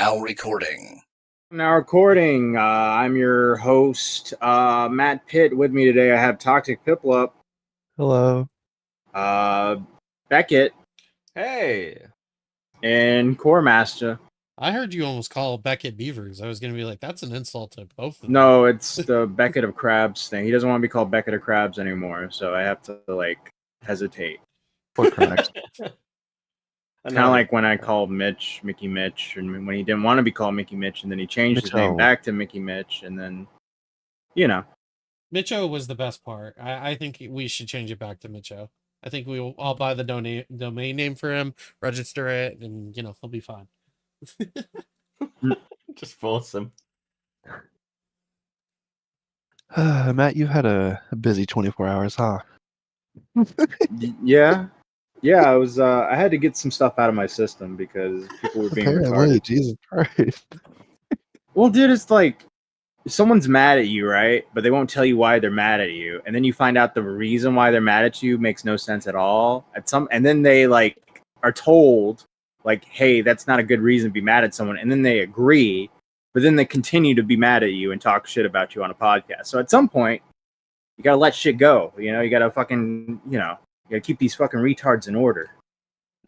Now recording. I'm your host, Matt Pitt. With me today, I have Toxic Piplup. Hello. Beckett. Hey. And Core Master. I heard you almost call Beckett Beavers. I was going to be like, that's an insult to both of them. No, it's the Beckett of Crabs thing. He doesn't want to be called Beckett of Crabs anymore, so I have to, hesitate. Or correct. It's kind of like when I called Mitch Mickey Mitch, and when he didn't want to be called Mickey Mitch, and then he changed his name back to Mickey Mitch, and then, Mitcho was the best part. I think we should change it back to Mitcho. I think I'll buy the domain name for him, register it, and, he'll be fine. Just force him. Matt, you've had a busy 24 hours, huh? Yeah. Yeah, I had to get some stuff out of my system because people were being retarded. Jesus Christ. Well, dude, it's like someone's mad at you, right? But they won't tell you why they're mad at you, and then you find out the reason why they're mad at you makes no sense at all. And then they are told, hey, that's not a good reason to be mad at someone, and then they agree, but then they continue to be mad at you and talk shit about you on a podcast. So at some point, you gotta let shit go. You gotta fucking, you gotta keep these fucking retards in order.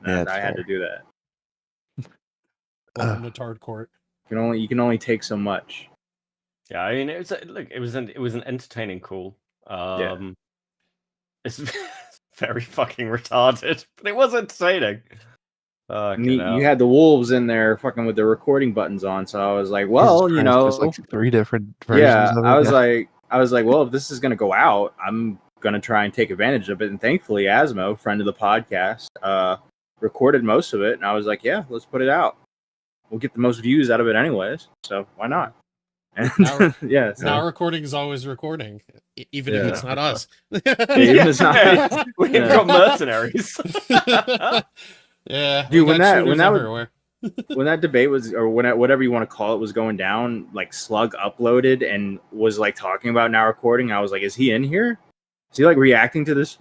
And I had to do that. Retard court. You can only take so much. Yeah, I mean, it was an entertaining call. It's very fucking retarded, but it was entertaining. You had the wolves in there fucking with the recording buttons on, so I was like, well, there's like 3 different versions. Yeah, of it. I was like, well, if this is gonna go out, I'm gonna try and take advantage of it. And thankfully, Asmo, friend of the podcast, recorded most of it, and I was like, yeah, let's put it out. We'll get the most views out of it anyways, so why not? And now recording is always recording, even if it's not us. Even it's not. We've got mercenaries. Yeah, dude. When that debate was, or whatever you want to call it, was going down, Slug uploaded and was talking about now recording. I was like, is he in here? Is he reacting to this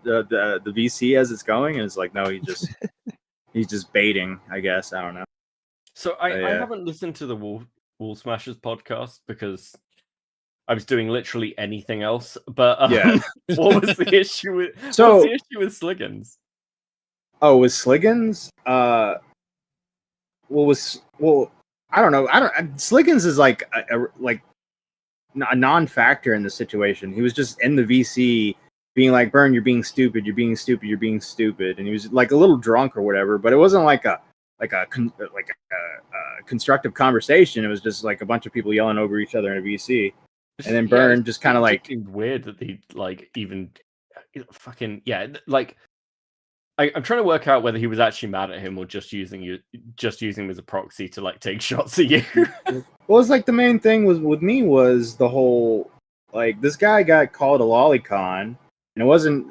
the VC as it's going? And it's like, no, he's just baiting, I guess. I don't know. So I haven't listened to the Wall Smashers podcast because I was doing literally anything else. But what was the issue with Sliggins? Oh, with Sliggins? I don't know. Sliggins is a non-factor in the situation. He was just in the VC being like, Burn, you're being stupid, you're being stupid, you're being stupid. And he was a little drunk or whatever, but it wasn't like a constructive conversation. It was just a bunch of people yelling over each other in a VC. And then Burn just kind of weird that he even fucking I'm trying to work out whether he was actually mad at him or just using him as a proxy to take shots at you. Well, it's the main thing with me was the whole this guy got called a lolicon, and it wasn't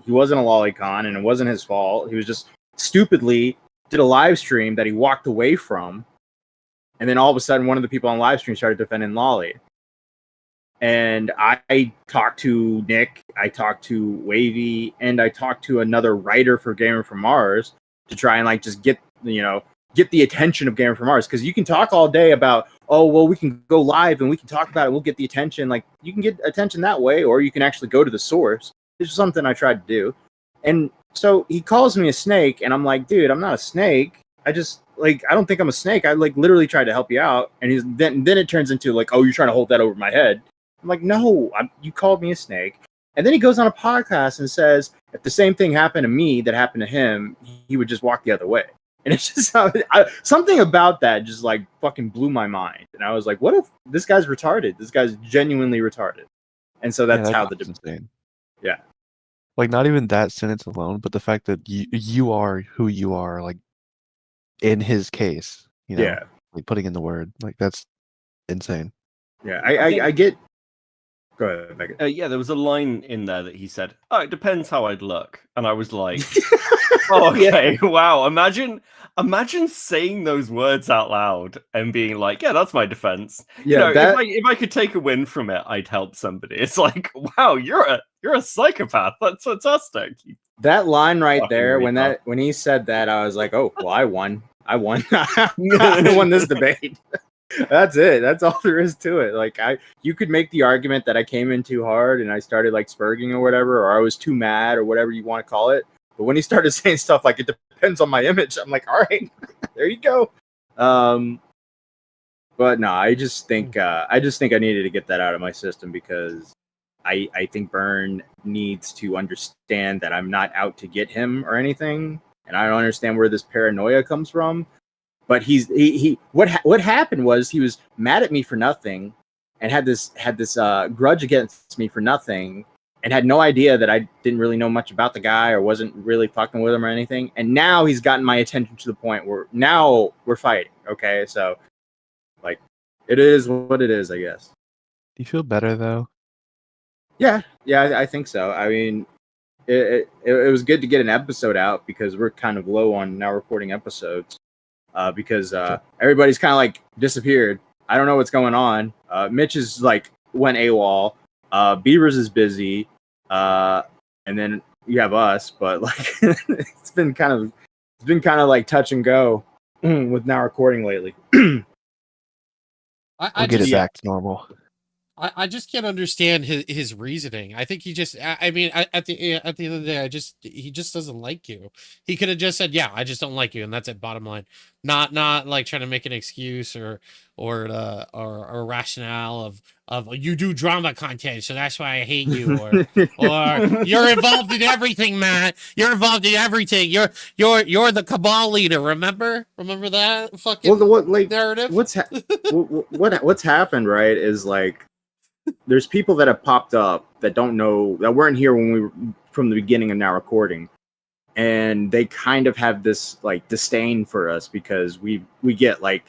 he wasn't a lolicon, and it wasn't his fault. He was just stupidly did a live stream that he walked away from, and then all of a sudden one of the people on live stream started defending Lolly. And I talked to Nick, I talked to Wavy, and I talked to another writer for Gamer from Mars to try and just get the attention of Gamer from Mars, because you can talk all day about, oh well, we can go live and we can talk about it, we'll get the attention. You can get attention that way, or you can actually go to the source. This is something I tried to do. And so he calls me a snake, and I'm like, dude, I'm not a snake. I just I don't think I'm a snake. I literally tried to help you out. And then it turns into oh, you're trying to hold that over my head. I'm like, no, you called me a snake. And then he goes on a podcast and says, if the same thing happened to me that happened to him, he would just walk the other way. And it's just something about that just fucking blew my mind. And I was like, what if this guy's retarded? This guy's genuinely retarded. And so that's how the insane. Yeah. Not even that sentence alone, but the fact that you are who you are, in his case, putting in the word, that's insane. Yeah, I get. Go ahead, Megan. There was a line in there that he said, "Oh, it depends how I'd look," and I was like, "Oh, okay, wow." Imagine saying those words out loud and being like, "Yeah, that's my defense." Yeah, if I could take a win from it, I'd help somebody. It's like, wow, you're a psychopath. That's fantastic. That line right there, when he said that, I was like, oh, well, I won. I won. I won this debate. That's it. That's all there is to it. Like you could make the argument that I came in too hard and I started like spurging or whatever, or I was too mad or whatever you want to call it. But when he started saying stuff like it depends on my image, I'm like, all right, there you go. But no, I just think I needed to get that out of my system because I think Byrne needs to understand that I'm not out to get him or anything, and I don't understand where this paranoia comes from. But what happened was he was mad at me for nothing, and had this grudge against me for nothing, and had no idea that I didn't really know much about the guy or wasn't really fucking with him or anything. And now he's gotten my attention to the point where now we're fighting. Okay, so like it is what it is, I guess. Do you feel better though? Yeah, I think so. I mean, it was good to get an episode out because we're kind of low on now recording episodes. Because everybody's kind of like disappeared. I don't know what's going on. Mitch is like went AWOL. Beavers is busy. And then you have us, but like it's been kind of like touch and go with now recording lately. We'll get it back to normal. I just can't understand his reasoning. I think he just, I mean, at the end of the day, he just doesn't like you. He could have just said, yeah, I just don't like you. And that's it. Bottom line, not like trying to make an excuse or rationale of you do drama content. So that's why I hate you. Or you're involved in everything, Matt. You're involved in everything. You're the cabal leader. Remember that fucking narrative? What's happened, right, is like, there's people that have popped up that don't know, that weren't here when we were from the beginning of now recording, and they kind of have this like disdain for us because we get like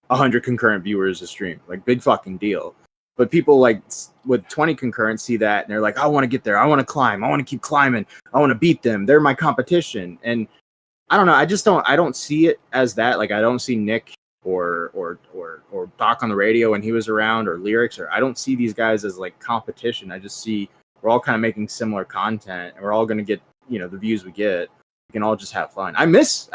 100 concurrent viewers a stream, like big fucking deal. But people like with 20 concurrent see that and they're like, I want to get there, I want to climb, I want to keep climbing, I want to beat them, they're my competition. And I don't know, I don't see it as that. Like I don't see Nick or Doc on the radio when he was around, or Lyrics, or I don't see these guys as like competition. I just see we're all kind of making similar content and we're all going to get, the views we get. We can all just have fun. I miss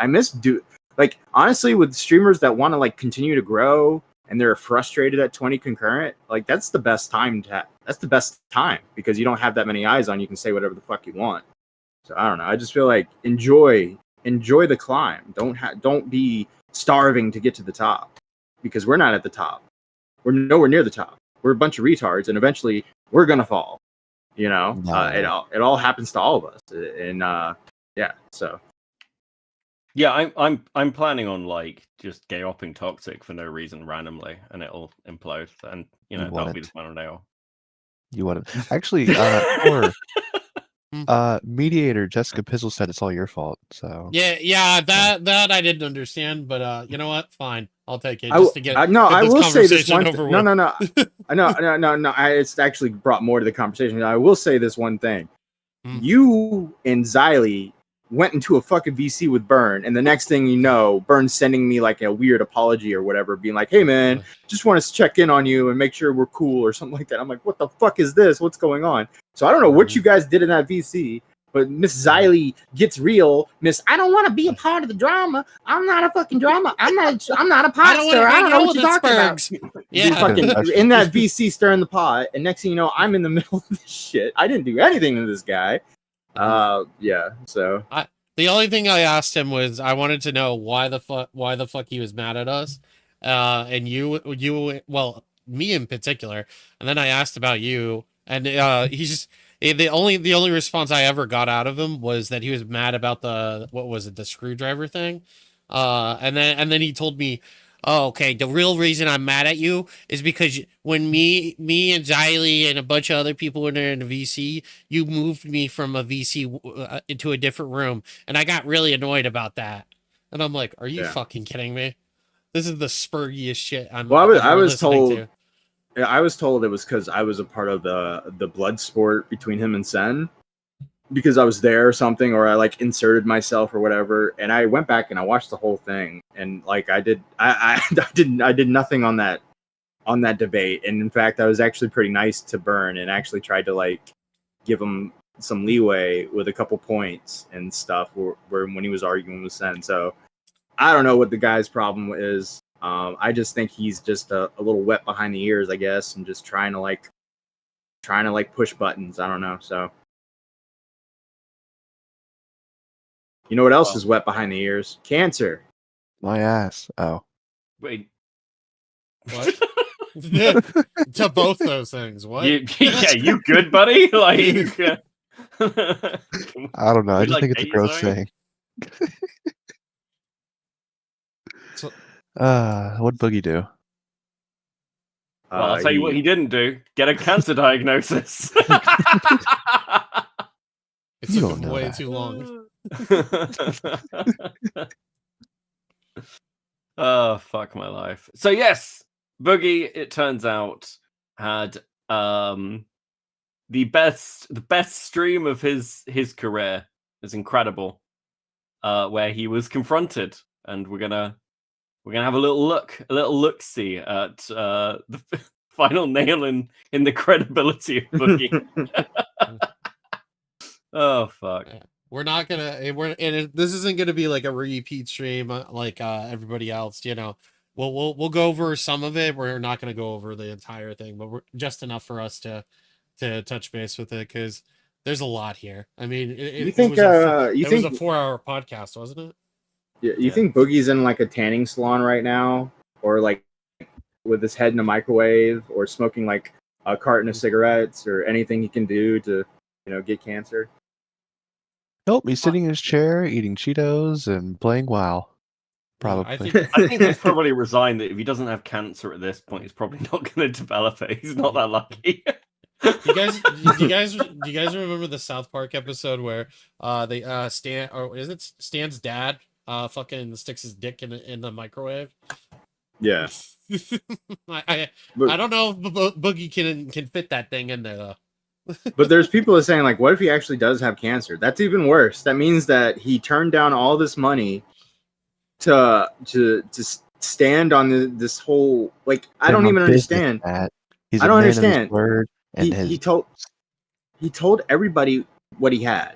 like, honestly, with streamers that want to like continue to grow and they're frustrated at 20 concurrent, like that's the best time because you don't have that many eyes on you. You can say whatever the fuck you want. So I don't know, I just feel like enjoy the climb. Don't be starving to get to the top, because we're not at the top. We're nowhere near the top. We're a bunch of retards, and eventually we're gonna fall. It all happens to all of us, and so yeah, I'm planning on like just gay upping toxic for no reason randomly, and it'll implode, and that'll be the final nail. You want it actually? Mediator Jessica Pizzle said it's all your fault. So yeah, that I didn't understand, but you know what? Fine, I'll take it. Just to get I will say this one. No. It's actually brought more to the conversation. I will say this one thing. You and Xylee went into a fucking VC with Byrne, and the next thing you know, Byrne's sending me like a weird apology or whatever, being like, hey man, just want to check in on you and make sure we're cool or something like that. I'm like, what the fuck is this? What's going on? So I don't know what you guys did in that VC, but Miss Xylee gets real. Miss, I don't want to be a part of the drama. I'm not a fucking drama. I'm not a pot stir. I don't know what you're talking about. Yeah. Fucking in that VC stirring the pot, and next thing you know, I'm in the middle of this shit. I didn't do anything to this guy. So the only thing I asked him was I wanted to know why the fuck he was mad at us, and you well, me in particular, and then I asked about you, and he just the only response I ever got out of him was that he was mad about the screwdriver thing, and then he told me, oh, okay, the real reason I'm mad at you is because when me and Xylee and a bunch of other people were in a VC, you moved me from a VC into a different room, and I got really annoyed about that. And I'm like, are you fucking kidding me? This is the spurgiest shit I was told. Yeah, I was told it was because I was a part of the blood sport between him and Sen, because I was there or something, or I like inserted myself or whatever. And I went back and I watched the whole thing, and like I did nothing on that debate. And in fact, I was actually pretty nice to Byrne and actually tried to like give him some leeway with a couple points and stuff where when he was arguing with Sen. So I don't know what the guy's problem is. I just think he's just a little wet behind the ears, I guess, and just trying to push buttons. I don't know. So, you know what else is wet behind the ears? Cancer. My ass. Oh. Wait. What? To both those things. What? Yeah, you good, buddy? Like, I don't know. I just like think it's a gross dating? thing. So, What'd Boogie do? Well, I'll tell you what he didn't do. Get a cancer diagnosis. it You took don't him know way that. too long. Oh, fuck my life. So yes, Boogie, it turns out, had the best stream of his career. It's incredible. Where he was confronted, and we're gonna have a little look see at the final nail in the credibility of Boogie. Oh fuck. We're not gonna. This isn't gonna be like a repeat stream like everybody else. You know, we'll go over some of it. We're not gonna go over the entire thing, but we're just enough for us to touch base with it because there's a lot here. I mean, it was a 4-hour podcast, wasn't it? You think Boogie's in like a tanning salon right now, or like with his head in a microwave, or smoking like a carton of cigarettes, or anything he can do to, get cancer? Nope, he's sitting in his chair, eating Cheetos and playing WoW. Probably. I think he's probably resigned that if he doesn't have cancer at this point, he's probably not going to develop it. He's not that lucky. Do you guys remember the South Park episode where Stan's dad fucking sticks his dick in the microwave? Yeah. I don't know if Boogie can fit that thing in there though. But there's people that are saying, like, what if he actually does have cancer? That's even worse. That means that he turned down all this money to stand on this whole, like, I don't even understand. I don't understand. He told everybody what he had.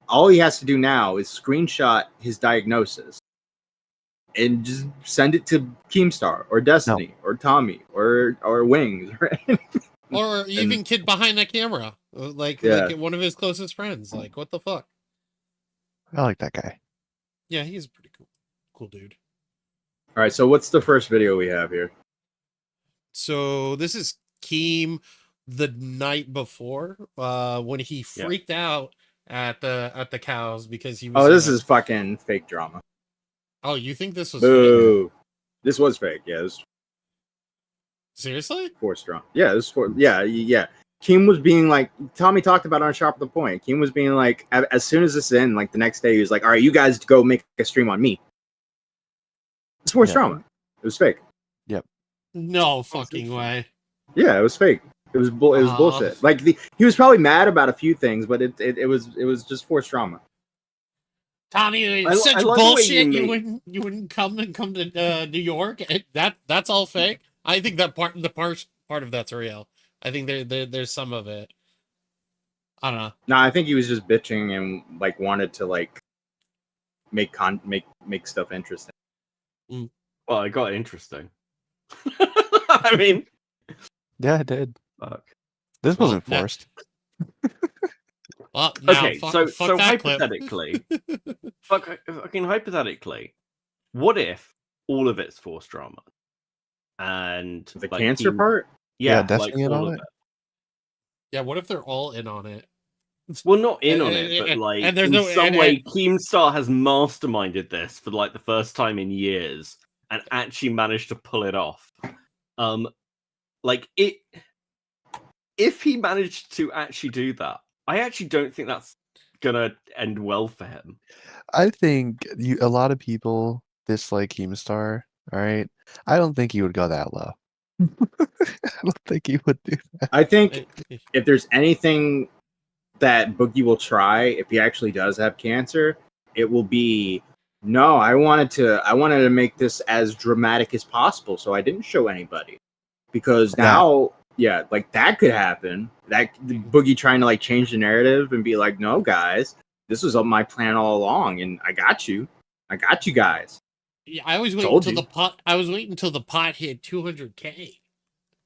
All he has to do now is screenshot his diagnosis and just send it to Keemstar or Destiny or Tommy or Wings, right? Or even kid behind the camera, like one of his closest friends. Like, what the fuck? I like that guy. Yeah, he's a pretty cool dude. All right, so what's the first video we have here? So this is Keem the night before, when he freaked out at the cows because he was. Oh, this is fucking fake drama. Oh, you think this was fake? This was fake. Yeah. Seriously? Forced drama. Yeah, this was yeah. Keem was being like, Tommy talked about on Sharp the Point. Keem was being like, as soon as this ended, like the next day, he was like, all right, you guys go make a stream on me. It's forced drama. It was fake. Yep. No fucking way. Yeah, it was fake. It was bullshit. Like he was probably mad about a few things, but it was just forced drama. Tommy, it's such bullshit. You wouldn't come to New York. That's all fake. I think that part of that's real. I think there's some of it. I don't know. No, I think he was just bitching and like wanted to like make stuff interesting. Well, it got interesting. I mean, yeah, it did. Fuck. This wasn't forced. Well, now, okay, so hypothetically, fucking hypothetically, what if all of it's forced drama? And the cancer part? Yeah, definitely in on it. Yeah, what if they're all in on it? Well, not in on it, but like in some way, Keemstar has masterminded this for like the first time in years and actually managed to pull it off. If he managed to actually do that, I actually don't think that's gonna end well for him. I think a lot of people dislike Keemstar. All right, I don't think he would go that low. I don't think he would do that. I think if there's anything that Boogie will try, if he actually does have cancer, it will be, no, I wanted to make this as dramatic as possible, so I didn't show anybody. Because now, like that could happen. That Boogie trying to like change the narrative and be like, no, guys, this was my plan all along, and I got you guys. Yeah, I was waiting Told until you. the pot. I was waiting until the pot hit 200K,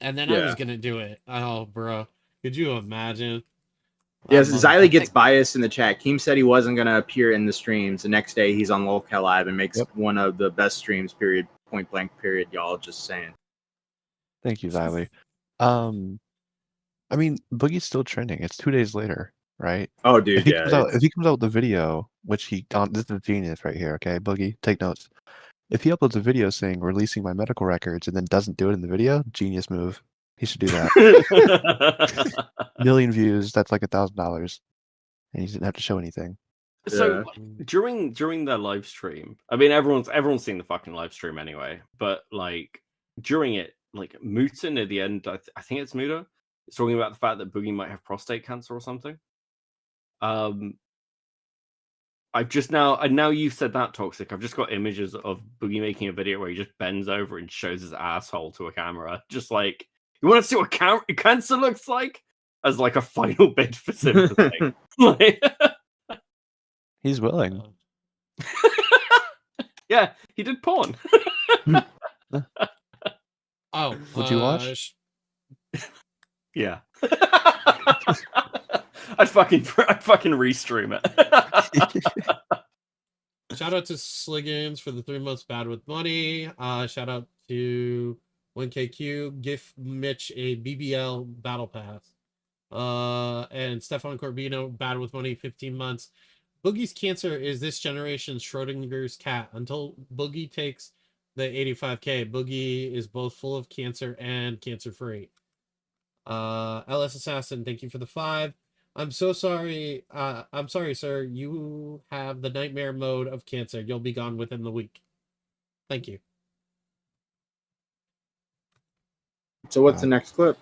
and then I was Yeah. gonna do it. Oh, bro, could you imagine? Yes, That Xylee gets motherfucker. biased in the chat. Keem said he wasn't going to appear in the streams. The next day, he's on Lolcat Live and makes one of the best streams, period, point blank, period. Y'all just saying. Thank you, Xylee. I mean, Boogie's still trending. It's 2 days later, right? Oh, If dude, he yeah. comes out, if he comes out with a video, which this is genius right here. Okay, Boogie, take notes. If he uploads a video saying releasing my medical records and then doesn't do it in the video, genius move. He should do that. Million views. That's like $1,000, and he didn't have to show anything. So Yeah. during their live stream, I mean, everyone's seen the fucking live stream anyway. But like during it, like Muta near the end, I think it's Muta, is talking about the fact that Boogie might have prostate cancer or something. I've just now you've said that, Toxic. I've just got images of Boogie making a video where he just bends over and shows his asshole to a camera, just like, you want to see what cancer looks like, as like a final bid for sympathy. Like, He's willing. yeah, he did porn. Oh, Would you watch? Yeah. I'd fucking restream it. shout out to Sliggins for the 3 months bad with money. Shout out to 1KQ. Give Mitch a BBL battle pass. And Stefan Corbino bad with money 15 months. Boogie's cancer is this generation's Schrodinger's cat. Until Boogie takes the 85K, Boogie is both full of cancer and cancer free. LS Assassin, thank you for the 5. I'm so sorry. I'm sorry, sir. You have the nightmare mode of cancer. You'll be gone within the week. Thank you. So what's the next clip?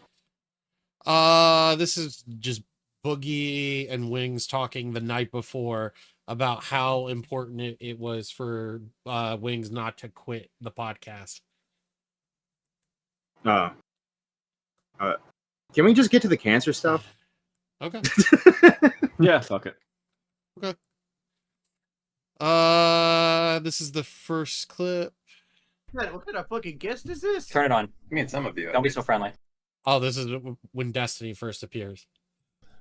This is just Boogie and Wings talking the night before about how important it was for Wings not to quit the podcast. Can we just get to the cancer stuff? Okay. Yeah, fuck it. Okay. This is the first clip. What kind of fucking guest is this? Turn it on. I mean, some of you. Don't be so friendly. Oh, this is when Destiny first appears.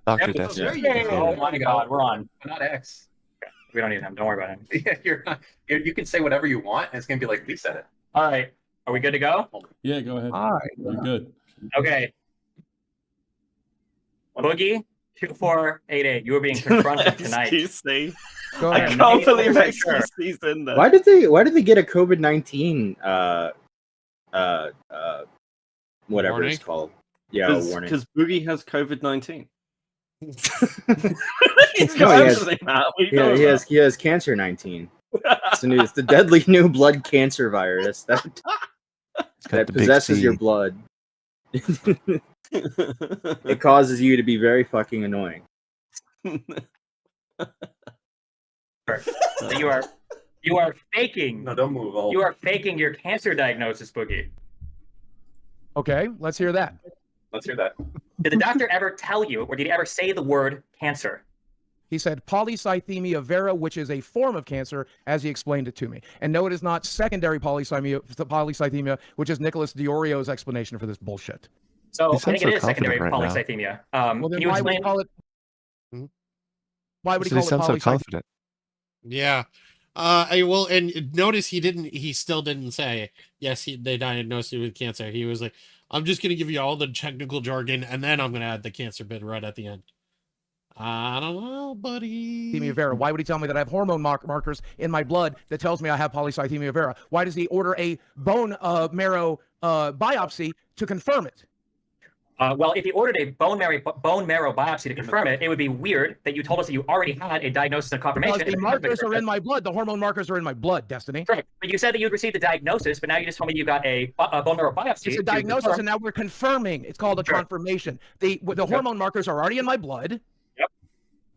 Dr. Yep. Destiny. There you go. Oh my god, we're on. Not X. We don't need him. Don't worry about him. Yeah, you can say whatever you want, and it's gonna be like we said it. All right. Are we good to go? Yeah, go ahead. All right. You're good. Okay. Boogie, 2488. You are being confronted tonight. XQC. Go I ahead. can't believe Sure. XQC's in there. Why did they get a COVID-19 whatever Warning? it's called? Yeah, a warning. Because Boogie has COVID-19. He's No, got he has- everything, Matt. What are you Yeah, talking he has cancer 19. It's the deadly new blood cancer virus that It's got the big possesses C. your blood. about? It causes you to be very fucking annoying. You are faking. No, don't move. You are faking your cancer diagnosis, Boogie. Okay, let's hear that. Let's hear that. Did the doctor ever tell you, or did he ever say the word cancer? He said polycythemia vera, which is a form of cancer, as he explained it to me. And no, it is not secondary polycythemia, which is Nicholas Diorio's explanation for this bullshit. So You I sound think it so is secondary confident right now. polycythemia. Well, then Can you why would he explain? call it? Hmm? Why would he So he call it sounds so polycythemia? confident. Yeah. And notice he still didn't say yes. They diagnosed you with cancer. He was like, I'm just gonna give you all the technical jargon, and then I'm gonna add the cancer bit right at the end. I don't know, buddy. Polycythemia vera. Why would he tell me that I have hormone markers in my blood that tells me I have polycythemia vera? Why does he order a bone marrow biopsy to confirm it? Well, if you ordered a bone marrow biopsy to confirm it, it would be weird that you told us that you already had a diagnosis and confirmation. Because the markers are in my blood. The hormone markers are in my blood, Destiny. Correct. But you said that you'd received the diagnosis, but now you just told me you got a bone marrow biopsy. It's a to diagnosis, confirm. and now we're confirming. It's called a Sure. confirmation. The hormone markers are already in my blood. Yep.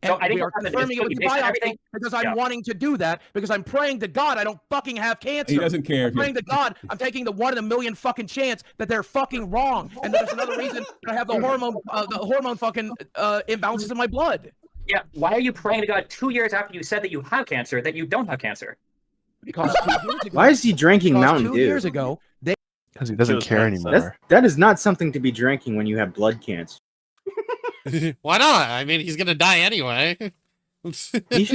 And So I think we are you're confirming it with the based on biopsy everything. because I'm Yeah. wanting to do that because I'm praying to God I don't fucking have cancer. He doesn't care. I'm praying to God I'm taking the 1 in a million fucking chance that they're fucking wrong, and there's another reason that I have the hormone fucking imbalances in my blood. Yeah. Why are you praying to God 2 years after you said that you have cancer that you don't have cancer? Because 2 years ago, Why is he drinking because Mountain 2 Dew? years ago, they Because he doesn't Cures care cancer. anymore. That is not something to be drinking when you have blood cancer. Why not? I mean, he's gonna die anyway. He should He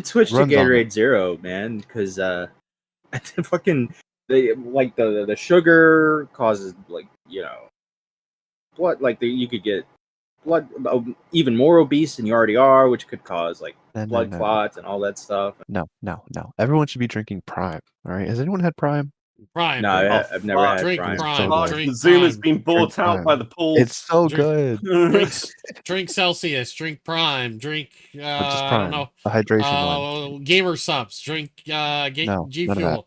switch to runs on Gatorade Zero, man, because fucking the sugar causes blood you could get blood even more obese than you already are, which could cause blood clots and all that stuff. No. Everyone should be drinking Prime. All right. Has anyone had Prime? Prime. No, I've never had drink Prime. Prime. So Drink the Zoom has Prime. been bought Drink out Prime. by the pool. It's so Drink- good. Drink Celsius. Drink Prime. Drink. Just I Prime. don't know. The hydration one. Gamer Subs. Drink. No, G none of that.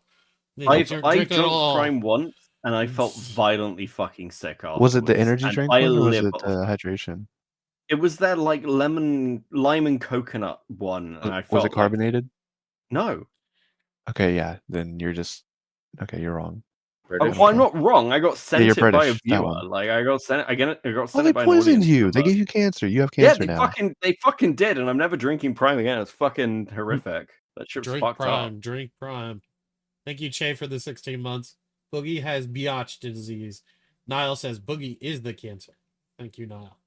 Fuel. I've Drink drunk it all. Prime once, and I felt violently fucking sick afterwards. Was it the energy and drink I one, or was live it off- hydration? It was their lime and coconut one, and I felt Was it carbonated? No. Okay, yeah. Then you're just you're wrong. British. Well, I'm not wrong. I got sent you're it by a British, that viewer. one. I got sent. I got Well, sent they it by an poisoned audience you. They member. gave you cancer. You have Yeah, cancer they now. fucking did, and I'm never drinking Prime again. It's fucking horrific. That shit's Drink fucked Prime. up. Drink Prime. Thank you, Che, for the 16 months. Boogie has biatch disease. Niall says Boogie is the cancer. Thank you, Niall.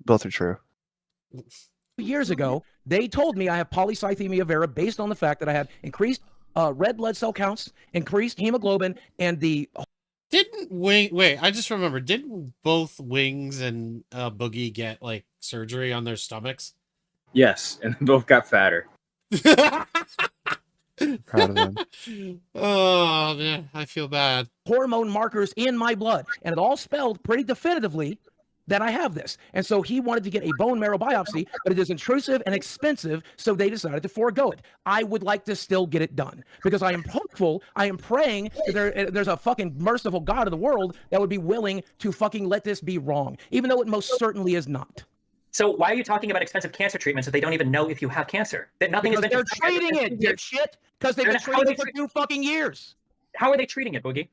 Both are true. 2 years ago, they told me I have polycythemia vera based on the fact that I had increased red blood cell counts, increased hemoglobin, and the Wait, I just remembered, didn't both Wings and Boogie get surgery on their stomachs? Yes, and they both got fatter. Proud of them. Oh man, I feel bad. hormone markers in my blood, and it all spelled pretty definitively that I have this. And so he wanted to get a bone marrow biopsy, but it is intrusive and expensive, so they decided to forego it. I would like to still get it done because I am hopeful, I am praying that there's a fucking merciful God of the world that would be willing to fucking let this be wrong, even though it most certainly is not. So why are you talking about expensive cancer treatments if they don't even know if you have cancer? That nothing Because has been they're treating it, dipshit, because they've been How are treating they it for treat- 2 fucking years. How are they treating it, Boogie?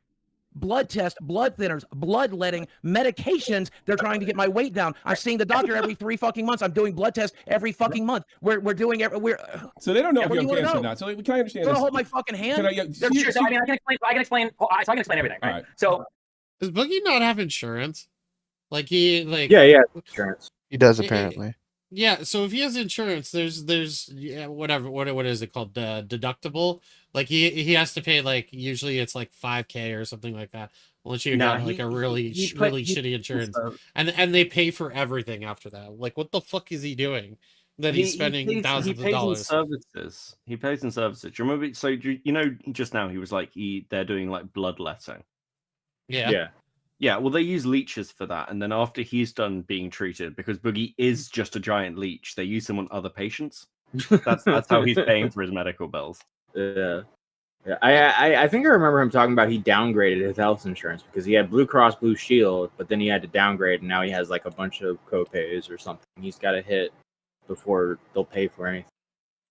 Blood test, blood thinners, bloodletting, medications. They're trying to get my weight down. I'm seeing the doctor every 3 fucking months. I'm doing blood tests every fucking month. We're doing So they don't know if what you do have you wanna cancer or know? not. So we can understand You're this. gonna hold my fucking hand. Can I, yeah, They're Sure, so, I mean, I can explain. So I can explain everything, right? All right. So Does Boogie not have insurance? Yeah, insurance. He does Eh, eh, apparently. Yeah, so if he has insurance, there's whatever what is it called, deductible? He has to pay usually it's 5K or something like that. Unless you got a really shitty insurance, and they pay for everything after that. What the fuck is he doing that he's spending thousands of dollars? Services. He pays in services. Do you remember? So just now he was they're doing bloodletting. Yeah. Yeah, well, they use leeches for that, and then after he's done being treated, because Boogie is just a giant leech, they use him on other patients. That's how he's paying for his medical bills. Yeah. I think I remember him talking about he downgraded his health insurance because he had Blue Cross Blue Shield, but then he had to downgrade, and now he has a bunch of copays or something he's got to hit before they'll pay for anything.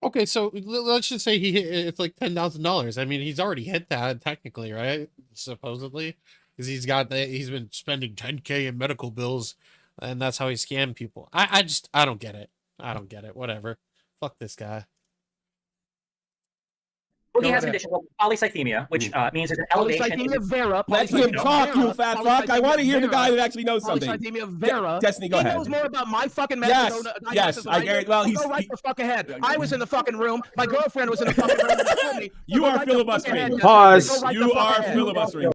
Okay, so let's just say it's $10,000. I mean, he's already hit that technically, right? Supposedly, because he's been spending 10K in medical bills, and that's how he scammed people. I don't get it. I don't get it. Whatever. Fuck this guy. Boogie has a condition called polycythemia, which means there's an elevation. Polycythemia vera. Let him talk, you fat fuck. I want to hear the guy that actually knows something. Polycythemia vera. Destiny, go he ahead. knows more about my fucking medical Yes, I guarantee. Well, go right the fuck ahead. I was in the fucking room. My girlfriend was in the fucking room. And told me, You go are right the fuck filibustering. ahead. Pause. Go right the You fuck are ahead. filibustering.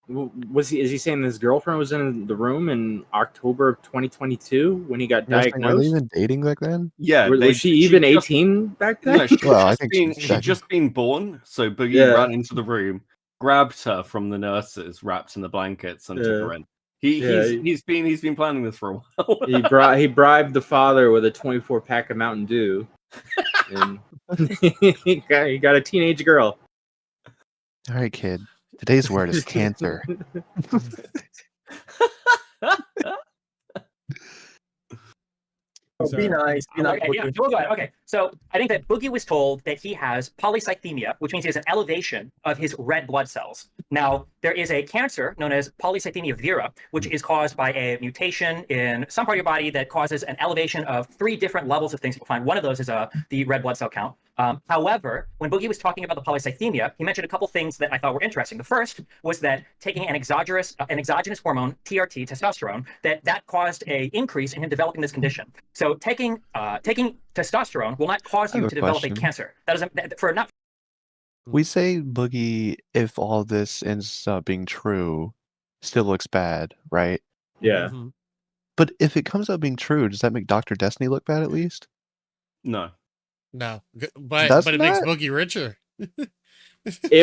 Is he saying his girlfriend was in the room in October of 2022 when he got Were they diagnosed? even dating back then? Yeah, Was she even 18 back then? No, she'd Well, I think she'd just been born, so Boogie Yeah. ran into the room, grabbed her from the nurses, wrapped in the blankets, and took her in. He's been planning this for a while. He bribed the father with a 24-pack of Mountain Dew, and he got a teenage girl. All right, kid. Today's word is cancer. Be nice. Be nice. Okay, yeah, we'll go ahead. Okay, so I think that Boogie was told that he has polycythemia, which means he has an elevation of his red blood cells. Now, there is a cancer known as polycythemia vera, which is caused by a mutation in some part of your body that causes an elevation of 3 different levels of things you'll find. One of those is the red blood cell count. However, when Boogie was talking about the polycythemia, he mentioned a couple things that I thought were interesting. The first was that taking an exogenous hormone, TRT, testosterone, that caused an increase in him developing this condition. So taking testosterone will not cause I have you a to develop a question. cancer. That doesn't for not. We say Boogie, if all this ends up being true, still looks bad, right? Yeah. Mhm. But if it comes out being true, does that make Dr. Destiny look bad at least? No. No, but Doesn't it makes that? Boogie richer. It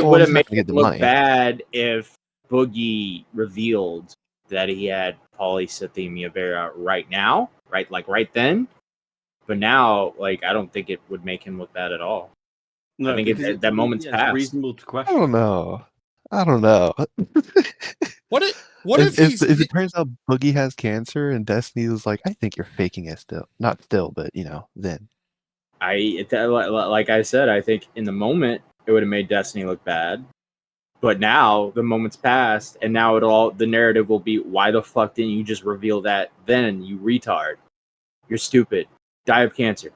Well, would he's have not made gonna get it the look money. bad if Boogie revealed that he had polycythemia vera right now, right then. But now, like, I don't think it would make him look bad at all. No, I think because that moment's it's passed. reasonable to I question. don't know. I don't know. What if he's if it turns out Boogie has cancer and Destiny was like, I think you're faking it still. Not still, but then. Like I said, I think in the moment it would have made Destiny look bad. But now the moment's passed, and now the narrative will be, why the fuck didn't you just reveal that then, you retard? You're stupid. Die of cancer.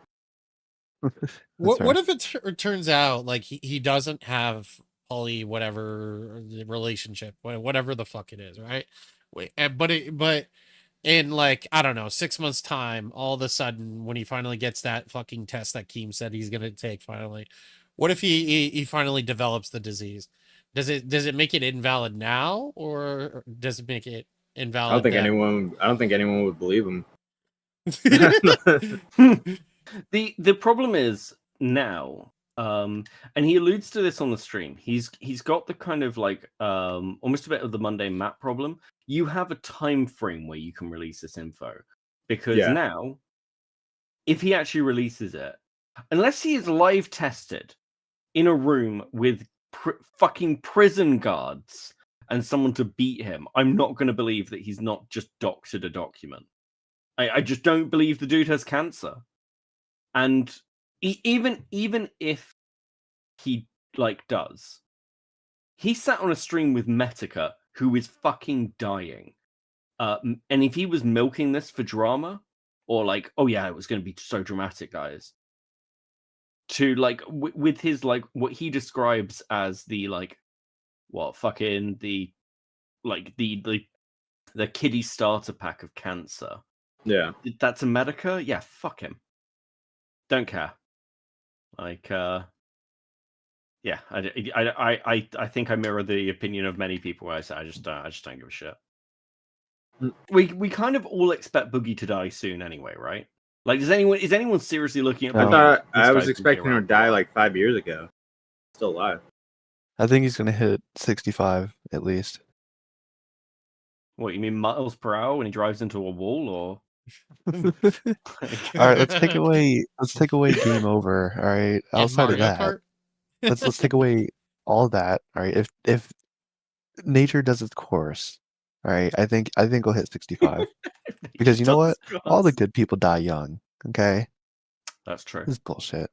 what if it turns out like he doesn't have poly whatever relationship, whatever the fuck it is, right? But in like, I don't know, 6 months time, all of a sudden when he finally gets that fucking test that Keem said he's gonna take finally, what if he finally develops the disease? Does it make it invalid now, or does it make it invalid? I don't think anyone would believe him. The problem is now, and he alludes to this on the stream. He's got the kind of like almost a bit of the mundane map problem. You have a time frame where you can release this info, because Yeah. now, if he actually releases it, unless he is live tested in a room with fucking prison guards and someone to beat him, I'm not going to believe that he's not just doctored a document. I just don't believe the dude has cancer. And even if he like does, he sat on a stream with Metica, who is fucking dying. And if he was milking this for drama, or like, oh yeah, it was going to be so dramatic, guys, to like with his like what he describes as the like what fucking the like the kiddie starter pack of cancer. Yeah. That's a Medica? Yeah, fuck him. Don't care. Like yeah, I think I mirror the opinion of many people where I say I just don't give a shit. We kind of all expect Boogie to die soon anyway, right? Like, is anyone seriously looking at Boogie? I thought This I was guy's expecting gonna him be to around die for a like 5 years ago. Still alive. I think he's gonna hit 65 at least. What, you mean miles per hour when he drives into a wall, or? All right, let's take away game over. All right, outside of Mario that, Kart? let's take away all that. All right, if nature does its course, all right, I think we'll hit 65 because you know what? All the good people die young. Okay, That's true. this is bullshit.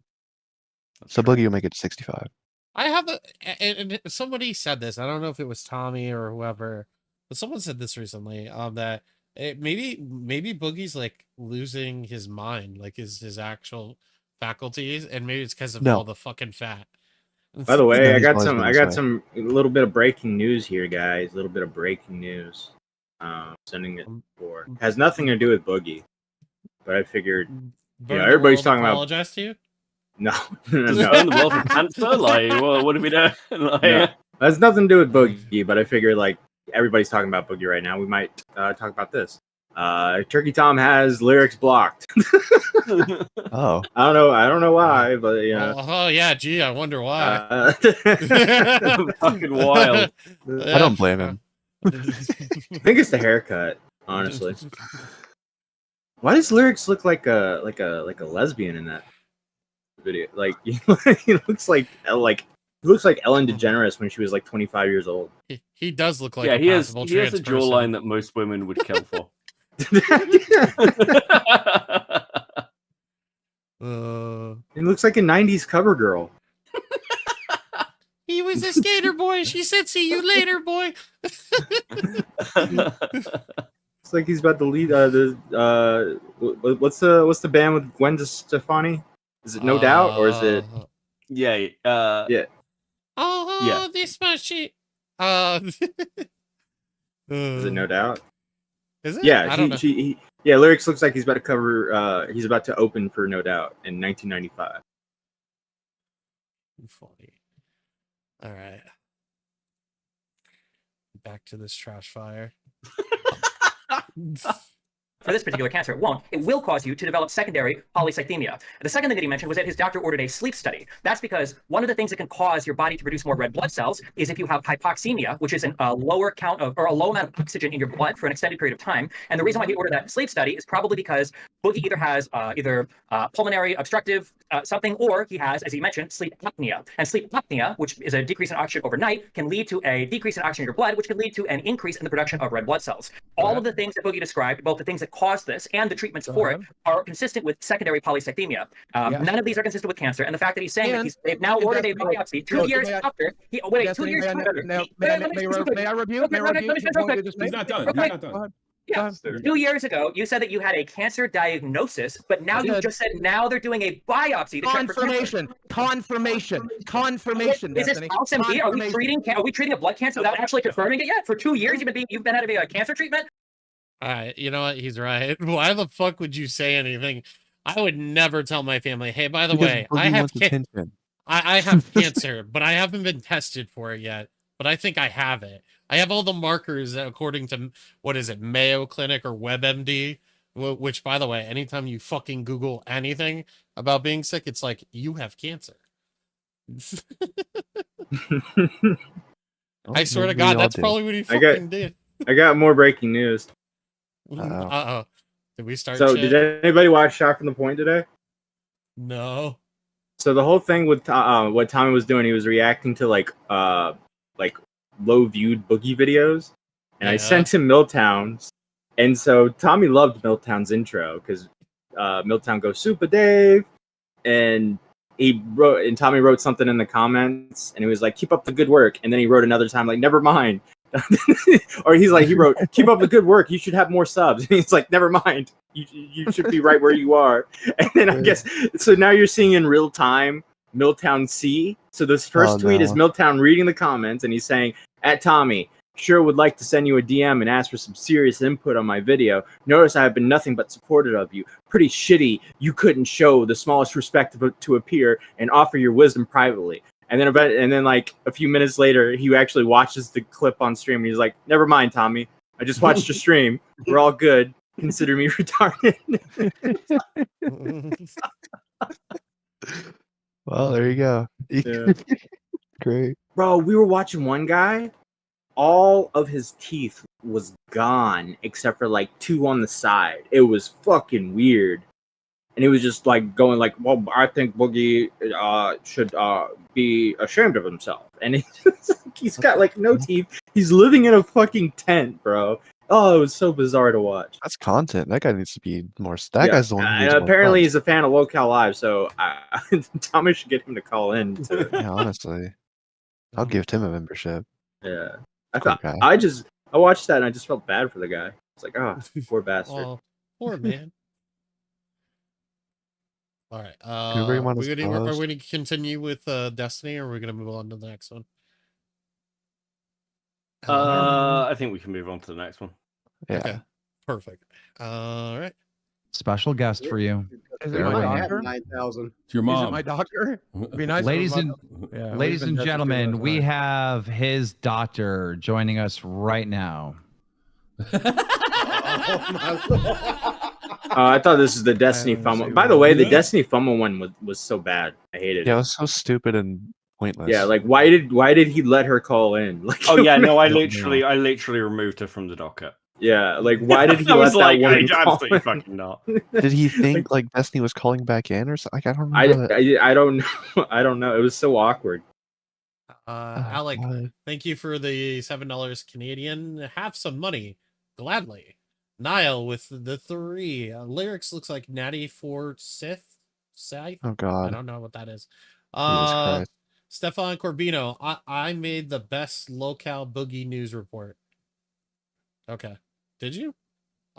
That's So true. Boogie will make it to 65. I have and somebody said this. I don't know if it was Tommy or whoever, but someone said this recently. That maybe Boogie's like losing his mind, like his actual faculties, and maybe it's because of No. all the fucking fat. By the way, No, I he's got always some been I this got way. some little bit of breaking news here, guys. A little bit of breaking news. Sending it for has nothing to do with Boogie, but I figured Burn the everybody's world talking about apologize to you. no, Burn no, the world for cancer? Like, what do we do? Like, no. That's nothing to do with Boogie, but I figured like everybody's talking about Boogie right now. We might talk about this. Turkey Tom has lyrics blocked. Oh, I don't know why, but you know. Oh yeah, gee, I wonder why. fucking wild. I don't blame him. I think it's the haircut, honestly. Why does lyrics look like a lesbian in that video? Like he looks like Ellen DeGeneres when she was like 25 years old. He does look like Yeah, a he has passable a trans jawline person. that most women would kill for. He looks like a 90s cover girl. He was a skater boy. She said, "See you later, boy." It's like he's about to lead what's the band with Gwen Stefani? Is it No Doubt or is it Yeah. Yeah. Oh, Yeah. this machine. Is it No Doubt? Is it? Yeah, I don't know. yeah, lyrics looks like he's about to cover. He's about to open for No Doubt in 1995. Funny. All right. Back to this trash fire. For this particular cancer, it won't. It will cause you to develop secondary polycythemia. The second thing that he mentioned was that his doctor ordered a sleep study. That's because one of the things that can cause your body to produce more red blood cells is if you have hypoxemia, which is a lower count of, or a low amount of oxygen in your blood for an extended period of time. And the reason why he ordered that sleep study is probably because Boogie either has pulmonary obstructive something, or he has, as he mentioned, sleep apnea. And sleep apnea, which is a decrease in oxygen overnight, can lead to a decrease in oxygen in your blood, which can lead to an increase in the production of red blood cells. All of the things that Boogie described, both the things that cause this and the treatments for it, are consistent with secondary polycythemia. None of these are consistent with cancer. And the fact that he's saying that they've now ordered a biopsy 2 years after. Wait, 2 years after. May I review? He's not done. He's not done. Yeah. 2 years ago, you said that you had a cancer diagnosis, but now you just said now they're doing a biopsy to check for cancer. Confirmation. Is this house MD? Are we treating a blood cancer without actually confirming it yet? For 2 years, you've been having a cancer treatment. All right, you know what? He's right. Why the fuck would you say anything? I would never tell my family, hey, by the way, I have cancer, but I haven't been tested for it yet. But I think I have it. I have all the markers according to, what is it, Mayo Clinic or WebMD, which, by the way, anytime you fucking Google anything about being sick, it's like, you have cancer. I swear to God, that's probably what he fucking did. I got more breaking news. Uh-oh. Did we start? So, did anybody watch Shot from the Point today? No. So the whole thing with what Tommy was doing, he was reacting to like low viewed Boogie videos, and I sent him Milltown's, and so Tommy loved Milltown's intro because Milltown goes Super Dave, and Tommy wrote something in the comments, and he was like, keep up the good work, and then he wrote another time like, never mind. Or he wrote, keep up the good work, you should have more subs. And he's like, never mind, you should be right where you are. And then I guess, so now you're seeing in real time Milltown C. So this first tweet is Milltown reading the comments, and he's saying, at Tommy, sure would like to send you a DM and ask for some serious input on my video. Notice I have been nothing but supportive of you. Pretty shitty you couldn't show the smallest respect to appear and offer your wisdom privately. And then like a few minutes later, he actually watches the clip on stream, and he's like, never mind, Tommy. I just watched your stream. We're all good. Consider me retarded. Well, there you go. Yeah. Great. Bro, we were watching one guy. All of his teeth was gone except for like 2 on the side. It was fucking weird. And he was just like going like, well, I think Boogie should be ashamed of himself. And he's got like no teeth. He's living in a fucking tent, bro. Oh, it was so bizarre to watch. That's content. That guy needs to be more. That guy's the one. And apparently, he's a fan of Local Live, so Tommy should get him to call in. Yeah, honestly, I'll give him a membership. Yeah, I watched that and I just felt bad for the guy. It's like, oh, poor bastard. Oh, poor man. All right. Are we going to continue with Destiny, or are we going to move on to the next one? I think we can move on to the next one. Yeah. Okay. Perfect. All right. Special guest for you. Is it my doctor? 9,000. It's your mom. Is it my doctor? It'd be nice. Ladies and gentlemen, we have his doctor joining us right now. I thought this is the Destiny FUMO. By the way, the Destiny FUMO one was so bad. I hated it. Yeah, it was so stupid and pointless. Yeah, like why did he let her call in? Like, oh yeah, no, I literally removed her from the docket. Yeah, like why did he I let was that like, woman call absolutely in? fucking not. Did he think like Destiny was calling back in or something? Like, I don't know. I don't know. I don't know. It was so awkward. Alec, thank you for the $7 Canadian. Have some money, gladly. Niall with the 3 lyrics looks like Natty for Sith. Oh God, I don't know what that is. Stefan Corbino, I made the best locale Boogie news report. Okay, did you?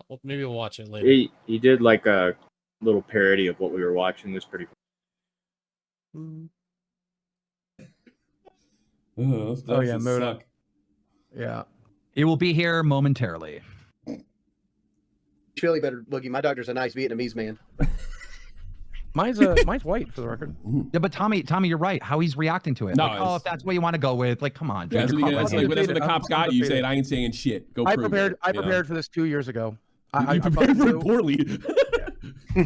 Well, maybe we'll watch it later. He did like a little parody of what we were watching. It was pretty. Oh yeah, just Muda. suck. Yeah. It will be here momentarily. Surely better, Boogie. My doctor's a nice Vietnamese man. Mine's white for the record. Yeah, but Tommy, you're right. How he's reacting to it. No, like, oh, if that's what you want to go with, like, come on, dude. That's you're what, caught that's red-handed. like, that's what the cops got you. You undefeated. said I ain't saying shit. Go I prove prepared. it, I you know? prepared for this 2 years ago. You I prepared for knew- it poorly.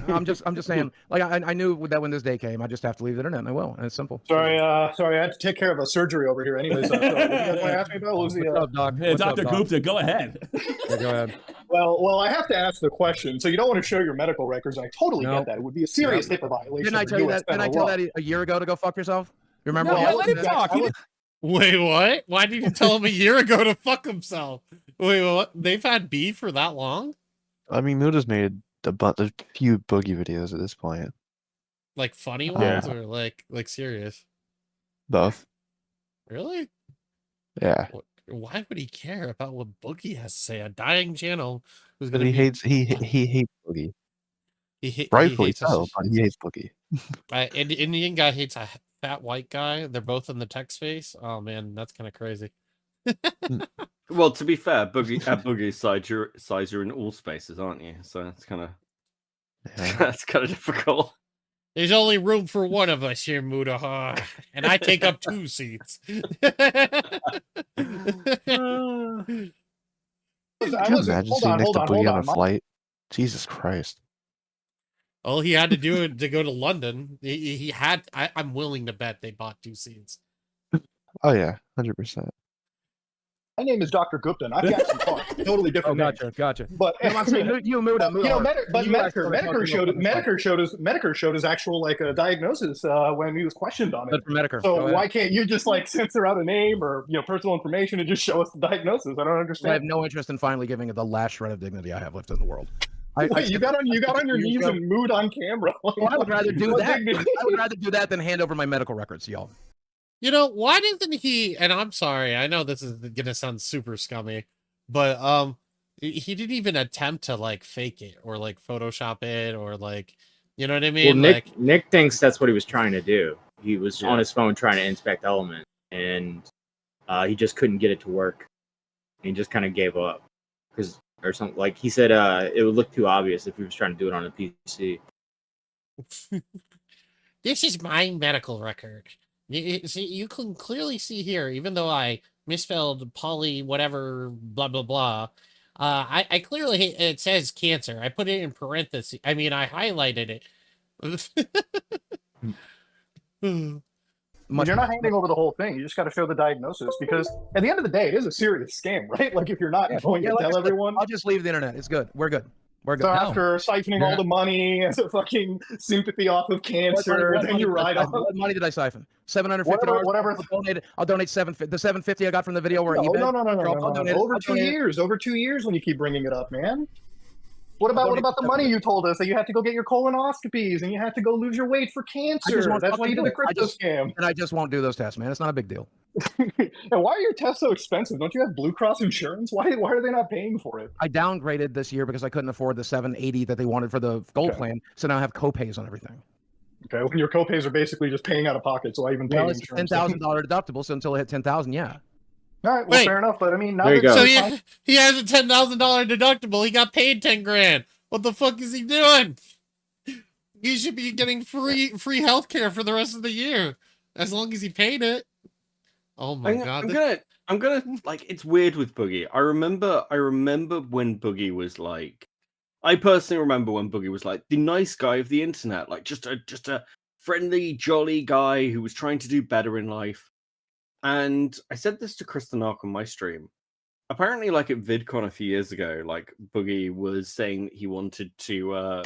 I'm just saying. Like I knew that when this day came, I just have to leave the internet, and I will, and it's simple. Sorry, I had to take care of a surgery over here. Anyways, what you guys want to ask me about? What was the, What's up, Doc? Hey, What's up, Dr. Doc? Gupta, go ahead. Yeah, go ahead. well, I have to ask the question. So you don't want to show your medical records. I totally No. get that. It would be a serious HIPAA violation. Didn't I of tell you US that? Didn't I federal tell law. that a year ago to go fuck yourself? You remember? No, what let him happened? talk. He Wait, what? Why did you tell him a year ago to fuck himself? Wait, what? They've had beef for that long? I mean, Muda's made a few Boogie videos at this point. Like funny Yeah. ones or like serious? Both. Really? Yeah. Why would he care about what Boogie has to say? A dying channel who's But gonna he be hates Boogie. he Rightfully hates us. so, but he hates Boogie. An Indian guy hates a fat white guy. They're both in the tech space. Oh man, that's kind of crazy. Well, to be fair, Boogie's size, you're in all spaces, aren't you? So it's kind of that's kind of difficult. There's only room for one of us here, Muda, and I take up 2 seats. Can you imagine sitting next to Boogie on a flight? Jesus Christ. All he had to do to go to London, he had. I'm willing to bet they bought 2 seats. Oh yeah, 100%. My name is Dr. Gupta, and I've got some fun. Totally different. Gotcha. But You moved up. Medicare showed his actual like diagnosis when he was questioned on it. But for Medicare, So why can't you just like censor out a name or personal information and just show us the diagnosis? I don't I understand. have no interest in finally giving it the last shred of dignity I have left in the world. Wait, you got on your knees and mooed on camera. Well, I would rather do What that. dignity? I would rather do that than hand over my medical records to y'all. You know, why doesn't he? And I'm sorry, I know this is gonna sound super scummy, but he didn't even attempt to like fake it or like Photoshop it or like, you know what I mean? Well, Like, Nick thinks that's what he was trying to do. He was on his phone trying to inspect Element, and he just couldn't get it to work. He just kind of gave up or something. Like he said, it would look too obvious if he was trying to do it on a PC. this is my medical record. See, you can clearly see here, even though I misspelled poly whatever blah blah blah. I clearly it says cancer. I put it in parentheses. I mean, I highlighted it. But you're not handing over the whole thing. You just got to show the diagnosis because at the end of the day, it is a serious scam, right? Like if you're not going to tell everyone. I'll just leave the internet. It's good. We're good. We're good. So after siphoning all the money and the fucking sympathy off of cancer, then you ride off. What money did I siphon? $750. Whatever. I'll donate the $750 I got from the video where eBay. No. Over 2 years. Over 2 years when you keep bringing it up, man. What about the money you told us that you had to go get your colonoscopies and you had to go lose your weight for cancer? That's why you did the crypto scam. And I just won't do those tests, man. It's not a big deal. And why are your tests so expensive? Don't you have Blue Cross insurance? Why are they not paying for it? I downgraded this year because I couldn't afford the $780 that they wanted for the gold plan. So now I have copays on everything. Okay, when your copays are basically just paying out of pocket, so I even pay Well, it's insurance. $10,000 deductible. So until I hit 10,000, yeah. All right, well, Wait. fair enough. But I mean, now There you that go. So it's he has a $10,000 deductible. He got paid 10 grand. What the fuck is he doing? He should be getting free healthcare for the rest of the year, as long as he paid it. Oh my god! I'm gonna like. It's weird with Boogie. I remember when Boogie was like. I personally remember when Boogie was like the nice guy of the internet, like just a friendly, jolly guy who was trying to do better in life. And I said this to Kristen Ark on my stream. Apparently, like at VidCon a few years ago, like Boogie was saying he wanted to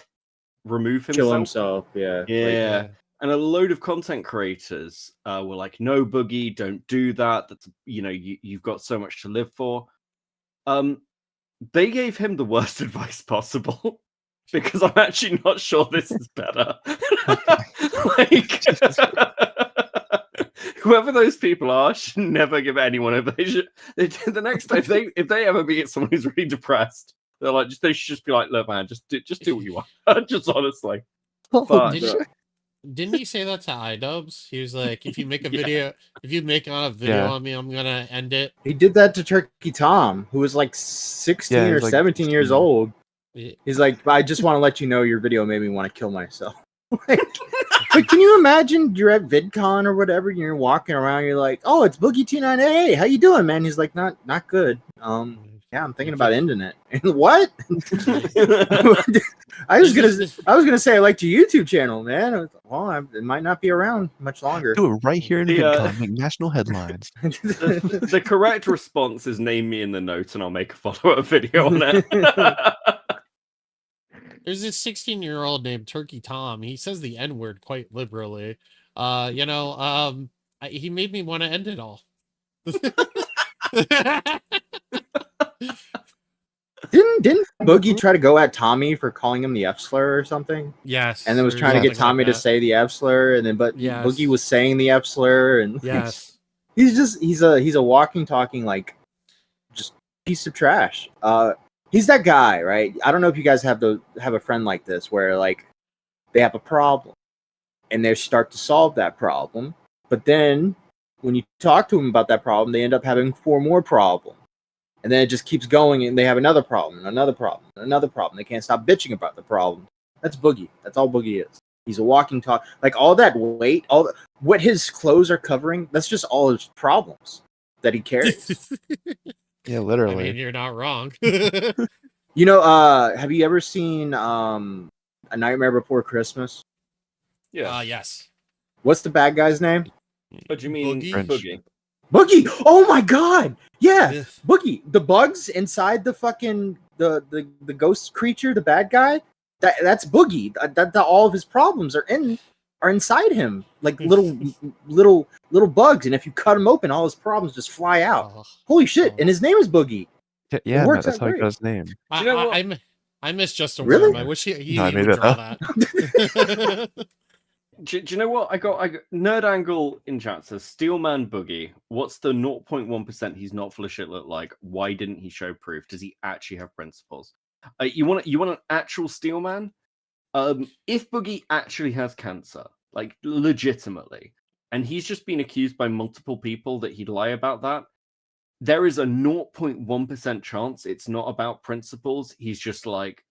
remove himself. Kill himself, yeah. Yeah. And a load of content creators were like, no, Boogie, don't do that. That's, you've got so much to live for. They gave him the worst advice possible because I'm actually not sure this is better. Like, whoever those people are should never give anyone over. The next time, if they ever meet someone who's really depressed, they're like, they should just be like, look, man, just do what you want. Just honestly. Did Didn't he say that to iDubbbz? He was like, if you make a video, if you make on a video on me, I'm gonna end it. He did that to Turkey Tom, who was like 16 or he's like 17 years 16. old. Yeah. He's like, I just want to let you know your video made me want to kill myself. Like, but can you imagine you're at VidCon or whatever, and you're walking around, you're like, oh, it's Boogie T9. Hey, how you doing, man? He's like, not good. Yeah, I'm thinking about ending it. And what? I was gonna say I liked your YouTube channel, man. Well, it might not be around much longer. Do it right here in VidCon, make national headlines. The correct response is name me in the notes, and I'll make a follow-up video on it. There's this 16-year-old named Turkey Tom. He says the N-word quite liberally. He made me want to end it all. Didn't Boogie try to go at Tommy for calling him the F slur or something? Yes. And then was trying to get Tommy to say the F slur, and then Boogie was saying the F slur, and yes, he's a walking, talking like just piece of trash. He's that guy, right? I don't know if you guys have a friend like this where like they have a problem and they start to solve that problem, but then when you talk to them about that problem, they end up having 4 more problems. And then it just keeps going, and they have another problem, another problem, another problem. They can't stop bitching about the problem. That's Boogie. That's all Boogie is. He's a walking talk. Like all that weight, what his clothes are covering, that's just all his problems that he carries. Yeah, literally. I mean, you're not wrong. You know, have you ever seen A Nightmare Before Christmas? Yeah. Yes. What's the bad guy's name? What do you mean, Boogie? Boogie! Oh my God! Yeah, Boogie. The bugs inside the fucking the ghost creature, the bad guy. That's Boogie. That all of his problems are inside him, like little bugs. And if you cut him open, all his problems just fly out. Holy shit! And his name is Boogie. Yeah, that's how he got his name. I miss just a really? worm. I wish he No, I would made that draw up. that. Do you know what? I got Nerd Angle in chat says Steelman Boogie. What's the 0.1% he's not full of shit look like? Why didn't he show proof? Does he actually have principles? You want an actual Steelman? If Boogie actually has cancer, like legitimately, and he's just been accused by multiple people that he'd lie about that, there is a 0.1% chance it's not about principles. He's just like,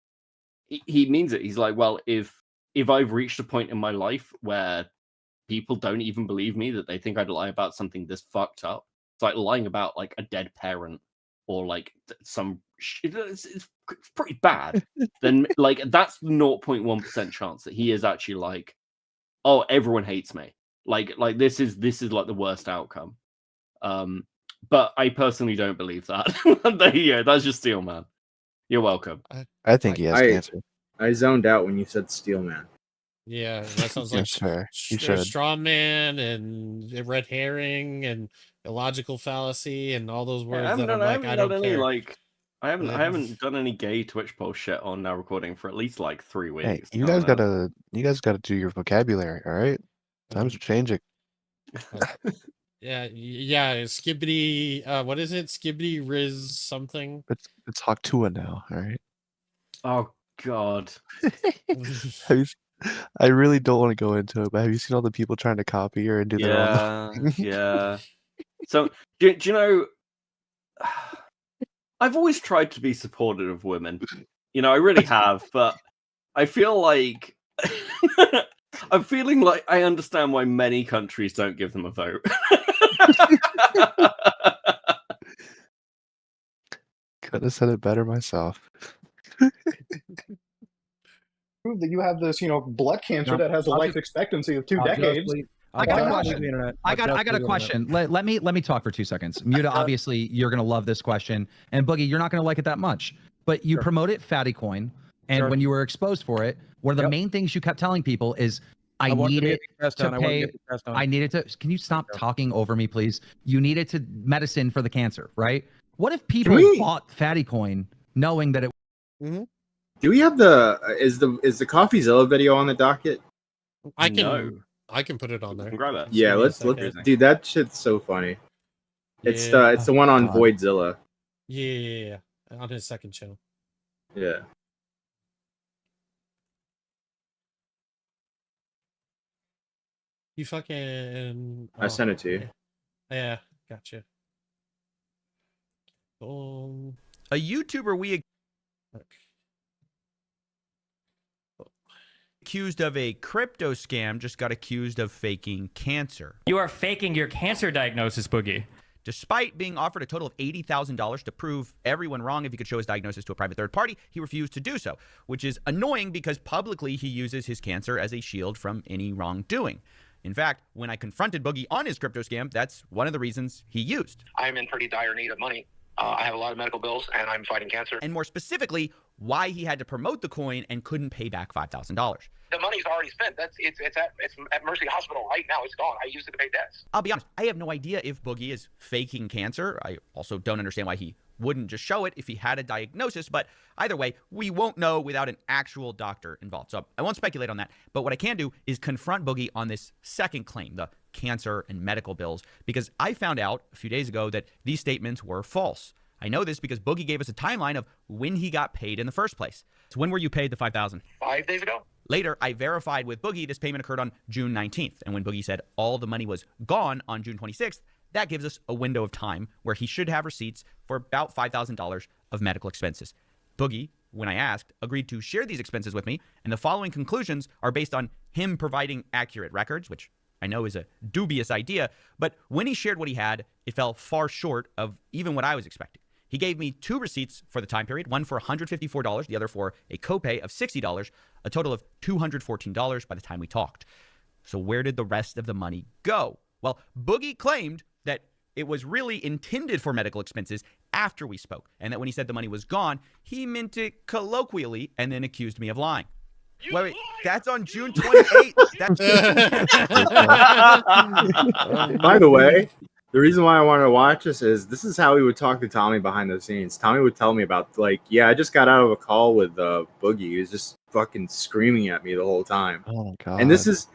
he means it. He's like, well, if I've reached a point in my life where people don't even believe me, that they think I'd lie about something this fucked up, it's like lying about like a dead parent or like some it's pretty bad, then like that's the 0.1% chance that he is actually like, oh, everyone hates me. Like this is like the worst outcome. But I personally don't believe that. There you go. That's just Steelman. You're welcome. I think he has cancer. I zoned out when you said Steelman. Yeah, that sounds like straw man and red herring and illogical fallacy and all those words that I'm like, I don't care. I haven't done any gay Twitch poll shit on Now Recording for at least like 3 weeks. Hey, you guys gotta do your vocabulary, all right? Times are changing. Yeah, Skibbity. What is it? Skibbity Riz something. It's Hawktua now, all right? Oh God. I really don't want to go into it, but have you seen all the people trying to copy her and do their own? Yeah. So do you know? I've always tried to be supportive of women. You know, I really have, but I feel like I'm feeling like I understand why many countries don't give them a vote. Could have said it better myself. Prove that you have this, blood cancer that has a life expectancy of 2 decades. I got a question. Let me talk for 2 seconds. Muta, obviously, you're gonna love this question, and Boogie, you're not gonna like it that much. But you promoted Fatty Coin, and when you were exposed for it, one of the main things you kept telling people is, I needed to pay. I needed to. Can you stop talking over me, please? You needed to medicine for the cancer, right? What if people bought Fatty Coin knowing that it? Do we have is the CoffeeZilla video on the docket? I can put it on there. Grab it. Yeah, let's dude, that shit's so funny. It's the one on Voidzilla. Yeah, on his second channel. Yeah. You fucking. I sent it to you. Yeah, gotcha. A YouTuber we accused of a crypto scam just got accused of faking cancer. You are faking your cancer diagnosis, Boogie. Despite being offered a total of $80,000 to prove everyone wrong if he could show his diagnosis to a private third party, he refused to do so, which is annoying because publicly he uses his cancer as a shield from any wrongdoing. In fact, when I confronted Boogie on his crypto scam, that's one of the reasons he used. I'm in pretty dire need of money. I have a lot of medical bills, and I'm fighting cancer. And more specifically, why he had to promote the coin and couldn't pay back $5,000. The money's already spent. It's at Mercy Hospital right now. It's gone. I used it to pay debts. I'll be honest, I have no idea if Boogie is faking cancer. I also don't understand why he wouldn't just show it if he had a diagnosis, but either way, we won't know without an actual doctor involved. So I won't speculate on that, but what I can do is confront Boogie on this second claim, the cancer and medical bills, because I found out a few days ago that these statements were false. I know this because Boogie gave us a timeline of when he got paid in the first place. So when were you paid the $5,000? 5 days ago. Later, I verified with Boogie this payment occurred on June 19th. And when Boogie said all the money was gone on June 26th, that gives us a window of time where he should have receipts for about $5,000 of medical expenses. Boogie, when I asked, agreed to share these expenses with me. And the following conclusions are based on him providing accurate records, which I know is a dubious idea. But when he shared what he had, it fell far short of even what I was expecting. He gave me 2 receipts for the time period, one for $154, the other for a copay of $60, a total of $214 by the time we talked. So where did the rest of the money go? Well, Boogie claimed that it was really intended for medical expenses after we spoke, and that when he said the money was gone, he meant it colloquially and then accused me of lying. Wait, that's on June 28th. By the way, the reason why I wanted to watch this is how he would talk to Tommy behind the scenes. Tommy would tell me about, like, yeah, I just got out of a call with Boogie. He was just fucking screaming at me the whole time. Oh my god! And this is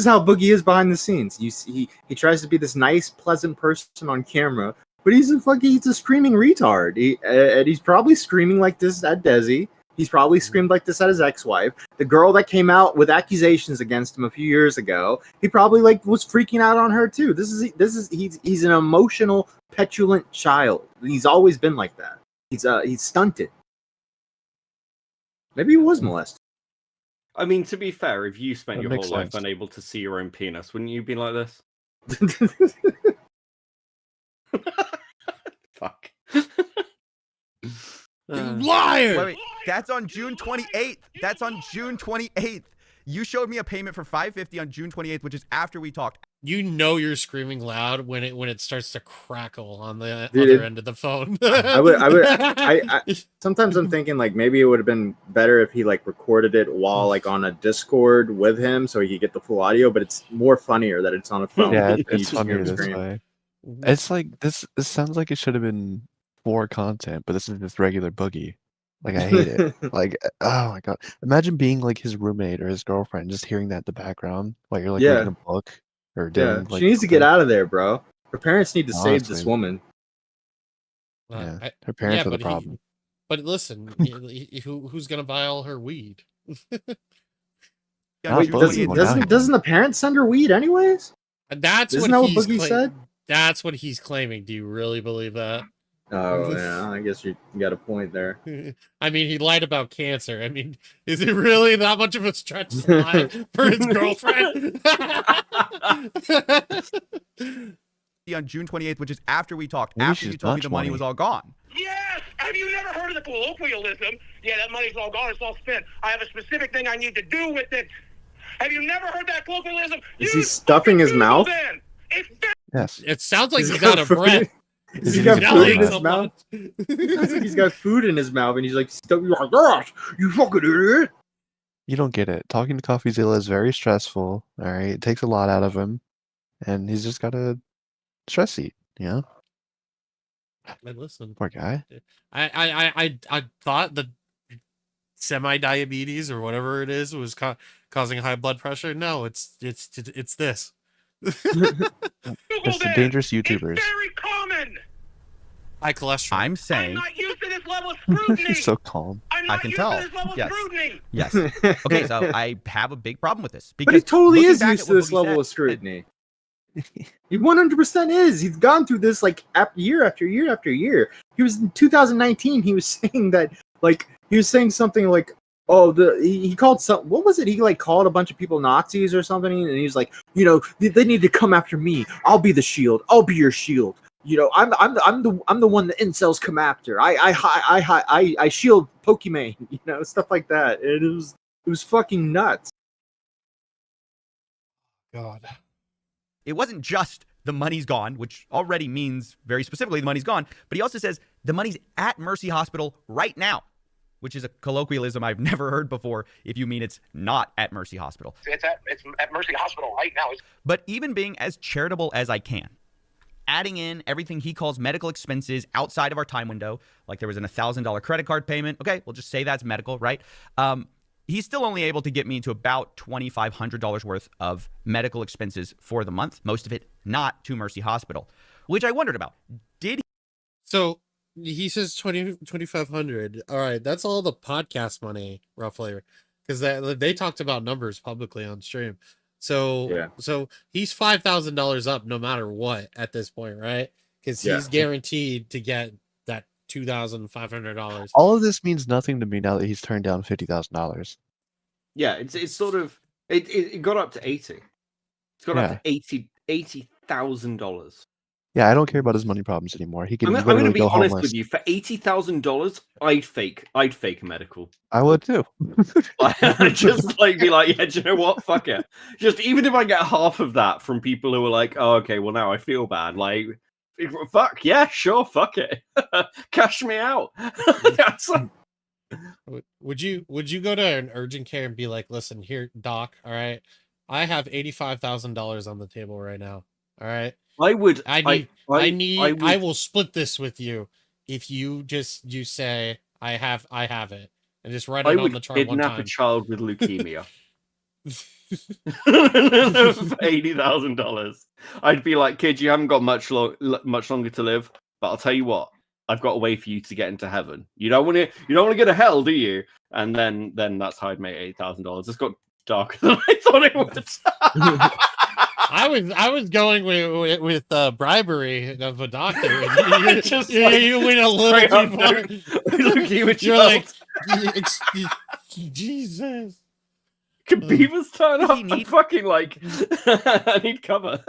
how Boogie is behind the scenes. You see, he tries to be this nice, pleasant person on camera, but he's a screaming retard. And he's probably screaming like this at Desi. He's probably screamed like this at his ex-wife. The girl that came out with accusations against him a few years ago, he probably was freaking out on her too. He's an emotional, petulant child. He's always been like that. He's stunted. Maybe he was molested. I mean, to be fair, if you spent your whole life unable to see your own penis, wouldn't you be like this? Fuck. You liar! Wait, that's on June 28th. That's on June 28th. You showed me a payment for $550 on June 28th, which is after we talked. You know you're screaming loud when it starts to crackle on the other end of the phone. I sometimes I'm thinking like maybe it would have been better if he like recorded it while like on a Discord with him so he could get the full audio, but it's more funnier that it's on a phone. Yeah, it's funnier this way. It's like this sounds like it should have been for content, but this is just regular Boogie. Like I hate it. Like, oh my god. Imagine being like his roommate or his girlfriend, just hearing that in the background while you're like reading a book or doing she needs to get out of there, bro. Her parents need to save this woman. Yeah, her parents are the problem. But listen, who's gonna buy all her weed? Wait, doesn't the parents send her weed anyways? Isn't that what Boogie said? That's what he's claiming. Do you really believe that? Oh yeah, I guess you got a point there. I mean, he lied about cancer. I mean, is it really that much of a stretch to lie for his girlfriend? On June 28th, which is after we talked, after you told me the money was all gone. Yes! Have you never heard of the colloquialism? Yeah, that money's all gone. It's all spent. I have a specific thing I need to do with it. Have you never heard that colloquialism? Is he stuffing his mouth? Yes. It sounds like he's out of breath. He's got food in his mouth. It sounds like he's got food in his mouth, and he's like, "Gosh, you fucking idiot!" You don't get it. Talking to CoffeeZilla is very stressful. All right, it takes a lot out of him, and he's just got a stress eat. You know. Listen, poor guy. I thought the semi-diabetes or whatever it is was causing high blood pressure. No, it's this. It's the dangerous YouTubers. It's very common. High cholesterol. I'm saying. I'm not used to this level of scrutiny. He's so calm. I'm I can tell. Yes. Scrutiny. Yes. Okay, so I have a big problem with this But he because totally looking is back used at to what this Boogie level said- of scrutiny. He 100% is. He's gone through this like year after year after year. He was in 2019. He was saying that he was saying something like, "Oh, he called some. What was it? He like called a bunch of people Nazis or something." And he was like, they need to come after me. I'll be the shield. I'll be your shield. I'm the one the incels come after. I shield Pokemon. Stuff like that. And it was fucking nuts. God. It wasn't just the money's gone, which already means very specifically the money's gone, but he also says the money's at Mercy Hospital right now, which is a colloquialism I've never heard before if you mean it's not at Mercy Hospital. It's at Mercy Hospital right now. But even being as charitable as I can, adding in everything he calls medical expenses outside of our time window, like there was an $1,000 credit card payment. Okay, we'll just say that's medical, right? He's still only able to get me to about $2,500 worth of medical expenses for the month, most of it not to Mercy Hospital, which I wondered about. So he says 2,500. All right, that's all the podcast money, roughly, because they talked about numbers publicly on stream. So he's $5,000 up no matter what at this point, right? Because he's guaranteed to get that $2,500. All of this means nothing to me now that he's turned down $50,000. Yeah, it's sort of it got up to 80. It's got up to $80,000. Yeah, I don't care about his money problems anymore. He can I'm going to be go honest homeless. with you. For $80,000, I'd fake a medical. I would too. I'd just be like, yeah, do you know what? Fuck it. Just even if I get half of that from people who are like, oh, okay, well now I feel bad. Like, fuck yeah, sure, fuck it. Cash me out. Would you go to an urgent care and be like, listen, here, doc, all right, I have $85,000 on the table right now. All right. I would. I will split this with you if you say I have it and just write it on the chart one time. I would kidnap a child with leukemia. For $80,000. I'd be like, kid, you haven't got much longer to live, but I'll tell you what, I've got a way for you to get into heaven. You don't want to go to hell, do you? And then that's how I'd make $80,000. It's got darker than I thought it would. I was going with bribery of a doctor. And you went a little too far. You're like, Jesus. Can beavers turn up? I'm fucking like, I need cover.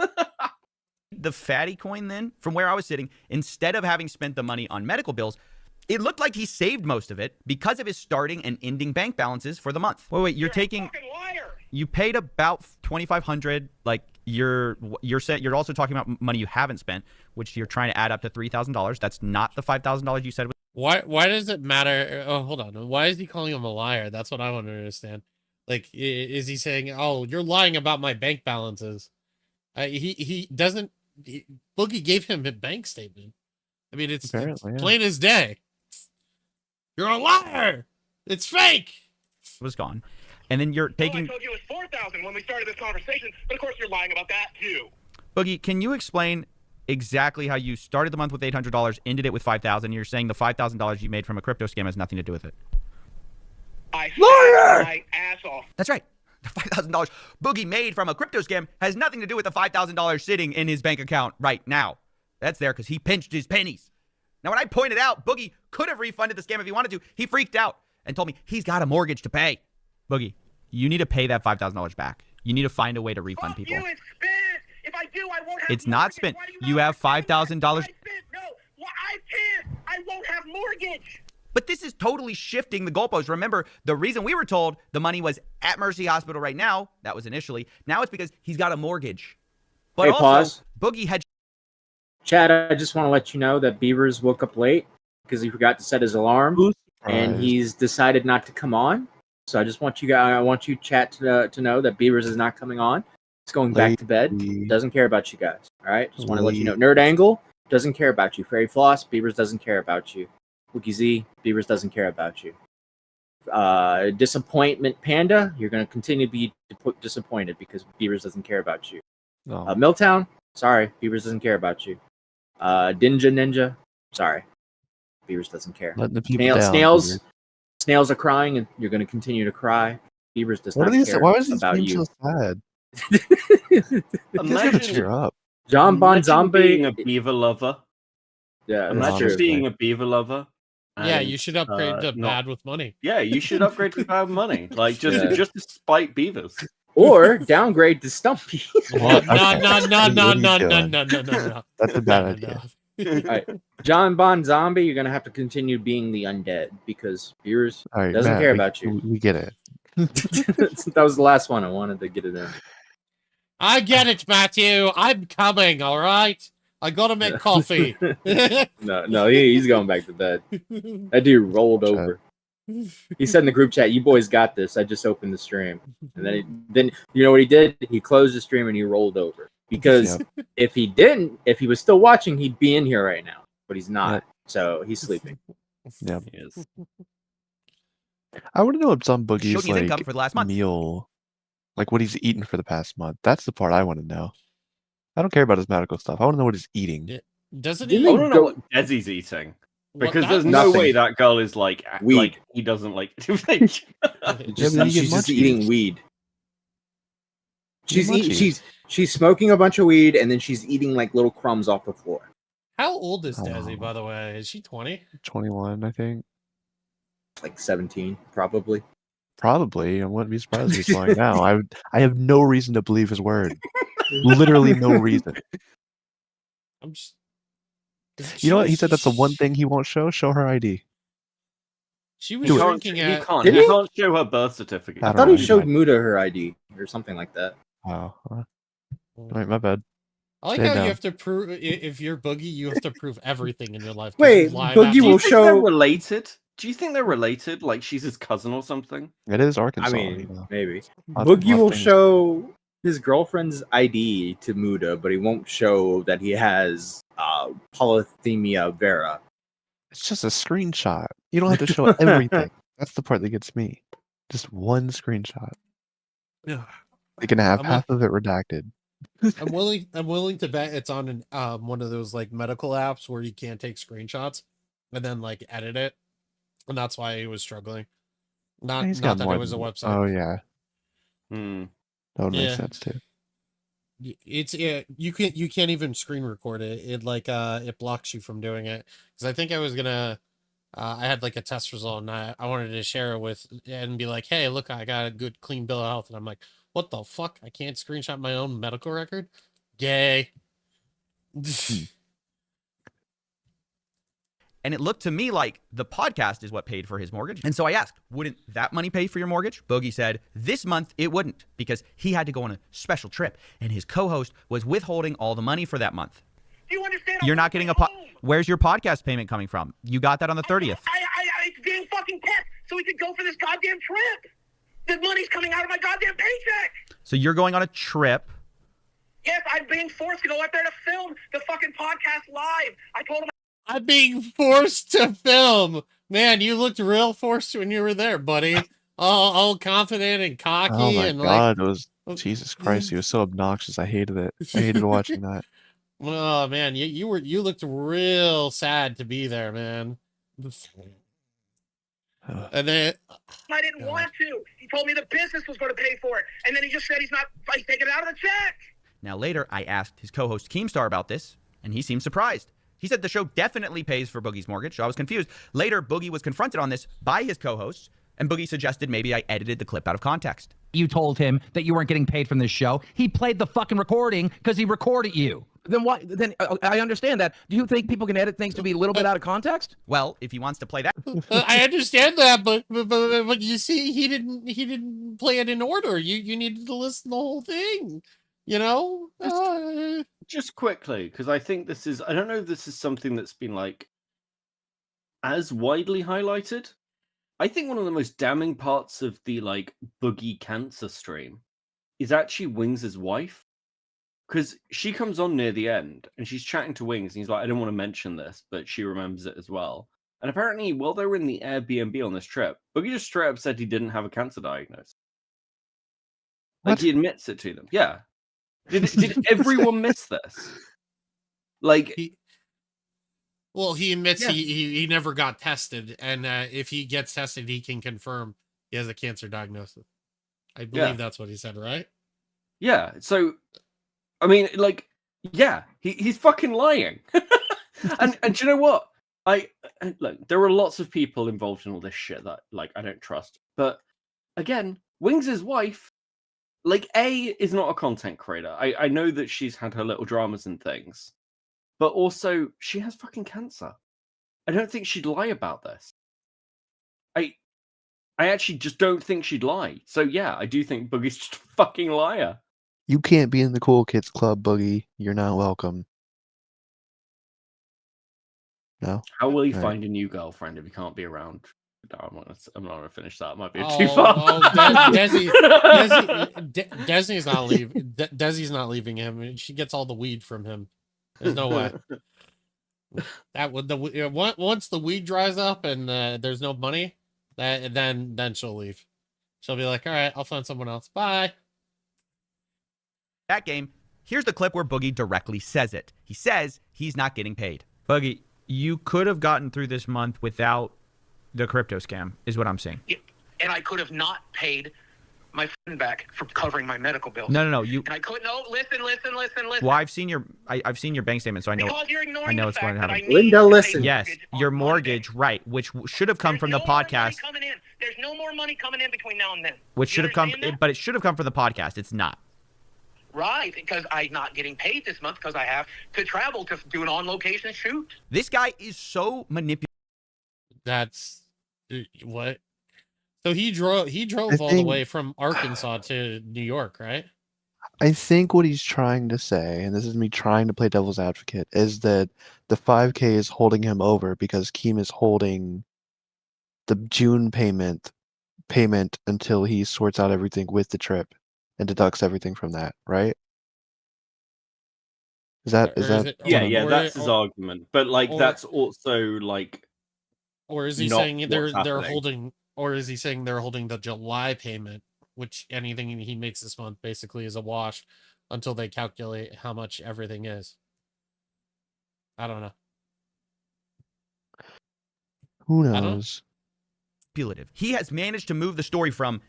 The fatty coin then, from where I was sitting, instead of having spent the money on medical bills, it looked like he saved most of it because of his starting and ending bank balances for the month. Wait, you're you paid about $2,500. Like you're also talking about money you haven't spent, which you're trying to add up to $3,000. That's not the $5,000 you said. Why does it matter? Oh, hold on. Why is he calling him a liar? That's what I want to understand. Like, is he saying, "Oh, you're lying about my bank balances"? He doesn't. Boogie gave him a bank statement. I mean, it's plain as day. You're a liar. It's fake. It was gone, and then you're taking. I told you it was 4,000 when we started this conversation, but of course you're lying about that too. Boogie, can you explain exactly how you started the month with $800, ended it with $5,000? You're saying the $5,000 you made from a crypto scam has nothing to do with it. I liar! My ass off. That's right. The $5,000 Boogie made from a crypto scam has nothing to do with the $5,000 sitting in his bank account right now. That's there because he pinched his pennies. Now, when I pointed out Boogie could have refunded the scam if he wanted to, he freaked out and told me he's got a mortgage to pay. Boogie, you need to pay that $5,000 back. You need to find a way to refund people. You, it's spent. If I do, I won't have It's not spent. You have $5,000. No, well, I can't. I won't have mortgage. But this is totally shifting the goalposts. Remember, the reason we were told the money was at Mercy Hospital right now, that was initially. Now it's because he's got a mortgage. But hey, also, pause. Boogie had... Chad, I just want to let you know that Beavers woke up late because he forgot to set his alarm, and he's decided not to come on. So I just want you guys, I want you, chat, to know that Beavers is not coming on. He's going back to bed. Doesn't care about you guys. All right, just want to let you know. Nerd Angle doesn't care about you. Fairy Floss, Beavers doesn't care about you. Wookie Z, Beavers doesn't care about you. Disappointment Panda, you're going to continue to be disappointed because Beavers doesn't care about you. Milltown, sorry, Beavers doesn't care about you. Ninja, sorry, Beavers doesn't care. Let the people down, Snails, Snails are crying, and you're going to continue to cry. Beavers does not care Why is he about being you. so sad? Imagine cheer up. John Bon imagine Zombie being a beaver lover. Yeah, Imagine being a beaver lover. Yeah, and, you should upgrade to not- bad with money. Yeah, you should upgrade to bad money. Like just Yeah. just to spite beavers. Or downgrade to Stumpy. No. That's a bad idea. All right. John Bon Zombie, you're going to have to continue being the undead because Beers All right, doesn't Matt, care about you. We get it. That was the last one. I wanted to get it in. I get it, Matthew. I'm coming, all right? I gotta make coffee. No, he's going back to bed. That dude rolled over. He said in the group chat, "You boys got this. I just opened the stream." And then you know what he did? He closed the stream and he rolled over. Because if he didn't, if he was still watching, he'd be in here right now. But he's not. So he's sleeping. Yeah. I want to know what's on Boogie's Showed me his income for the last month. meal, like what he's eaten for the past month. That's the part I want to know. I don't care about his medical stuff. I want to know what he's eating. Doesn't I he? want to know what Desi's eating. Because there's no way that girl is like Weed. like he doesn't like She's just eating weed. She's smoking a bunch of weed and then she's eating like little crumbs off the floor. How old is Desi, by the way? Is she 20? 21, I think. Like 17, probably. Probably. I wouldn't be surprised if he's lying now. I have no reason to believe his word. Literally no reason. I'm just. You know what? He said that's the one thing he won't show. Show her ID. She was drinking at. Did he? You can't show her birth certificate. I thought he showed Muda her ID or something like that. Oh, all right, my bad. I like Stay how down. you have to prove if you're Boogie, you have to prove everything in your life. 'cause Wait, you lie Boogie about will nothing. show- They're related? Do you think they're related? Like she's his cousin or something? It is Arkansas. I mean, you know. maybe. Lots Boogie will of things. show his girlfriend's ID to Muda, but he won't show that he has polycythemia vera. It's just a screenshot. You don't have to show everything. That's the part that gets me. Just one screenshot. Yeah. They can have I'm half of it redacted. I'm willing to bet it's on an one of those like medical apps where you can't take screenshots and then like edit it, and that's why he was struggling. Not He's not got that more it was a than- website. Oh yeah, Hmm. that would Yeah. make sense too. It's you can't even screen record it. It like it blocks you from doing it because I think I was gonna I had like a test result and I wanted to share it with and be like, hey, look, I got a good clean bill of health, and I'm like, what the fuck? I can't screenshot my own medical record? Yay. And it looked to me like the podcast is what paid for his mortgage. And so I asked, wouldn't that money pay for your mortgage? Boogie said, this month it wouldn't because he had to go on a special trip and his co-host was withholding all the money for that month. Do you understand? You're not getting Where's your podcast payment coming from? You got that on the 30th. It's being fucking kept so we could go for this goddamn trip. The money's coming out of my goddamn paycheck. So you're going on a trip. Yes, I'm being forced to go out there to film the fucking podcast live. I told him. I'm being forced to film. Man, you looked real forced when you were there, buddy. All confident and cocky. Oh my and god, it was Jesus Christ. He was so obnoxious. I hated it. I hated watching that. Oh man, you looked real sad to be there, man. And then I didn't want to. He told me the business was going to pay for it, and then he just said he's taking it out of the check. Now later, I asked his co-host Keemstar about this, and he seemed surprised. He said the show definitely pays for Boogie's mortgage, so I was confused. Later, Boogie was confronted on this by his co-hosts, and Boogie suggested maybe I edited the clip out of context. You told him that you weren't getting paid from this show. He played the fucking recording because he recorded you. Then why? Then I understand that. Do you think people can edit things to be a little bit out of context? Well, if he wants to play that, I understand that, but you see, he didn't play it in order. You needed to listen to the whole thing. You know. Just quickly, because I think this is, I don't know if this is something that's been like as widely highlighted. I think one of the most damning parts of the like Boogie cancer stream is actually Wings' wife. Because she comes on near the end and she's chatting to Wings and he's like, I don't want to mention this, but she remembers it as well. And apparently, while they were in the Airbnb on this trip, Boogie just straight up said he didn't have a cancer diagnosis. Like he admits it to them. Yeah. Did everyone miss this? Like Well, he admits Yeah. he never got tested, and if he gets tested, he can confirm he has a cancer diagnosis. I believe that's what he said, right? Yeah. So, I mean, like, yeah, he's fucking lying. and do you know what? Look, there are lots of people involved in all this shit that like I don't trust. But again, Wings' wife, like, is not a content creator. I know that she's had her little dramas and things, but also she has fucking cancer. I don't think she'd lie about this. I actually just don't think she'd lie. So yeah, I do think Boogie's just a fucking liar. You can't be in the cool kids club, Boogie. You're not welcome. No. How will you All find a new girlfriend if you can't be around? No, I'm not gonna finish that. It might be Oh, too far. Desi's not leaving. Desi's not leaving him. She gets all the weed from him. There's no way. That would once the weed dries up and there's no money, then she'll leave. She'll be like, all right, I'll find someone else. Bye. That game. Here's the clip where Boogie directly says it. He says he's not getting paid. Boogie, you could have gotten through this month without the crypto scam, is what I'm saying. Yeah, and I could have not paid my friend back for covering my medical bills. No. You. And I couldn't. No, listen. Well, I've seen your bank statement, so I know. Because you're ignoring I know the what's going to fact that happen. I need Linda, to pay listen. Yes, mortgage your on mortgage, Monday. right? Which should have come from the No more money podcast. coming in. There's no more money coming in between now and then. Which You should have come, understand that? but it should have come from the podcast. It's not. Right, because I'm not getting paid this month because I have to travel to do an on-location shoot. This guy is so manipulative. That's what. So he drove all the way from Arkansas to New York, right? I think what he's trying to say, and this is me trying to play devil's advocate, is that the 5K is holding him over because Keem is holding the June payment until he sorts out everything with the trip and deducts everything from that, right? Is that Yeah, that's his argument. But like that's also like, or is he not saying what's they're happening. holding, or is he saying they're holding the July payment, which anything he makes this month basically is a wash until they calculate how much everything is? I don't know. Who knows? Manipulative. He has managed to move the story from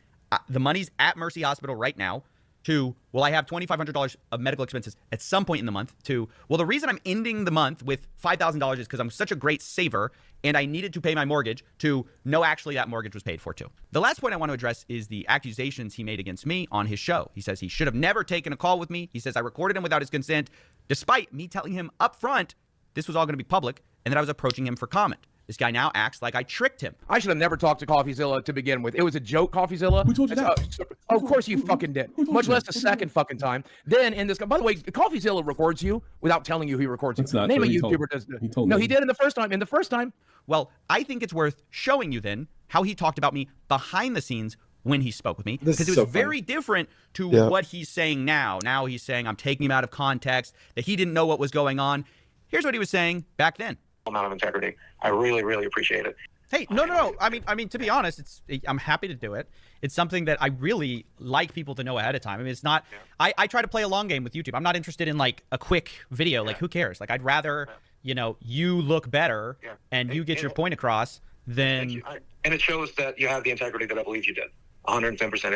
the money's at Mercy Hospital right now to, well, I have $2,500 of medical expenses at some point in the month to, well, the reason I'm ending the month with $5,000 is because I'm such a great saver and I needed to pay my mortgage to, no, actually that mortgage was paid for too. The last point I want to address is the accusations he made against me on his show. He says he should have never taken a call with me. He says I recorded him without his consent, despite me telling him up front this was all going to be public and that I was approaching him for comment. This guy now acts like I tricked him. I should have never talked to CoffeeZilla to begin with. It was a joke, CoffeeZilla. Who told you that? Of course you fucking did. Much less the second fucking time. Then in this, by the way, CoffeeZilla records you without telling you he records you. That's not Name true. a He told- YouTuber does. he told No, me. he did in the first time. In the first time. Well, I think it's worth showing you then how he talked about me behind the scenes when he spoke with me, This because is it was so very different to Yeah. what he's saying now. Now he's saying I'm taking him out of context, that he didn't know what was going on. Here's what he was saying back then. Amount of integrity. I really, really appreciate it. Hey, no. I mean, to be honest, I'm happy to do it. It's something that I really like people to know ahead of time. I mean, it's not. Yeah. I try to play a long game with YouTube. I'm not interested in like a quick video. Like, who cares? Like, I'd rather you look better and you get your point across than. And it shows that you have the integrity that I believe you did. 110%.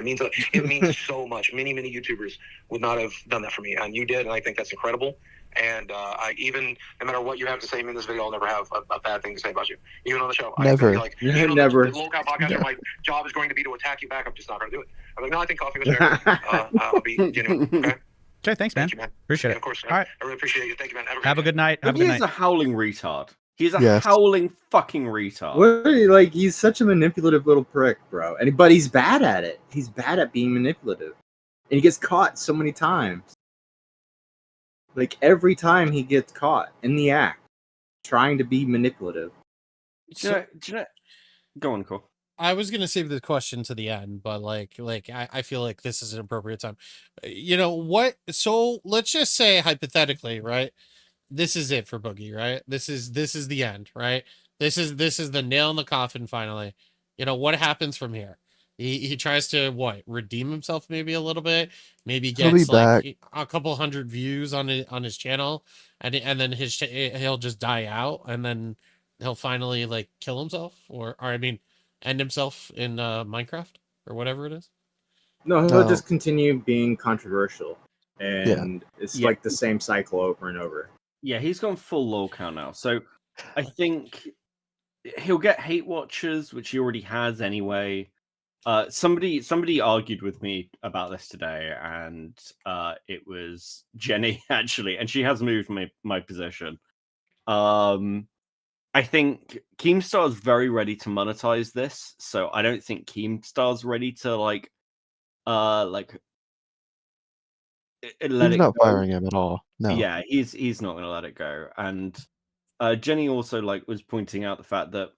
It means so much. Many YouTubers would not have done that for me, and you did, and I think that's incredible. And no matter what you have to say in this video, I'll never have a bad thing to say about you. Even on the show. Never. Never. The low-count podcaster, my job is going to be to attack you back. I'm just not going to do it. I'm like, no, I think coffee was fair. I'll be genuine. Okay? Okay, thanks, man. Thank you, man. Appreciate it. Of course. All right. I really appreciate you. Thank you, man. Have a good night. Have a He good is night. a howling retard. He's a Yes. howling fucking retard. What, like, he's such a manipulative little prick, bro. But he's bad at it. He's bad at being manipulative, and he gets caught so many times. Like every time he gets caught in the act, trying to be manipulative. Do you know? Go on, Cole. I was gonna save the question to the end, but I feel like this is an appropriate time. You know what? So let's just say hypothetically, right? This is it for Boogie, right? This is the end, right? This is the nail in the coffin finally. You know what happens from here? He tries to redeem himself maybe a little bit, maybe He'll be gets like back. a couple hundred views on his channel, and then he'll just die out, and then he'll finally like kill himself, or I mean, end himself in Minecraft or whatever it is. No, he'll No. just continue being controversial, and it's Yeah. like the same cycle over and over. Yeah, he's gone full lolcow now. So I think he'll get hate watchers, which he already has anyway. Somebody argued with me about this today, and it was Jenny actually, and she has moved my position. I think Keemstar's very ready to monetize this, so I don't think Keemstar's ready to let He's it not go. firing him at all. No. Yeah, he's not gonna let it go. And Jenny also was pointing out the fact that,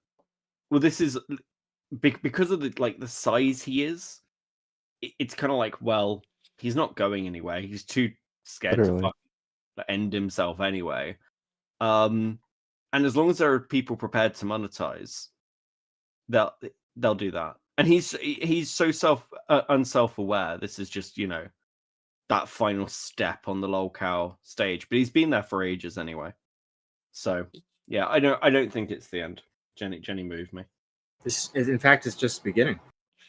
well, this is because of the size he is. It's kind of like, well, he's not going anywhere. He's too scared Literally. to end himself anyway. And as long as there are people prepared to monetize, they'll do that. And he's so unself-aware. This is just that final step on the lolcow stage. But he's been there for ages anyway. So yeah, I don't think it's the end. Jenny moved me. In fact, it's just beginning.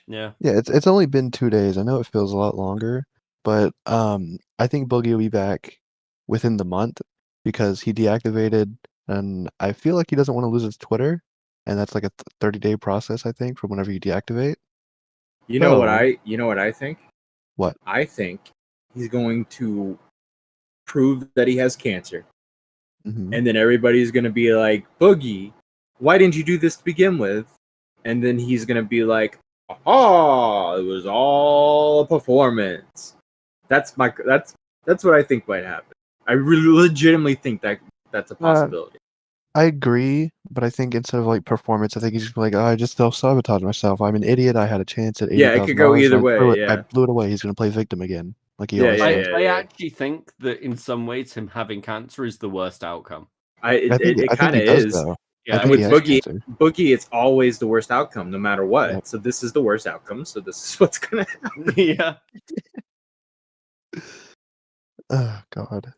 Yeah. Yeah, it's only been 2 days. I know it feels a lot longer, but I think Boogie will be back within the month because he deactivated, and I feel like he doesn't want to lose his Twitter, and that's like a 30-day process, I think, from whenever you deactivate. You know what I think? What? I think he's going to prove that he has cancer. Mhm. And then everybody's going to be like, Boogie, why didn't you do this to begin with? And then he's going to be like, oh, it was all a performance. That's what I think might happen. I really legitimately think that's a possibility. I agree, but I think instead of performance, I think he's just like, oh, I just self-sabotaged myself. I'm an idiot. I had a chance at $80,000. Yeah, it could go either way. I blew it away. He's going to play victim again. Like he Yeah, always does. I actually think that in some ways him having cancer is the worst outcome. It kind of does, is. though. Yeah, And with he has cancer. Boogie, it's always the worst outcome, no matter what. Yep. So this is the worst outcome. So this is what's gonna happen. Yeah. Oh God.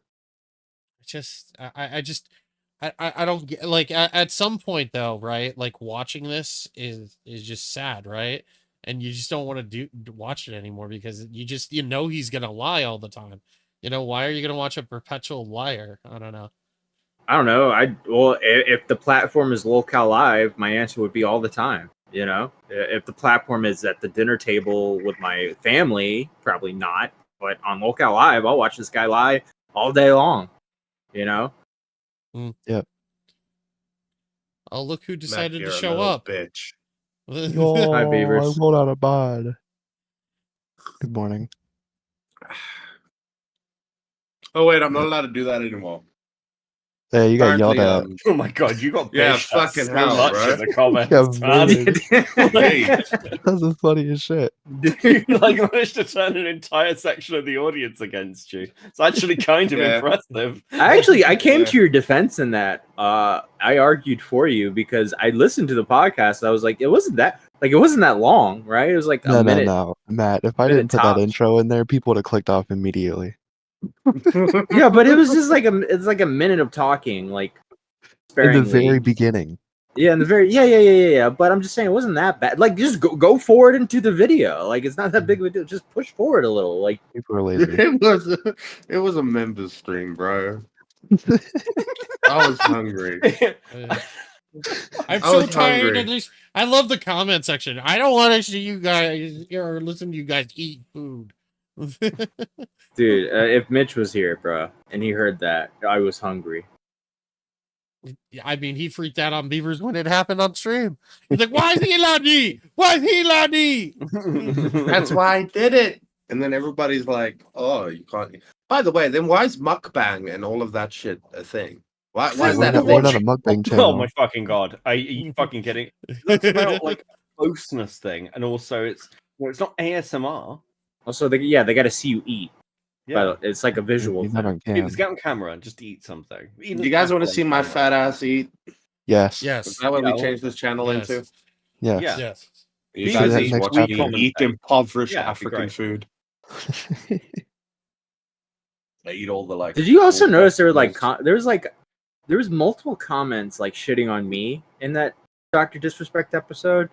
I don't get at some point though, right? Like watching this is just sad, right? And you just don't want to watch it anymore because you know he's gonna lie all the time. Why are you gonna watch a perpetual liar? I don't know. I don't know. If the platform is lolcow live, my answer would be all the time. If the platform is at the dinner table with my family, probably not. But on lolcow live, I'll watch this guy lie all day long. Yep. Oh, look who decided Mac, to you're a show little up. bitch. Oh, Hi, Beavers. I rolled out of bod. Good morning. Oh wait, I'm not allowed to do that anymore. Hey, you got yelled Apparently, at. Oh my God, you got Yeah, bitched at fucking so hell, much bro. in the comments. Yeah, man. Hey, That's the funniest shit. You managed to turn an entire section of the audience against you. It's actually kind of Yeah. impressive. I came Yeah. to your defense in that. I argued for you because I listened to the podcast. I was like, it wasn't that long, right? It was like a minute. No, Matt. If I minute didn't put tops. that intro in there, people would have clicked off immediately. Yeah, but it was just it's like a minute of talking, like In the sparingly. very beginning. Yeah, in the very yeah. But I'm just saying it wasn't that bad. Like just go forward into the video. Like it's not that big of a deal. Just push forward a little. Like People are lazy. it was a members stream, bro. I was hungry. I'm I so was tired hungry. of this. I love the comment section. I don't want to see you guys or listen to you guys eat food. dude, if Mitch was here, bro, and he heard that, I was hungry. I mean, he freaked out on Beavers when it happened on stream. He's like, "Why is he allowed to eat? Why is he allowed to eat?" That's why I did it. And then everybody's like, "Oh, you can't." By the way, then why is mukbang and all of that shit a thing? Why is that a We're not a thing? mukbang Oh channel. my fucking God. Are you fucking kidding? It's about a closeness thing, and also it's not ASMR. Also, they got to see you eat. Yeah. But it's like a visual He's not thing. on Dude, cam. let's get on camera and just eat something. Do you guys want to see my fat ass eat? Yes. Yes. Is that what Yeah, we changed this channel yes. into? Yes. Yeah. Yes. You See guys that eat next what you chapter. eat impoverished Yeah, that'd be African great. food. I eat all the like. Did you also all notice there were like vegetables. there was multiple comments like shitting on me in that Dr. Disrespect episode?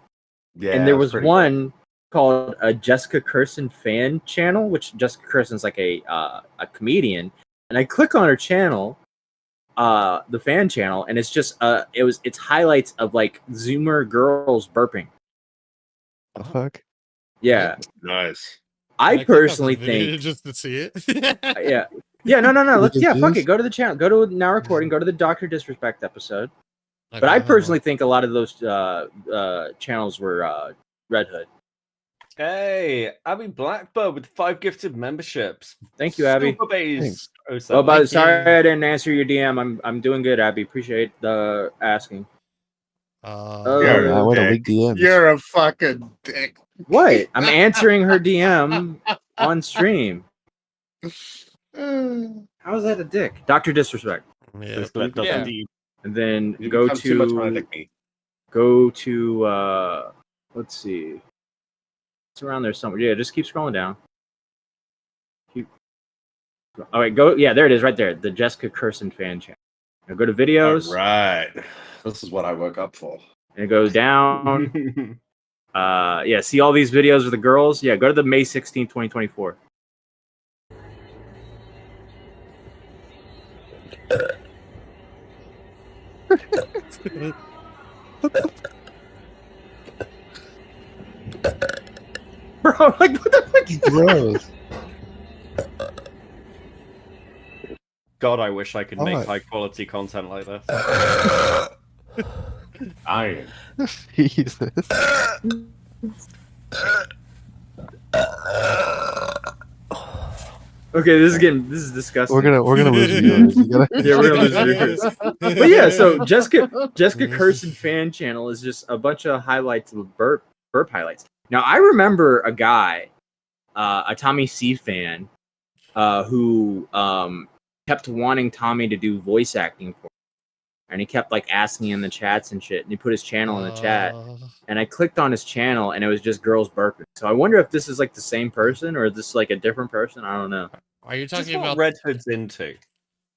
Yeah, and there it's was pretty one called a Jessica Kirsten fan channel, which Jessica Kirsten's like a comedian, and I click on her channel, the fan channel, and it's just it's highlights of like Zoomer girls burping. The fuck? Yeah, nice. I Can click on personally the video think just to see it. no. Let's Just fuck use- it. Go to the channel. Go to now recording. Go to the Dr. Disrespect episode. But Okay, I hold on. personally think a lot of those channels were Red Hood. Hey, Abby Blackbird with 5 gifted memberships. Thank you, Abby. Super Base Thanks. 07. Well, Thank sorry you. I didn't answer your DM. I'm doing good, Abby. Appreciate the asking. You're wow, a what a dick. weak DMs. You're a fucking dick. What? I'm answering her DM on stream. How is that a dick? Dr. Disrespect. Yeah. This clip doesn't Yeah. deep. And then You go become too much more to like me. let's see. It's around there somewhere. Yeah, just keep scrolling down. All right, go. Yeah, there it is, right there. The Jessica Kirsten fan channel. Now go to videos. All right. This is what I woke up for. And go down. Yeah, see all these videos of the girls? Yeah, go to the May 16th, 2024. Bro, like what the fuck? Gross. God, I wish I could make Oh. high quality content like this. Iron. Jesus. Okay, this is disgusting. We're gonna lose viewers. You gotta... Yeah, we're gonna lose viewers. But yeah, so Jessica Kirsten fan channel is just a bunch of highlights of burp highlights. Now I remember a guy, a Tommy C fan, who kept wanting Tommy to do voice acting for him. And he kept like asking in the chats and shit. And he put his channel in the chat. And I clicked on his channel and it was just girls burping. So I wonder if this is like the same person or is this like a different person? I don't know. Are you Just talking what about Red Hood's into?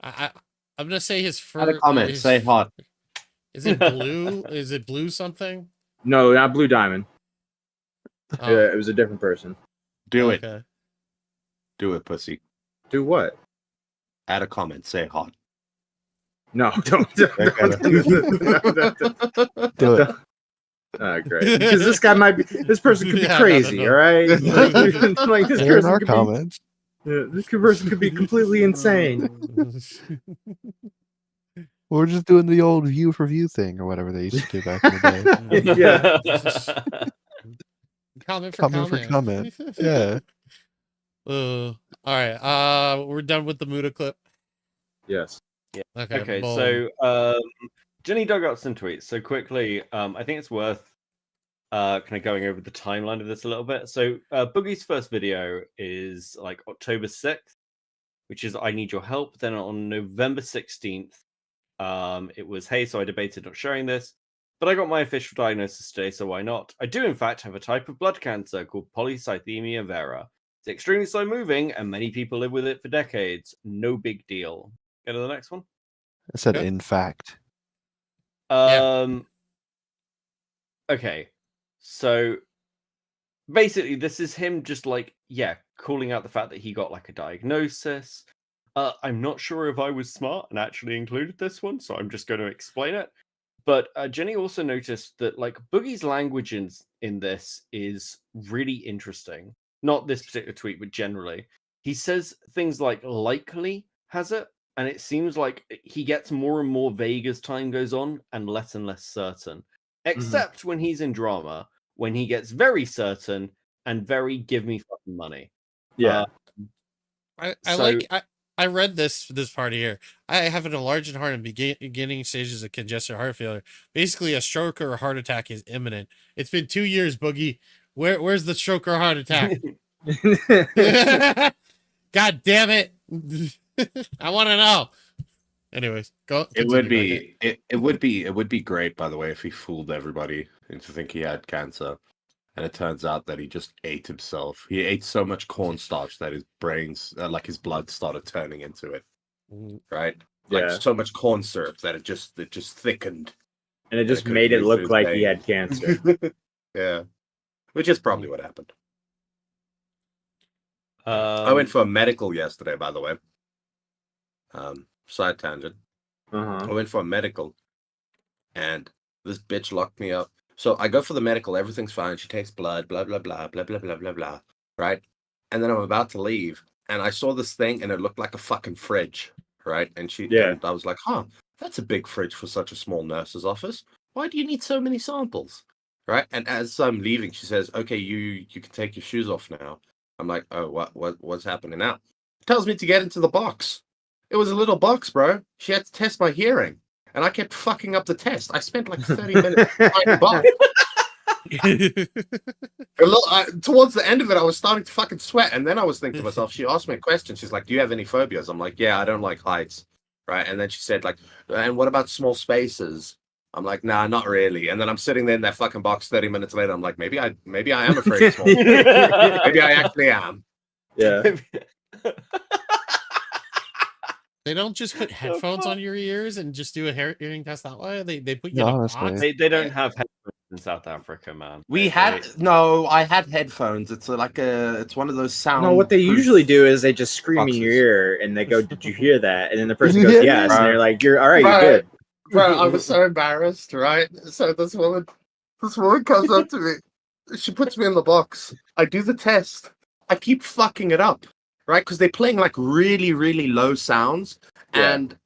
I'm gonna say his Add a first comment. Say hot. Is it blue? Is it blue something? No, not Blue Diamond. Oh, It was a different person. Do it. okay. Do it, pussy. Do what? Add a comment. Say hot. No, don't. Do it. Oh, great. Because this person could be Yeah, crazy, no. all right? Like this Share in person our could comments. this person could be completely insane. We're just doing the old view for view thing or whatever they used to do back in the day. Yeah. Comment for Comment comment. for comment. Yeah. All right. We're done with the Muda clip. Yes. Okay. Okay, boom. so Jenny dug out some tweets. So quickly, I think it's worth kind of going over the timeline of this a little bit. So Boogie's first video is like October 6th, which is I Need Your Help. Then on November 16th, it was, hey, so I debated not sharing this, but I got my official diagnosis today, so why not? I do, in fact, have a type of blood cancer called polycythemia vera. It's extremely slow moving, and many people live with it for decades. No big deal. Go to the next one. I said, Okay. in fact. Okay. So basically this is him just like, yeah, calling out the fact that he got like a diagnosis. I'm not sure if I was smart and actually included this one, so I'm just going to explain it. But Jenny also noticed that like Boogie's language in this is really interesting. Not this particular tweet, but generally. He says things like likely has it, and it seems like he gets more and more vague as time goes on and less certain. Except when he's in drama, when he gets very certain and very give me fucking money. Yeah. I read this part here. I have an enlarged heart and beginning stages of congestive heart failure. Basically, a stroke or a heart attack is imminent. It's been 2 years, Boogie. Where's the stroke or heart attack? God damn it! I want to know. Anyways, go. It would be great, by the way, if he fooled everybody into thinking he had cancer, and it turns out that he just ate himself. He ate so much cornstarch that his brains, like his blood, started turning into it. Right? Like Yeah. so much corn syrup that it just thickened, And it just couldn't made it move look through his like he veins. had cancer. Yeah, which is probably what happened. I went for a medical yesterday, by the way. Side tangent. I went for a medical, and this bitch locked me up. So I go for the medical, everything's fine. She takes blood, blah blah blah blah blah blah blah blah. Right, and then I'm about to leave, and I saw this thing, and it looked like a fucking fridge. Right, and and I was like, huh, that's a big fridge for such a small nurse's office. Why do you need so many samples? Right, and as I'm leaving, she says, okay, you can take your shoes off now. I'm like, oh, what's happening now? Tells me to get into the box. It was a little box, bro. She had to test my hearing, and I kept fucking up the test. I spent like 30 minutes trying to box. Towards the end of it, I was starting to fucking sweat, and then I was thinking to myself, she asked me a question. She's like, do you have any phobias? I'm like, yeah, I don't like heights. Right, and then she said, like, and what about small spaces? I'm like, nah, not really. And then I'm sitting there in that fucking box 30 minutes later. I'm like, maybe I am afraid of small spaces. Maybe I actually am. Yeah. They don't just put headphones on your ears and just do a hearing test that way. They put you No, in a honestly. box. They don't have headphones in South Africa, man. I had headphones. It's it's one of those sound. No, what they usually do is they just scream in your ear and they go, "Did you hear that?" And then the person goes, "Yes," and they're like, "You're all right, you're good." Bro, I was so embarrassed, right? So this woman comes up to me. She puts me in the box. I do the test. I keep fucking it up, right? Because they're playing like really, really low sounds. Yeah. And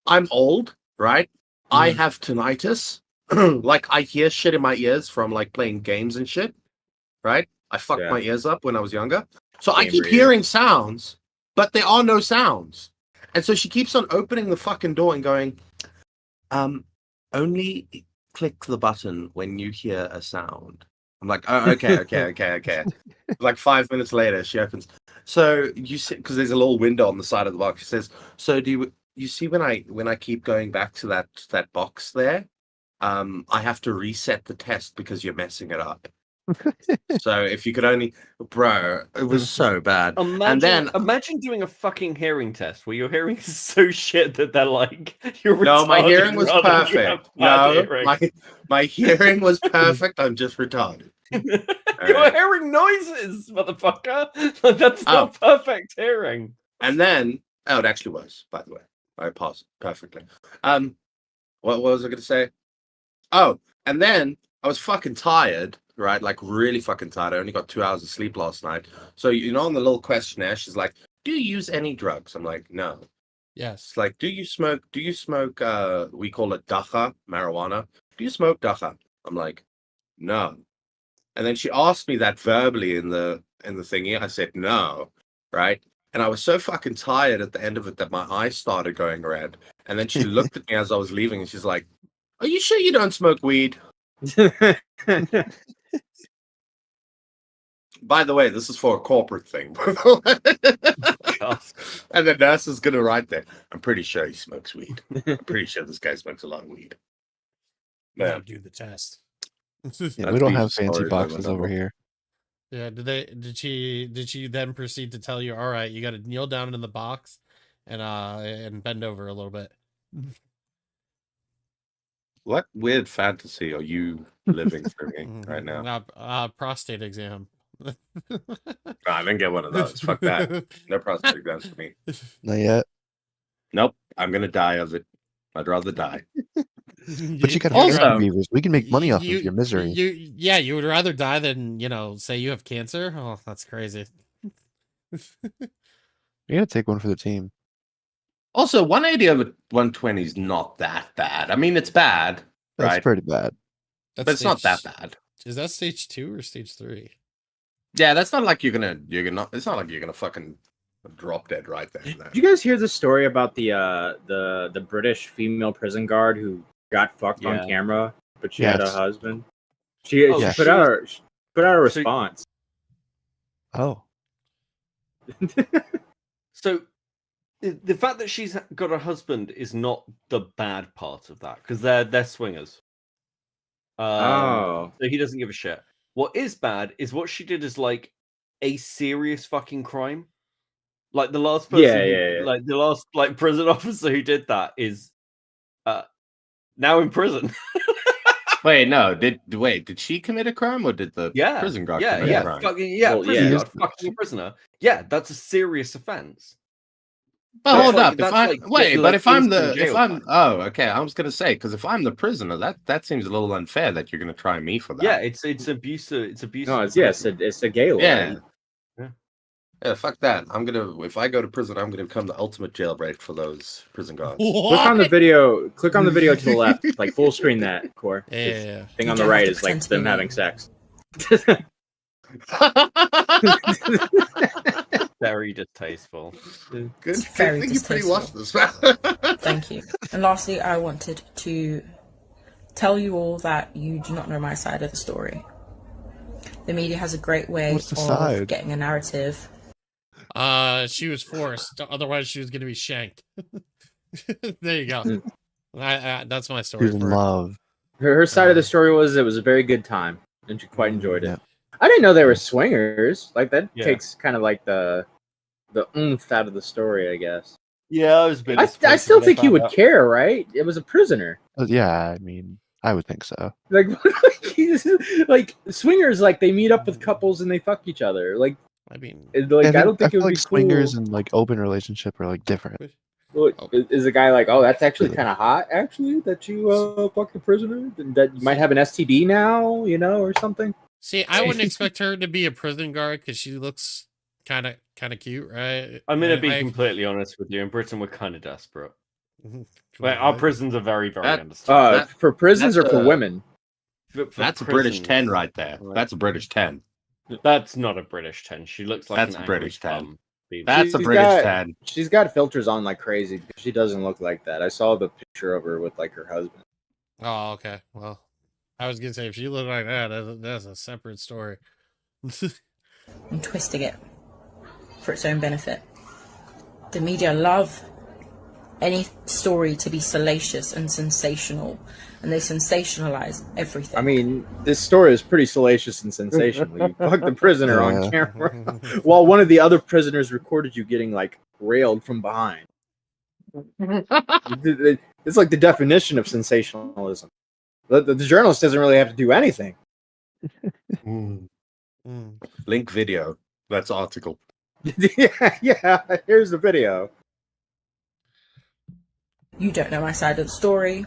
I'm old, right? I have tinnitus. Like I hear shit in my ears from like playing games and shit, right? I fucked my ears up when I was younger. So I keep hearing sounds, but there are no sounds. And so she keeps on opening the fucking door and going, only click the button when you hear a sound. I'm like, oh, okay. Like 5 minutes later, she opens. So you see, because there's a little window on the side of the box. She says, so do you see when I keep going back to that box there? I have to reset the test because you're messing it up. So if you could only, bro, it was so bad. Imagine doing a fucking hearing test where your hearing is so shit that they're like, you're no, my retarded hearing was rather than you have perfect. bad No, hearing. my hearing was perfect. I'm just retarded. You're hearing noises, motherfucker. Like, that's not perfect hearing. And then, it actually was, by the way. I passed perfectly. What was I going to say? Oh, and then I was fucking tired, right? Like really fucking tired. I only got 2 hours of sleep last night. So, on the little questionnaire, she's like, do you use any drugs? I'm like, no. Yes. It's like, do you smoke, we call it dacha, marijuana. Do you smoke dacha? I'm like, no. And then she asked me that verbally in the thingy. I said, no. Right. And I was so fucking tired at the end of it that my eyes started going red. And then she looked at me as I was leaving and she's like, are you sure you don't smoke weed? By the way, this is for a corporate thing. And the nurse is going to write there. I'm pretty sure he smokes weed. I'm pretty sure this guy smokes a lot of weed. Man, do the test. Yeah, we don't have fancy boxes over here. Yeah, did she then proceed to tell you, all right, you got to kneel down in the box and bend over a little bit? What weird fantasy are you living through me right now? Prostate exam. I didn't get one of those. Fuck that. No prostate exams for me. Not yet. Nope. I'm gonna die of it. I'd rather die. But you got also beavers. We can make money off of your misery. You would rather die than say you have cancer. Oh, that's crazy. You gotta take one for the team. Also, 180 over 120 is not that bad. I mean, it's bad. That's right? pretty bad. But it's not that bad. Is that stage 2 or stage 3? Yeah, that's not like you're gonna. It's not like you're gonna fucking drop dead right there. Did you guys hear the story about the British female prison guard who got fucked on camera, but she had a husband? She put out a response. Oh. So the fact that she's got a husband is not the bad part of that, because they're swingers. So he doesn't give a shit. What is bad is what she did is like a serious fucking crime. Like the last person, like the last like prison officer who did that is now in prison. Wait, no. Did she commit a crime or did the prison guard commit a crime? Prison guard fucking a prisoner. Yeah, that's a serious offense. But hold up, that's oh, okay. I was gonna say, because if I'm the prisoner, that seems a little unfair that you're gonna try me for that. Yeah, it's abuse. It's abuse. No, it's a gay law. Yeah, fuck that. If I go to prison, I'm gonna become the ultimate jailbreak for those prison guards. Click on the video to the left, like full screen that, Core. Yeah. Thing on the right is like them having sex. Very distasteful. Good. Very You pretty distasteful. watched this. Thank you. And lastly, I wanted to tell you all that you do not know my side of the story. The media has a great way What's the of side? getting a narrative. She was forced. Otherwise, she was going to be shanked. There you go. That's my story. She's in love. Her side of the story was it was a very good time, and she quite enjoyed it. I didn't know they were swingers. Like that takes kind of like the oomph out of the story, I guess. Yeah, I was. I still think you would care, right? It was a prisoner. Yeah, I mean, I would think so. Like, like swingers, like they meet up with couples and they fuck each other. Like, I mean, like I don't think it feel would like be swingers cool. and like open relationship are like different. Well, is a guy like, oh, that's actually kind of hot, actually, that you fuck a prisoner, that you might have an STD now, you know, or something. See, I wouldn't expect her to be a prison guard because she looks kind of cute, right? I'm gonna be completely honest with you. In Britain, we're kind of desperate. Like, our prisons are very, very understaffed. For prisons or for women? That's a British 10 right there. That's a British 10. That's not a British 10. She looks like That's an a British angry 10. bum. That's a British 10. She's got filters on like crazy. She doesn't look like that. I saw the picture of her with like her husband. Oh, okay. Well, I was gonna say if she looked like that, that's a separate story. And twisting it for its own benefit. The media love any story to be salacious and sensational, and they sensationalize everything. I mean, this story is pretty salacious and sensational. You fucked the prisoner on camera while one of the other prisoners recorded you getting like railed from behind. It's like the definition of sensationalism. The journalist doesn't really have to do anything. Link video. That's article. yeah. Here's the video. You don't know my side of the story,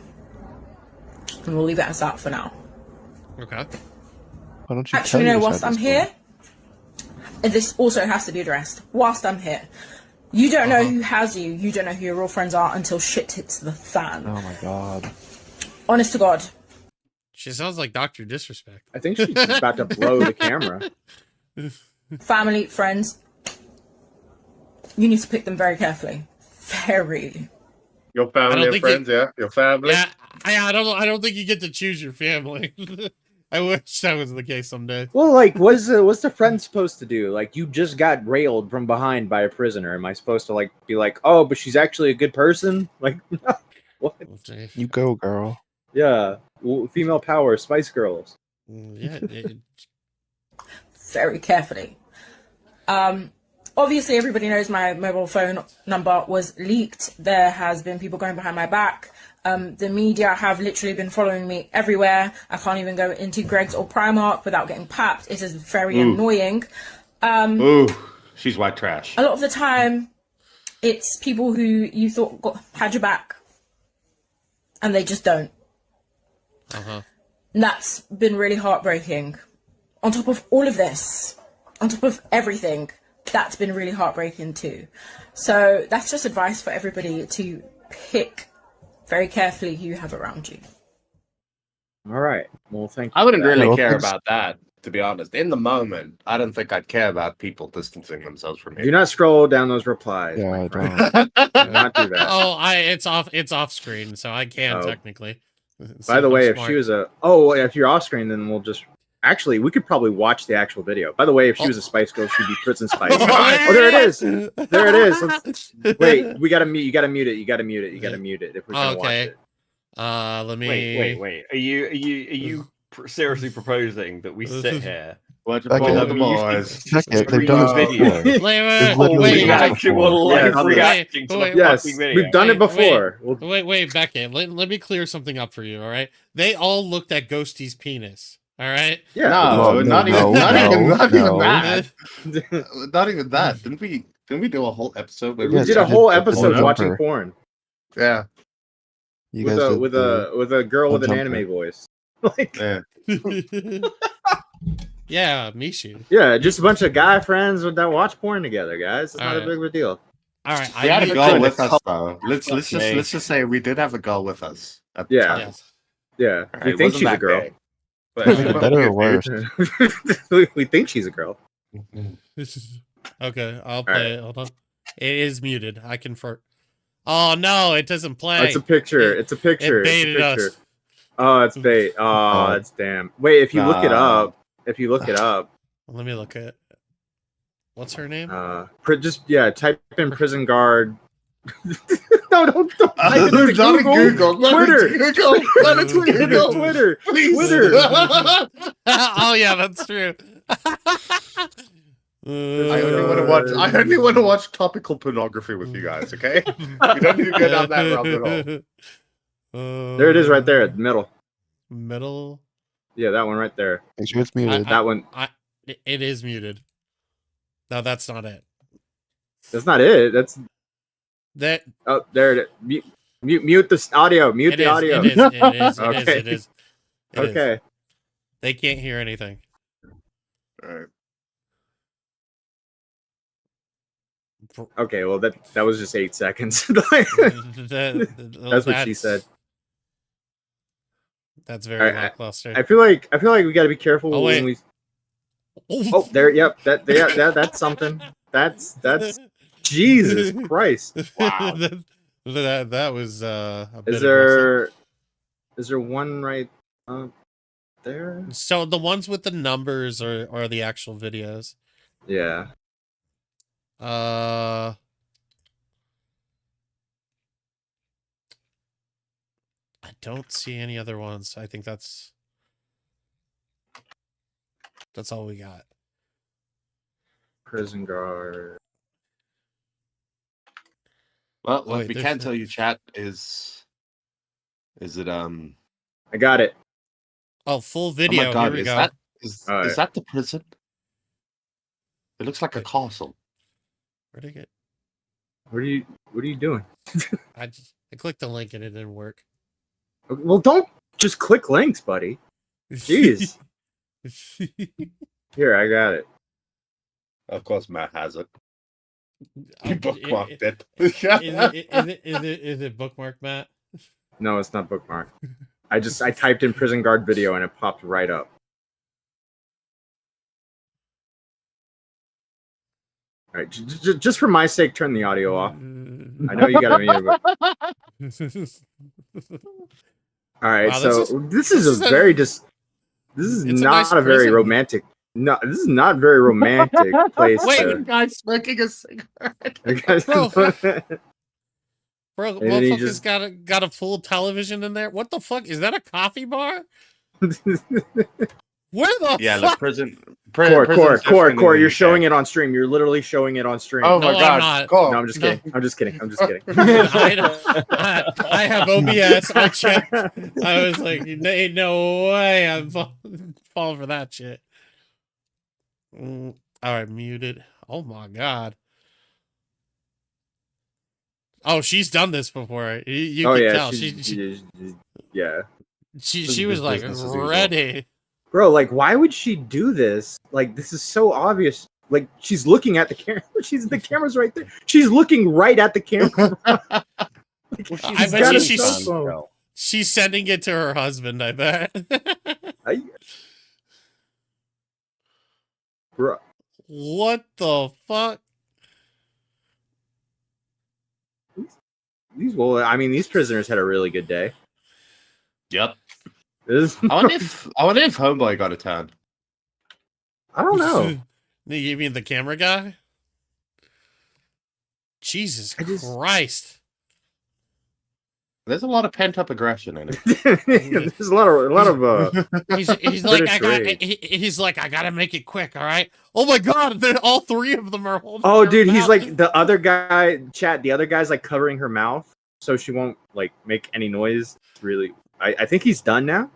and we'll leave it as that for now. Okay. Why don't you Actually, no, whilst I'm here, and this also has to be addressed. Whilst I'm here, you don't know who has you. You don't know who your real friends are until shit hits the fan. Oh my god. Honest to God. She sounds like Dr. Disrespect. I think she's about to blow the camera. Family, friends, you need to pick them very carefully. Very. Your family and friends, your family. Yeah, I don't think you get to choose your family. I wish that was the case someday. Well, like, what's the friend supposed to do? Like, you just got railed from behind by a prisoner. Am I supposed to like be like, oh, but she's actually a good person? Like, what? You go, girl. Yeah, female power, Spice Girls. Yeah. Very carefully. Obviously, everybody knows my mobile phone number was leaked. There has been people going behind my back. The media have literally been following me everywhere. I can't even go into Greg's or Primark without getting papped. It is very annoying. Ooh, she's white trash. A lot of the time, it's people who you thought had your back, and they just don't. And that's been really heartbreaking. On top of all of this, on top of everything, that's been really heartbreaking too. So that's just advice for everybody to pick very carefully who you have around you. All right. Well, thank you. I wouldn't for that. really care about that, to be honest. In the moment, I don't think I'd care about people distancing themselves from me. Do not scroll down those replies. Yeah, I don't. don't. Do not do that. Oh, it's off screen, so I can technically. By the way, if she was if you're off screen, then we'll just. Actually, we could probably watch the actual video. By the way, if she was a Spice Girl, she'd be Prison Spice. Oh, there it is. There it is. Wait, we gotta mute. You gotta mute it. You gotta mute it. You gotta mute it if we're gonna watch it. Let me. Wait. Are you seriously proposing that we sit here. Beckett, while Beckett, they've done this video. before. Wait, They've literally done this before. Reacting to the Yes, fucking video. we've done it before. Wait, Beckett. Let me clear something up for you. All right, they all looked at Ghosty's penis. All right. Yeah. Not even that. that. Not even that. Didn't we do a whole episode? We did a whole episode watching porn. Yeah. You with guys with a girl with an jumper. anime voice. Like, Yeah, Mishu. yeah, just a bunch of guy friends that watch porn together, guys. It's All not right. a big of a deal. All right, We had a girl with us Okay. though. Let's just say we did have a girl with us. At the Yeah. time. Yes. Yeah, Alright, we it think wasn't she's a that girl. big. Better or worse? We think she's a girl. Okay, I'll play it. Hold on. It is muted. I confirm. Oh no, it doesn't play. It's a picture. It's a picture. It It's a baited picture. us. Oh, it's bait. Oh, it's damn. Wait, if you look it up, Let me look at. What's her name? just type in prison guard. No, don't. Type it Not into in Google. Not in Twitter. Google. Not in Google. Twitter. Please. Twitter. Oh yeah, that's true. I only want to watch topical pornography with you guys. Okay, we don't need to go down that route at all. There it is, right there, at the middle. Middle. Yeah, that one right there. Make sure it's muted. That one. It is muted. No, that's not it. That's not it. That's that. Oh, there it is. Mute this audio. Mute the audio. It is. Okay. It is. Okay. They can't hear anything. All right. Okay, well that was just 8 seconds. That's what she said. That's very lackluster. I feel like we got to be careful Oh, when we. Oh, there. Yep. That's something. That's Jesus Christ. Wow. that was a bit Is there one right up there? So the ones with the numbers are the actual videos. Yeah. I don't see any other ones. I think that's all we got. Prison guard. Well, what wait, we there's can the- tell you, chat, is it I got it. Oh, full Oh video. my God, Here we is go. that is Alright. that the prison? It looks like a castle. Where'd I get? What are you doing? I clicked the link and it didn't work. Well, don't just click links, buddy. Jeez. Here, I got it. Of course, Matt has it. You bookmarked it. Is it bookmarked, Matt? No, it's not bookmarked. I typed in prison guard video and it popped right up. All right, just for my sake, turn the audio off. I know you got to mute it. All right, Wow, so this is not a very romantic. No, this is not a very romantic place. Wait, guy's smoking a cigarette. Bro, And then he motherfucker's got a full television in there. What the fuck? Is that a coffee bar? Where the Yeah, fuck? the prison. Core, you're showing it on stream. You're literally showing it on stream. Oh No, my I'm God! not. Core. No, I'm just kidding. I'm just kidding. I have OBS. I checked. I was like, ain't no way I'm falling for that shit. All right, muted. Oh my God. Oh, she's done this before. You can tell. She was like ready. Bro, like, why would she do this? Like, this is so obvious. Like, she's looking at the camera. The camera's right there. She's looking right at the camera. I bet she's sending it to her husband. I bet. Bro. What the fuck? These prisoners had a really good day. Yep. I wonder if Homeboy got a tan. I don't know. You mean the camera guy? Jesus Christ. There's a lot of pent up aggression in it. There's a lot of. He's like, he's like, I gotta make it quick. All right. Oh my god, all three of them are holding. Oh, dude, their he's mouth. like the other guy. Chat. The other guy's like covering her mouth so she won't like make any noise. It's really. I think he's done now.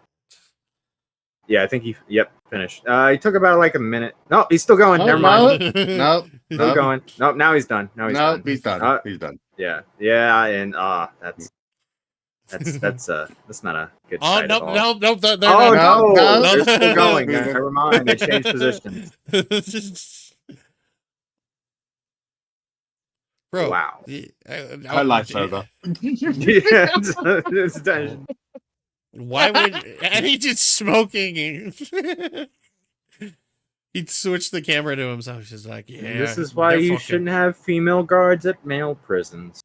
Yeah, I think he. Yep, finished. He took about like a minute. No, he's still going. Never mind. No, Still going. Nope. Now he's done. Now he's done. He's done. He's done. Yeah, yeah, and that's not a good. Oh sight no, at all. no, they're Oh not. no, they're still going. Never mind. They changed positions. Bro, wow. My life's over. Yeah, it's done. Why would and he just smoking? He'd switch the camera to himself. He's just like, yeah. This is why you shouldn't have female guards at male prisons.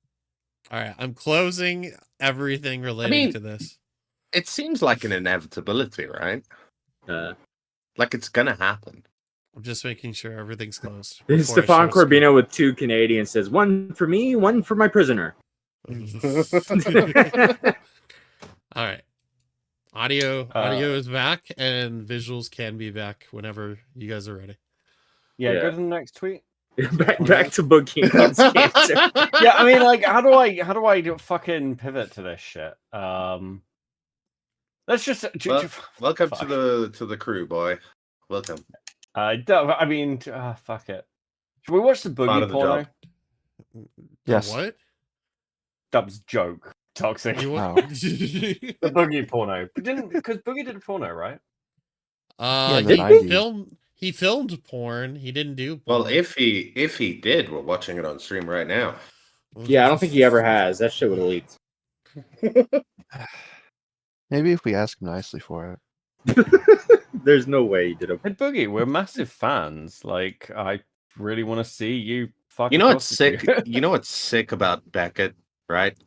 All right, I'm closing everything relating to this. It seems like an inevitability, right? Like it's gonna happen. I'm just making sure everything's closed. Stefan Corbino with 2 Canadians says, 1 for me, 1 for my prisoner. All right. Audio is back, and visuals can be back whenever you guys are ready. Yeah, go to the next tweet. back to Boogie. Yeah, I mean, like, how do I fucking pivot to this shit? Let's just welcome to the crew, boy. Welcome. I mean, fuck it. Should we watch the Boogie porno? Yes. What? That was a joke. Toxic. The Boogie porno. Because Boogie did a porno, right? He filmed porn. He didn't do porn. Well, if he did, we're watching it on stream right now. Yeah, I don't think he ever has. That shit would have leaked. Maybe if we ask him nicely for it. There's no way he did it. Hey, Boogie, we're massive fans. Like, I really want to see you fucking. You know what's sick? You know what's sick about Beckett, right?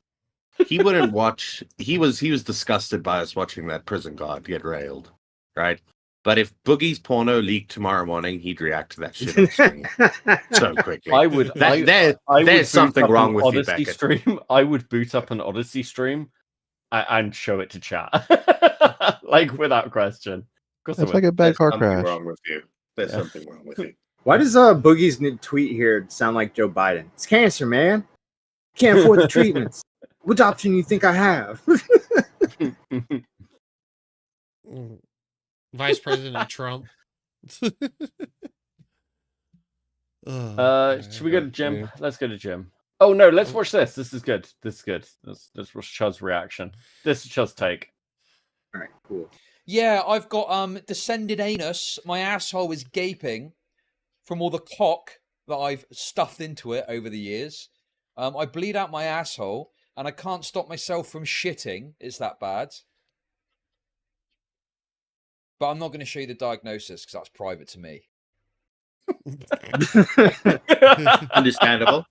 He wouldn't watch. He was disgusted by us watching that prison guard get railed, right? But if Boogie's porno leaked tomorrow morning, he'd react to that shit on stream so quickly. I would. There's something wrong with you, Odyssey Beckett. stream. I would boot up an Odyssey stream and show it to chat, like without question. It's like a bad car Something crash. wrong with you. There's something wrong with you. Why does Boogie's new tweet here sound like Joe Biden? It's cancer, man. Can't afford the treatments. Which option you think I have? Vice President Trump. Should we go to Jim? Let's go to Jim. Oh no, let's watch this. This is good. Let's watch Chud's reaction. This is Chud's take. All right, cool. Yeah, I've got descended anus. My asshole is gaping from all the cock that I've stuffed into it over the years. I bleed out my asshole, and I can't stop myself from shitting. It's that bad. But I'm not going to show you the diagnosis because that's private to me. Understandable.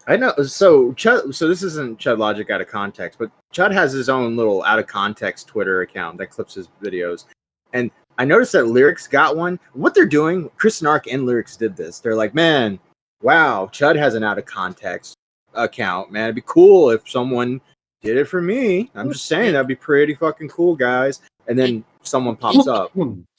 I know. So Chud, so this isn't Chud Logic out of context, but Chud has his own little out of context Twitter account that clips his videos. And I noticed that Lyrics got one. What they're doing, Chris Nark and Lyrics did this. They're like, man, wow, Chud has an out of context account. Man, it'd be cool if someone did it for me. I'm just saying that'd be pretty fucking cool, guys. And then someone pops up.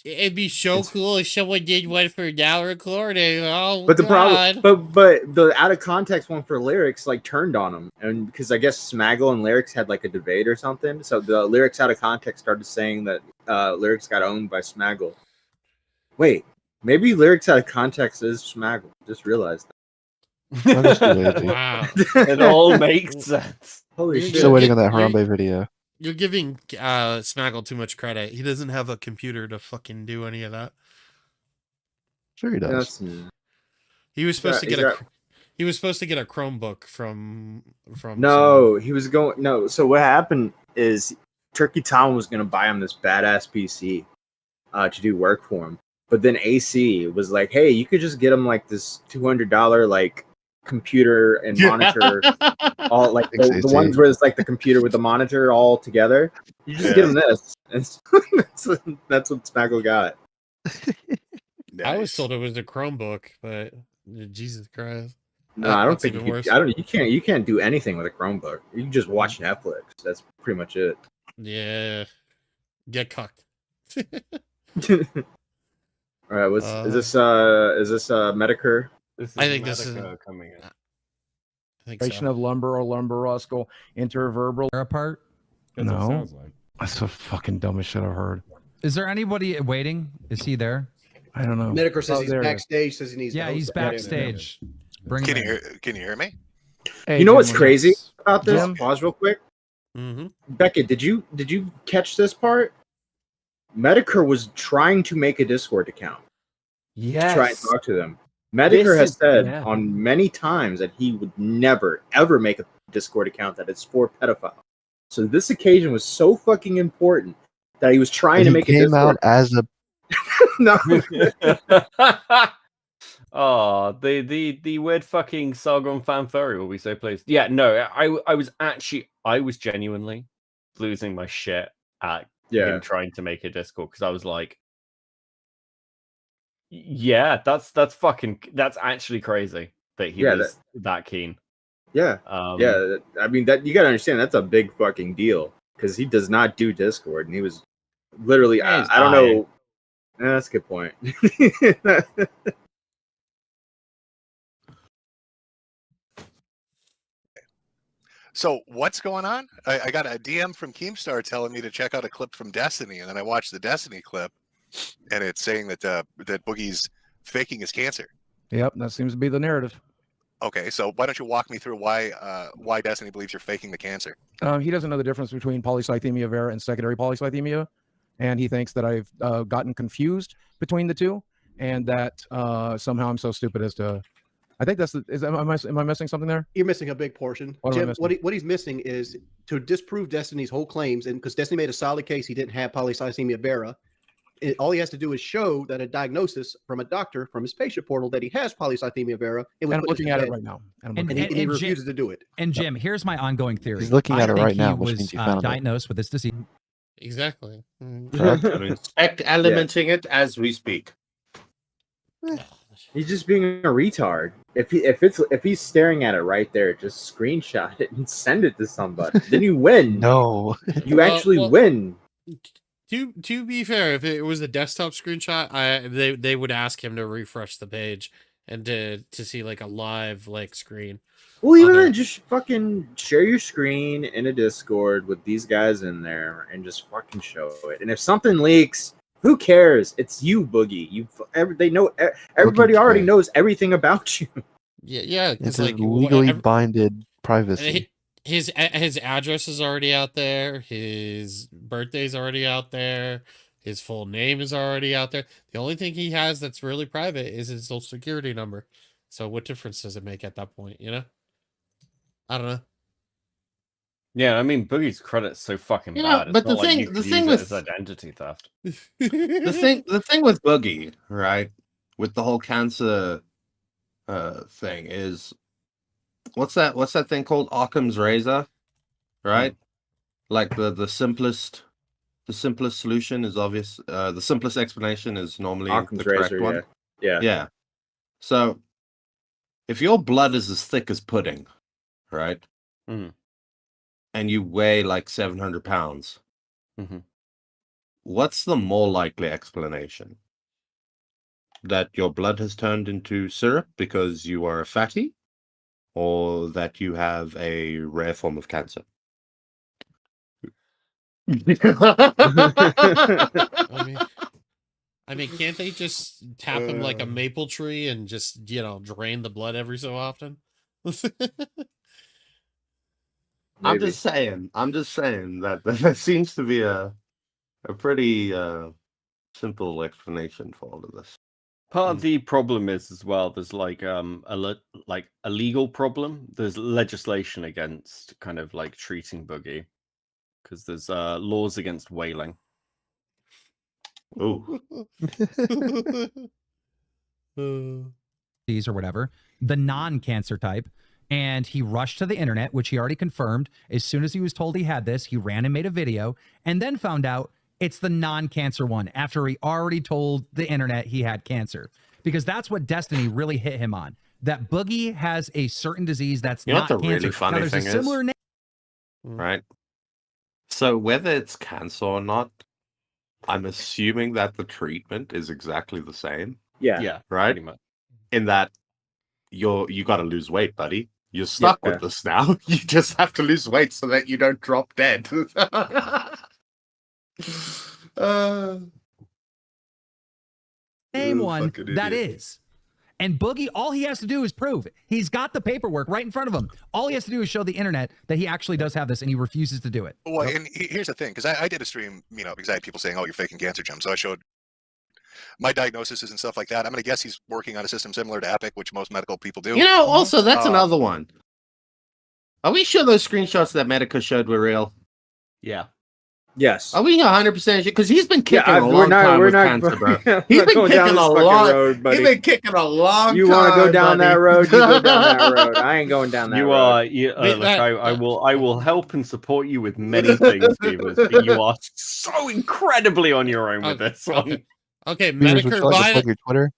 It'd be so cool if someone did one for now recording. Oh, But the God. problem, but the out of context one for Lyrics like turned on him, and because I guess Smaggle and Lyrics had like a debate or something, so the Lyrics out of context started saying that Lyrics got owned by Smaggle. Wait, maybe Lyrics out of context is Smaggle. Just realized that. Wow. It all makes sense. Holy shit! Still waiting on that Harambe video. You're giving Smaggle too much credit. He doesn't have a computer to fucking do any of that. Sure he does. He was supposed to get he was supposed to get a Chromebook from No, he was going no. So what happened is Turkey Tom was going to buy him this badass PC to do work for him, but then AC was like, "Hey, you could just get him like this $200 like computer and monitor, all like the ones where it's like the computer with the monitor all together. You just get him this." And that's what Smaggle got. I was told it was a Chromebook, but Jesus Christ. No, I don't That's think even you, worse. I don't. You can't do anything with a Chromebook. You can just watch Netflix. That's pretty much it. Yeah. Get cucked. All right, is this Medicare? This I think this is coming in. I think Separation so. of lumbar or lumbaroscal intervertebral apart. That's what it No, sounds like. that's the fucking dumbest shit I've heard. Is there anybody waiting? Is he there? I don't know. Medicare says Oh, he's there he is. backstage. Says he needs. Yeah, to he's host that. backstage. Bring Can him you in. hear? Can you hear me? Hey, You know Jim, what's what's crazy up? about this? Jim? Pause real quick. Mm-hmm. Beckett, did you catch this part? Medicare was trying to make a Discord account. Yes. Try and talk to them. Medicare has is- said yeah. on many times that he would never ever make a Discord account that is for pedophiles. So this occasion was so fucking important that he was trying to He make a came Discord. out as a No. Oh, the weird fucking Sargon fan furry will be so pleased. Yeah, no, I was genuinely losing my shit at Yeah. him trying to make a Discord because I was like, yeah, that's actually crazy that he Yeah, was that keen. Yeah. Yeah. I mean, that you gotta understand that's a big fucking deal because he does not do Discord, and he was literally. Yeah, he's I don't dying. know. That's a good point. So what's going on? I got a DM from Keemstar telling me to check out a clip from Destiny, and then I watched the Destiny clip, and it's saying that that Boogie's faking his cancer. Yep, that seems to be the narrative. Okay, so why don't you walk me through why Destiny believes you're faking the cancer? He doesn't know the difference between polycythemia vera and secondary polycythemia, and he thinks that I've gotten confused between the two, and that somehow I'm so stupid as to. I think that's am I missing something there? You're missing a big portion. What am I Jim, missing? what he's missing is to disprove Destiny's whole claims, and because Destiny made a solid case he didn't have polycythemia vera. All he has to do is show that a diagnosis from a doctor from his patient portal that he has polycythemia vera. And I'm looking at it right now. And he refuses to do it. And Jim, here's my ongoing theory. He's looking at I it think right now, he which was means you found it. diagnosed with this disease. Exactly. Correct. I'm elementing it as we speak. He's just being a retard. If he's staring at it right there, just screenshot it and send it to somebody. Then you win. No, you actually win. To be fair, if it was a desktop screenshot, they would ask him to refresh the page and to see like a live like screen. Well, even then, just fucking share your screen in a Discord with these guys in there and just fucking show it. And if something leaks, who cares? It's you, Boogie. They know. Everybody already knows everything about you. Yeah. It's like legally binded privacy. His address is already out there. His birthday's already out there. His full name is already out there. The only thing he has that's really private is his social security number. So what difference does it make at that point? You know, I don't know. Yeah, I mean, Boogie's credit's so fucking Yeah, bad. It's but not the like thing- you could the use thing it with- as identity theft. The thing with Boogie, right, with the whole cancer thing is, what's that thing called? Occam's razor, right? Like the simplest solution is obvious. The simplest explanation is normally Occam's the correct razor, one. yeah. So, if your blood is as thick as pudding, right, and you weigh like 700 pounds, what's the more likely explanation? That your blood has turned into syrup because you are a fatty, or that you have a rare form of cancer? I mean, can't they just tap him like a maple tree and just, drain the blood every so often? I'm just saying that there seems to be a pretty simple explanation for all of this. Part of the problem is as well. There's like a legal problem. There's legislation against kind of like treating Boogie because there's laws against whaling. Oh, Or whatever, the non-cancer type, and he rushed to the internet, which he already confirmed. As soon as he was told he had this, he ran and made a video, and then found out it's the non-cancer one after he already told the internet he had cancer, because that's what Destiny really hit him on. that Boogie has a certain disease that's You know not what the cancer. really funny now, there's thing a similar is? name. Right? So whether it's cancer or not, I'm assuming that the treatment is exactly the same. Yeah, Right? pretty much. In that you got to lose weight, buddy. You're stuck with this now. You just have to lose weight so that you don't drop dead. Same one fucking that idiot. is. And Boogie, all he has to do is prove it. He's got the paperwork right in front of him. All he has to do is show the internet that he actually does have this, and he refuses to do it. Well, and here's the thing, because I did a stream, because I had people saying, "Oh, you're faking cancer, Jim." So I showed my diagnoses and stuff like that. I'm gonna guess he's working on a system similar to Epic, which most medical people do. You know, also that's another one. Are we sure those screenshots that Medica showed were real? Yeah. Yes. Are we 100% sure? Because he's been kicking a we're long not- time we're with not- cancer, bro. we're He's not been going kicking down a this fucking long road, buddy. He's been kicking a long You time. want to go down buddy. that road? You go down that road. I ain't going down that You road. are. Look, I will help and support you with many things, Beavers, but you are so incredibly on your own with this one. Okay, Beavers, would you Medicare, like to by plug your Twitter?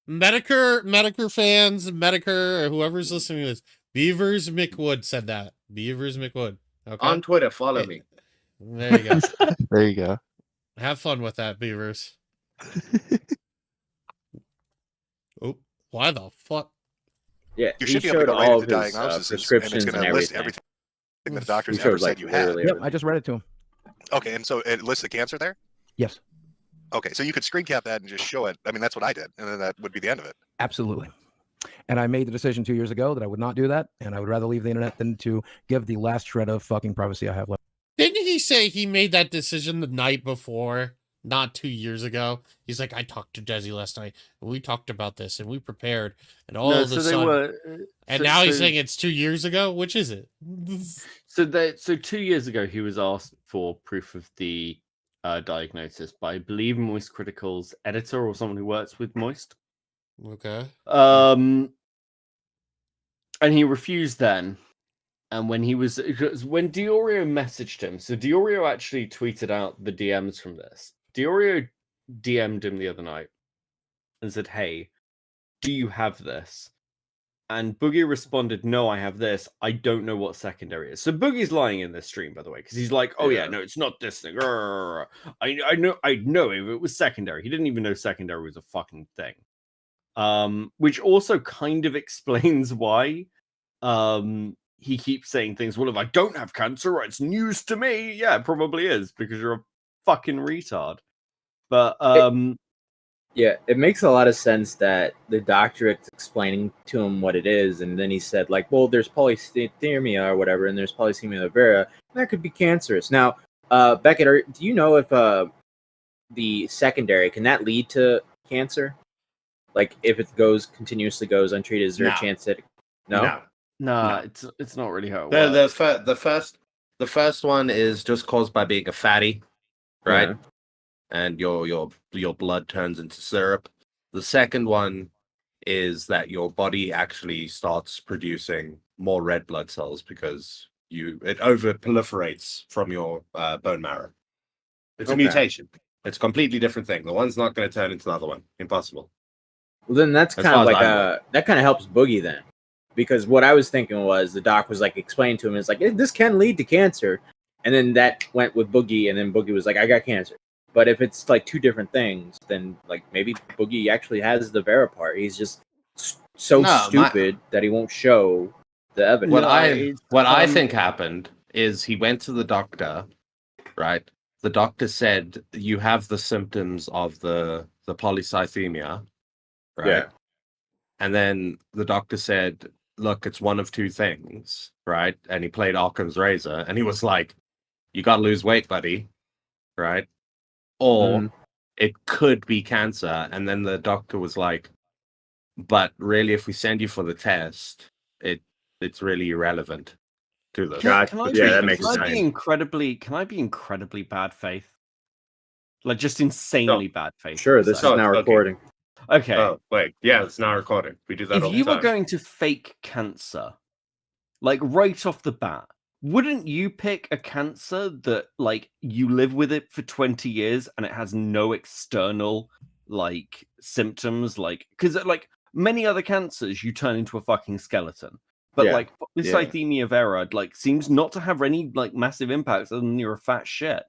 Medicare fans, Medicare, or whoever's listening to this, Beavers McWood said that. Beavers McWood. Okay. On Twitter, follow me. There you go. There you go. Have fun with that, Beavers. Oh, why the fuck? Yeah, You he should be able to showed go right all into of his diagnosis, and prescriptions it's and going to list everything. everything the doctor's He ever showed, said like, you have. literally Yep, I just read it to him. Okay, and so it lists the cancer there? Yes, Okay, so you could screen cap that and just show it. I mean, that's what I did, and then that would be the end of it. absolutely. And I made the decision 2 years ago that I would not do that, and I would rather leave the internet than to give the last shred of fucking privacy I have left. Didn't he say he made that decision the night before, not 2 years ago? He's like, I talked to Desi last night, and we talked about this, and we prepared, and all of a sudden... And now he's saying it's 2 years ago? Which is it? So 2 years ago, he was asked for proof of the diagnosis by, I believe, Moist Critical's editor or someone who works with Moist. Okay. And he refused then. And when when Diorio messaged him, so Diorio actually tweeted out the DMs from this. Diorio DM'd him the other night and said, "Hey, do you have this?" And Boogie responded, "No, I have this. I don't know what secondary is." So Boogie's lying in this stream, by the way, because he's like, "Oh yeah, no, it's not this thing. I know if it was secondary." He didn't even know secondary was a fucking thing. Which also kind of explains why he keeps saying things. Well, if I don't have cancer, it's news to me. Yeah, it probably is because you're a fucking retard. But yeah, it makes a lot of sense that the doctor is explaining to him what it is, and then he said, like, well, there's polycythemia or whatever, and there's polycythemia vera, that could be cancerous. Now, Beckett, do you know if the secondary, can that lead to cancer? Like, if it continuously goes untreated, is there a chance that No, it's not really how it works. The first one is just caused by being a fatty, right? Yeah. And your blood turns into syrup. The second one is that your body actually starts producing more red blood cells because it over proliferates from your bone marrow. It's a mutation. It's a completely different thing. The one's not going to turn into the other one. Impossible. Well, then that's As kind of far as like I know. that kind of helps Boogie then, because what I was thinking was the doc was like explaining to him, it's like, this can lead to cancer, and then that went with Boogie, and then Boogie was like, I got cancer. But if it's like two different things, then like maybe Boogie actually has the Vera part. He's just so stupid that he won't show the evidence. What I think happened is he went to the doctor, right? The doctor said you have the symptoms of the polycythemia, right? Yeah. And then the doctor said, look, it's one of two things, right? And he played Occam's razor, and he was like, you got to lose weight, buddy, right? Or it could be cancer. And then the doctor was like, but really, if we send you for the test, it's really irrelevant to the Can I be incredibly bad faith? Like just insanely bad faith. Sure, this is now recording. Okay. Oh, wait. Yeah, it's now recording. We do that all If the you time. were going to fake cancer, like right off the bat, wouldn't you pick a cancer that like you live with it for 20 years and it has no external like symptoms? Like, because like many other cancers, you turn into a fucking skeleton. But like polycythemia vera, like seems not to have any like massive impacts other than you're a fat shit.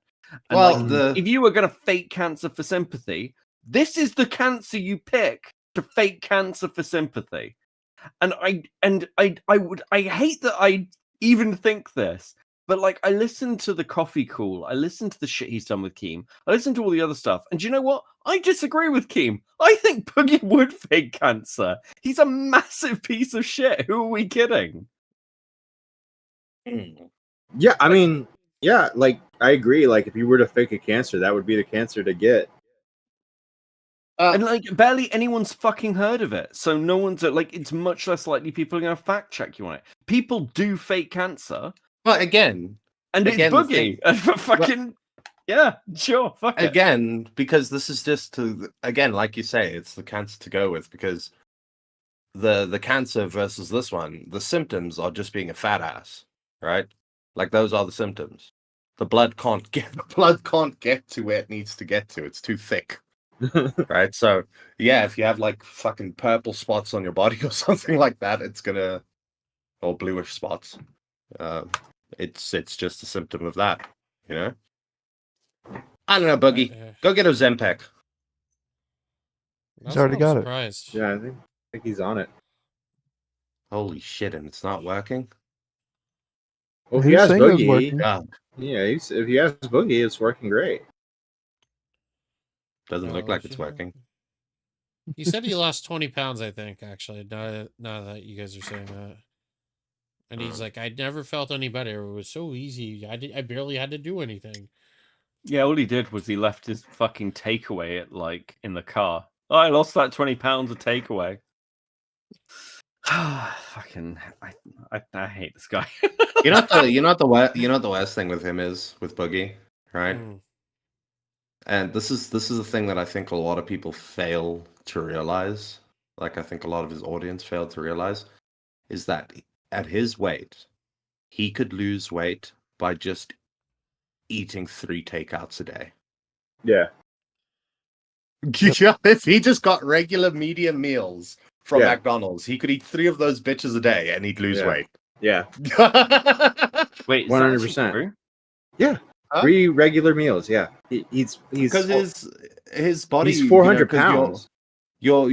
And Well, like, if you were gonna fake cancer for sympathy, this is the cancer you pick to fake cancer for sympathy. And I hate that I even think this, but like I listened to the Coffee Call, I listened to the shit he's done with Keem, I listened to all the other stuff, and do you know what? I disagree with Keem. I think Boogie would fake cancer. He's a massive piece of shit. Who are we kidding? Yeah, I mean, yeah, like I agree. Like if you were to fake a cancer, that would be the cancer to get. And like barely anyone's fucking heard of it, so no one's like. It's much less likely people are going to fact check you on it. People do fake cancer. Well, again, and it's Boogie. Fucking yeah, sure. Fuck it. Again, because this is just again, like you say, it's the cancer to go with because the cancer versus this one, the symptoms are just being a fat ass, right? Like those are the symptoms. The blood can't get to where it needs to get to. It's too thick. Right, so yeah, if you have like fucking purple spots on your body or something like that, it's gonna, or bluish spots, it's just a symptom of that, you know. I don't know, Boogie. Go get a Ozempic. He's already got it. Yeah, I think he's on it. Holy shit, and it's not working. Well, if he has Boogie, if he has Boogie, it's working great. Doesn't look like it's working. He said he lost 20 pounds, I think, actually, now that you guys are saying that. And he's like, I never felt any better. It was so easy. I barely had to do anything. Yeah, all he did was he left his fucking takeaway at like in the car. Oh, I lost that 20 pounds of takeaway. Fucking, I hate this guy. you know what the worst thing with him is with Boogie, right? And this is the thing that I think a lot of people fail to realize. Like I think a lot of his audience failed to realize is that at his weight, he could lose weight by just eating 3 takeouts a day. Yeah. If he just got regular medium meals from McDonald's, he could eat 3 of those bitches a day and he'd lose weight. Yeah. Wait, 100%. Yeah. 3 regular meals. Yeah. He's because his body. He's 400 pounds. Your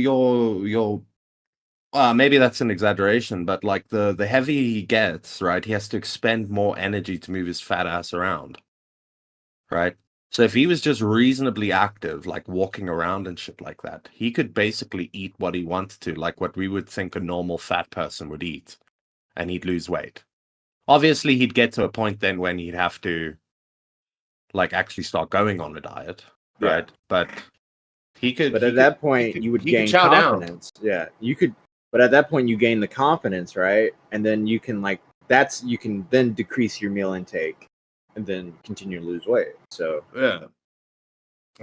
maybe that's an exaggeration, but like the heavier he gets, right, he has to expend more energy to move his fat ass around, right? So if he was just reasonably active, like walking around and shit like that, he could basically eat what he wanted to, like what we would think a normal fat person would eat, and he'd lose weight. Obviously, he'd get to a point then when he'd have to like actually start going on a diet, right? But he could. But at that point, you would gain confidence. Yeah, you could. But at that point, you gain the confidence, right? And then you can you can then decrease your meal intake, and then continue to lose weight. So yeah.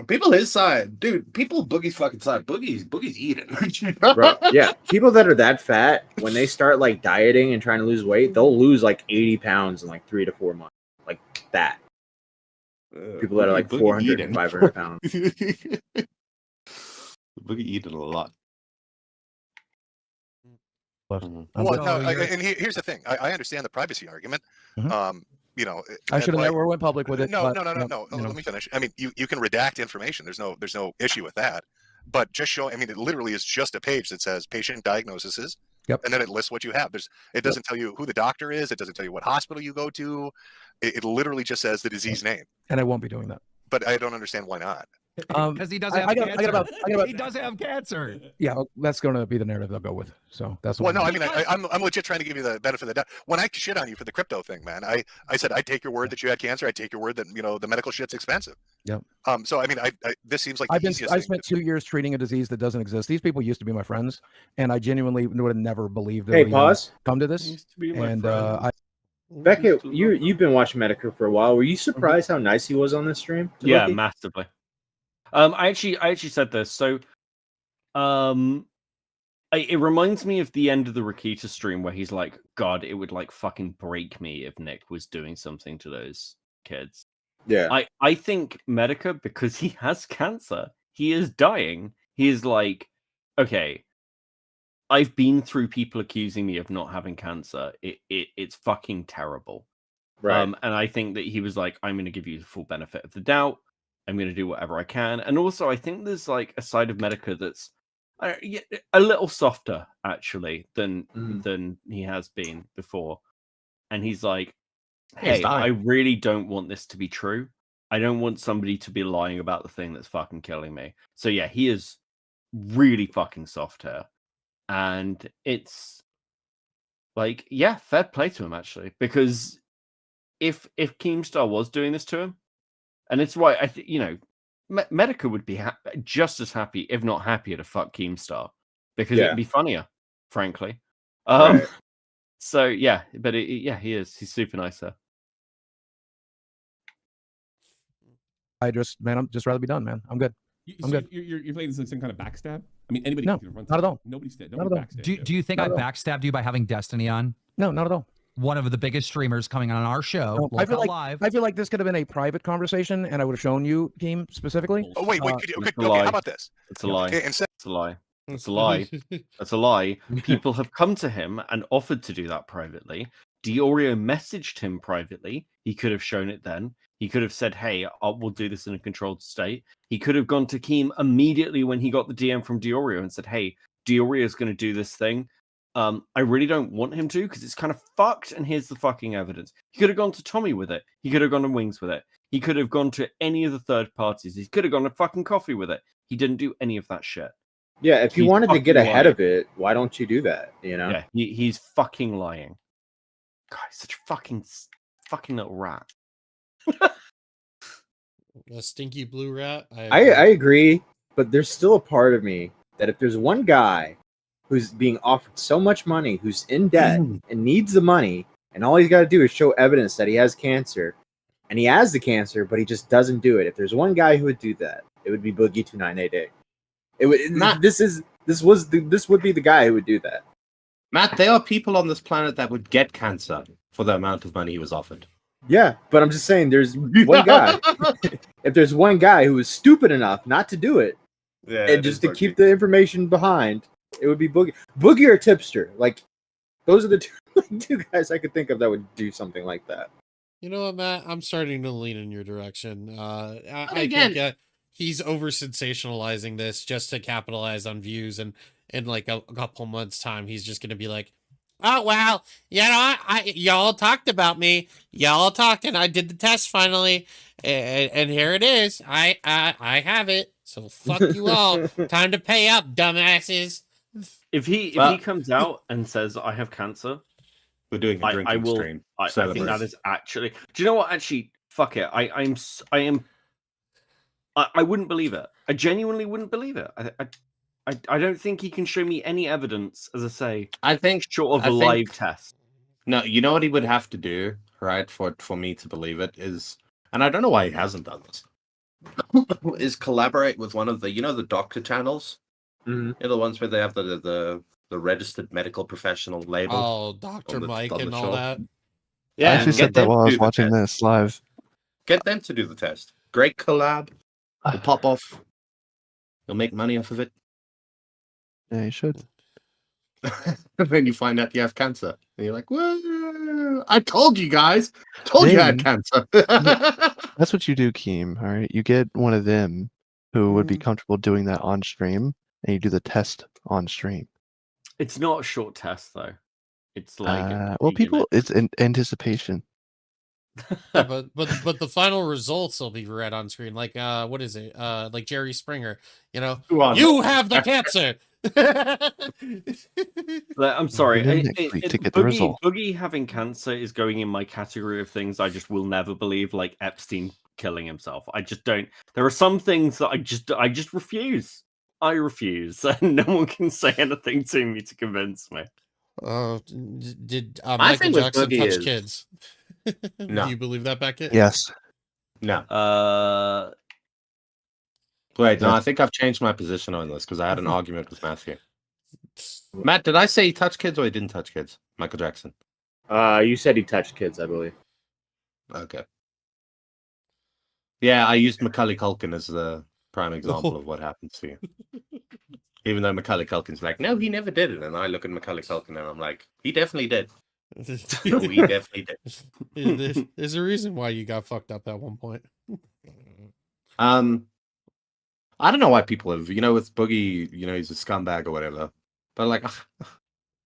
People his side, dude. People Boogie's fucking side. Boogie's eating. Bro, yeah, people that are that fat, when they start like dieting and trying to lose weight, they'll lose like 80 pounds in like 3 to 4 months, like that. People that are like 400 and 500 pounds. Boogie eating a lot. Well, no, and here's the thing. I understand the privacy argument. You know, I should have never went public with it. No. You know. Let me finish. I mean, you can redact information. There's no issue with that. But just show. I mean, it literally is just a page that says patient diagnoses. Yep. And then it lists what you have. It doesn't tell you who the doctor is. It doesn't tell you what hospital you go to. It literally just says the disease name. And I won't be doing that. But I don't understand why not. Because he doesn't have cancer. He doesn't have cancer. Yeah, that's going to be the narrative they'll go with. So that's well. No, I mean, I'm legit trying to give you the benefit of the doubt. When I shit on you for the crypto thing, man, I said I'd take your word that you had cancer. I'd take your word that the medical shit's expensive. Yep. So I mean, this seems like I spent 2 years treating a disease that doesn't exist. These people used to be my friends, and I genuinely would have never believed they would even come to this. And Beckett, you've been watching Medicare for a while. Were you surprised how nice he was on this stream? Yeah, massively. I actually said this. So, it reminds me of the end of the Rakita stream where he's like, "God, it would like fucking break me if Nick was doing something to those kids." Yeah. I think Medica, because he has cancer, he is dying. He is like, okay, I've been through people accusing me of not having cancer. It's fucking terrible. Right. And I think that he was like, I'm going to give you the full benefit of the doubt. I'm going to do whatever I can. And also, I think there's like a side of Medica that's a little softer actually than he has been before. And he's like, hey, I really don't want this to be true. I don't want somebody to be lying about the thing that's fucking killing me. So yeah, he is really fucking soft here. And it's like, yeah, fair play to him actually. Because if Keemstar was doing this to him, and it's right, I think, you know, Medica would be just as happy, if not happier, to fuck Keemstar. Because it'd be funnier, frankly. Right. So yeah, but yeah, he is. He's super nice there. I'm just rather be done, man. I'm good. I'm good. You're playing this in some kind of backstab? I mean, anybody No, can confront not at all. Nobody's dead. Not at Nobody all. backstabbed. Do you think I Not at all. backstabbed you by having Destiny on? No, not at all. One of the biggest streamers coming on our show. No, I feel like live. I feel like this could have been a private conversation, and I would have shown you, Keem, specifically. Oh wait, It's a okay. lie. How about this? It's a lie. Okay, instead, It's a lie. It's a lie. That's a lie. People have come to him and offered to do that privately. Diorio messaged him privately. He could have shown it then. He could have said, hey, we'll do this in a controlled state. He could have gone to Keem immediately when he got the DM from Diorio and said, hey, Diorio is going to do this thing. I really don't want him to because it's kind of fucked, and here's the fucking evidence. He could have gone to Tommy with it. He could have gone to Wings with it. He could have gone to any of the third parties. He could have gone to fucking Coffee with it. He didn't do any of that shit. Yeah, if you He's wanted to get fucking ahead lying. of it, why don't you do that? You know? Yeah, he's fucking lying. God, he's such a fucking little rat. A stinky blue rat. I agree, but there's still a part of me that if there's one guy who's being offered so much money, who's in debt and needs the money, and all he's got to do is show evidence that he has cancer, and he has the cancer, but he just doesn't do it. If there's one guy who would do that, it would be Boogie 2988. It would not. This would be the guy who would do that. Matt, there are people on this planet that would get cancer for the amount of money he was offered. Yeah, but I'm just saying, there's one guy. If there's one guy who is stupid enough not to do it, and just to keep the information behind, it would be Boogie. Boogie or Tipster. Like, those are the two guys I could think of that would do something like that. You know what, Matt? I'm starting to lean in your direction. I again- think he's over sensationalizing this just to capitalize on views, and in like a couple months' time, he's just going to be like, oh, well, you know, y'all talked about me. Y'all talked, and I did the test finally, and here it is. I have it. So fuck you all. Time to pay up, dumbasses. If he comes out and says I have cancer, we're doing a drinking stream. I think that is actually. Do you know what? Actually, fuck it. I wouldn't believe it. I genuinely wouldn't believe it. I don't think he can show me any evidence, as I say. I think short of a live test. No, you know what he would have to do, right, for me to believe it is, and I don't know why he hasn't done this, is collaborate with one of the, the doctor channels. Mm-hmm. You know, the ones where they have the registered medical professional label. Oh, Dr. Mike and all that. Yeah, I actually said that while I was watching this live. Get them to do the test. Great collab. Will pop off. You'll make money off of it. Yeah, you should. And then you find out you have cancer. And you're like, well, I told you guys. Told you I had cancer. That's what you do, Keem. All right. You get one of them who would be comfortable doing that on stream, and you do the test on stream. It's not a short test, though. It's like well, people, it's in anticipation. Yeah, but the final results will be read on screen. Like what is it? Like Jerry Springer. You know, you have the cancer. I'm sorry. To get the result. Boogie having cancer is going in my category of things I just will never believe, like Epstein killing himself. I just don't. There are some things that I just refuse. I refuse, and no one can say anything to me to convince me. Did Michael Jackson touch kids? No. Do you believe that, Beckett? Yes. No. Wait, no, I think I've changed my position on this because I had an argument with Matthew. Matt, did I say he touched kids or he didn't touch kids? Michael Jackson. You said he touched kids, I believe. Okay. Yeah, I used Macaulay Culkin as the prime example of what happens to you. Even though Macaulay Culkin's like, no, he never did it. And I look at Macaulay Culkin and I'm like, he definitely did. No, he definitely did. There's a reason why you got fucked up at one point. I don't know why people have, with Boogie, he's a scumbag or whatever. But like, I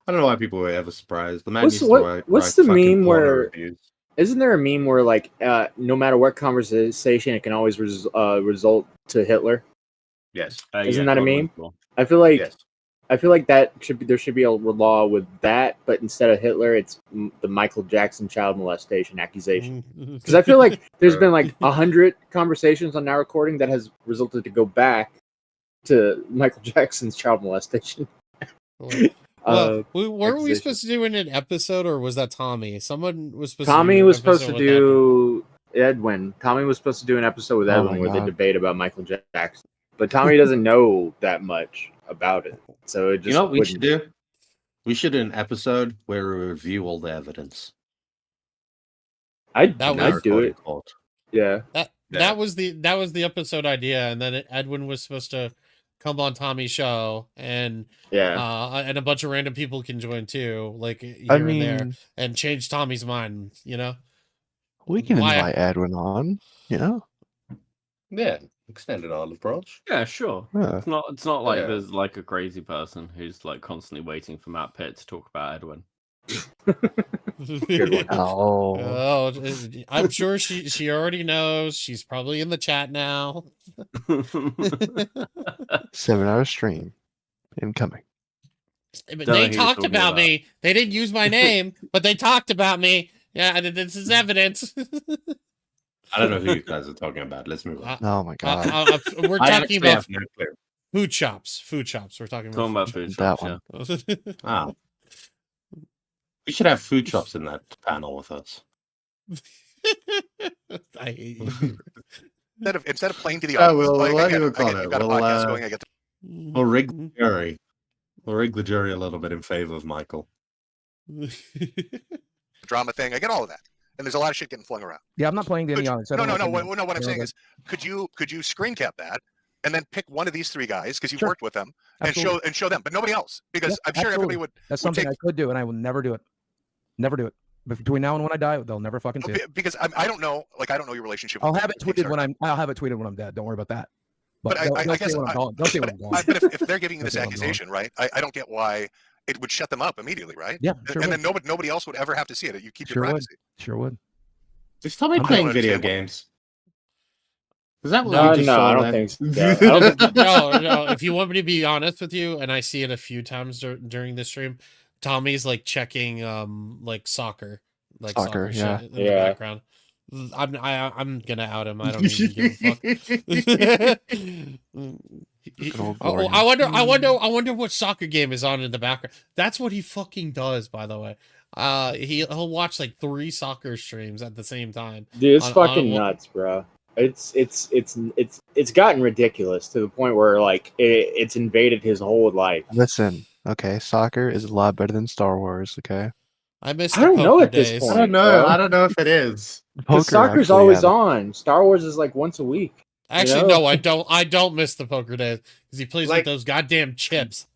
don't know why people were ever surprised. The man used to write the fucking meme porno where? reviews. Isn't there a meme where like no matter what conversation, it can always result to Hitler? Yes. Isn't that a meme? I feel like that there should be a law with that, but instead of Hitler, it's the Michael Jackson child molestation accusation. Because I feel like there's been like 100 conversations on Now Recording that has resulted to go back to Michael Jackson's child molestation. Well, weren't we supposed to do an episode, or was that Tommy? Someone was supposed Tommy to was supposed to do Edwin. Tommy was supposed to do an episode with Edwin where God. they debate about Michael Jackson. But Tommy doesn't know that much about it. So it just You know what we should do? We should do an episode where we review all the evidence. I'd do it. Yeah. That was the episode idea, and then Edwin was supposed to come on Tommy's show, and and a bunch of random people can join too, like here and there, and change Tommy's mind. We can invite Edwin on. Yeah, extended olive branch. Yeah, sure. Yeah. It's not like there's like a crazy person who's like constantly waiting for Matt Pitt to talk about Edwin. Oh, I'm sure she already knows. She's probably in the chat now. 7-hour stream incoming. But they talked about me. They didn't use my name, but they talked about me. Yeah, this is evidence. I don't know who you guys are talking about. Let's move on. Oh my god. We're talking about food shops. Food shops. We're talking about food That shops. one. Ah. We should have food shops in that panel with us. I hate you. Instead of playing to the Oh, audience, we'll I get a We'll, podcast going. I get to... We'll rig the jury. We'll rig the jury a little bit in favor of Michael. drama thing. I get all of that, and there's a lot of shit getting flung around. Yeah, I'm not playing to any audience. No. What I'm saying is, could you screen cap that and then pick one of these three guys because you've worked with them and show them, but nobody else, because I'm sure everybody would. That's something I could do, and I will never do it. Never do it. But between now and when I die, they'll never fucking see it. Because I don't know, I don't know your relationship. I'll have it tweeted when I'm dead. Don't worry about that. But I guess don't say what I'm going. But if they're giving you this accusation, right? I don't get why it would shut them up immediately, right? Yeah, sure. And then nobody else would ever have to see it. You keep your privacy. Sure would. Is Tommy playing video games? Is that what no, we just saw? I don't think so. No. If you want me to be honest with you, and I see it a few times during the stream, Tommy's like checking like soccer shit in the background. I'm gonna out him. I don't even give a fuck. I wonder what soccer game is on in the background. That's what he fucking does, by the way. He'll watch like 3 soccer streams at the same time. Dude, it's fucking nuts, bro. It's gotten ridiculous to the point where like it's invaded his whole life. Listen, okay, soccer is a lot better than Star Wars. Okay, I don't know at this point. I don't know. I don't know if it is. Because soccer's always on. Star Wars is like once a week. Actually, no, I don't. I don't miss the poker days because he plays with those goddamn chips.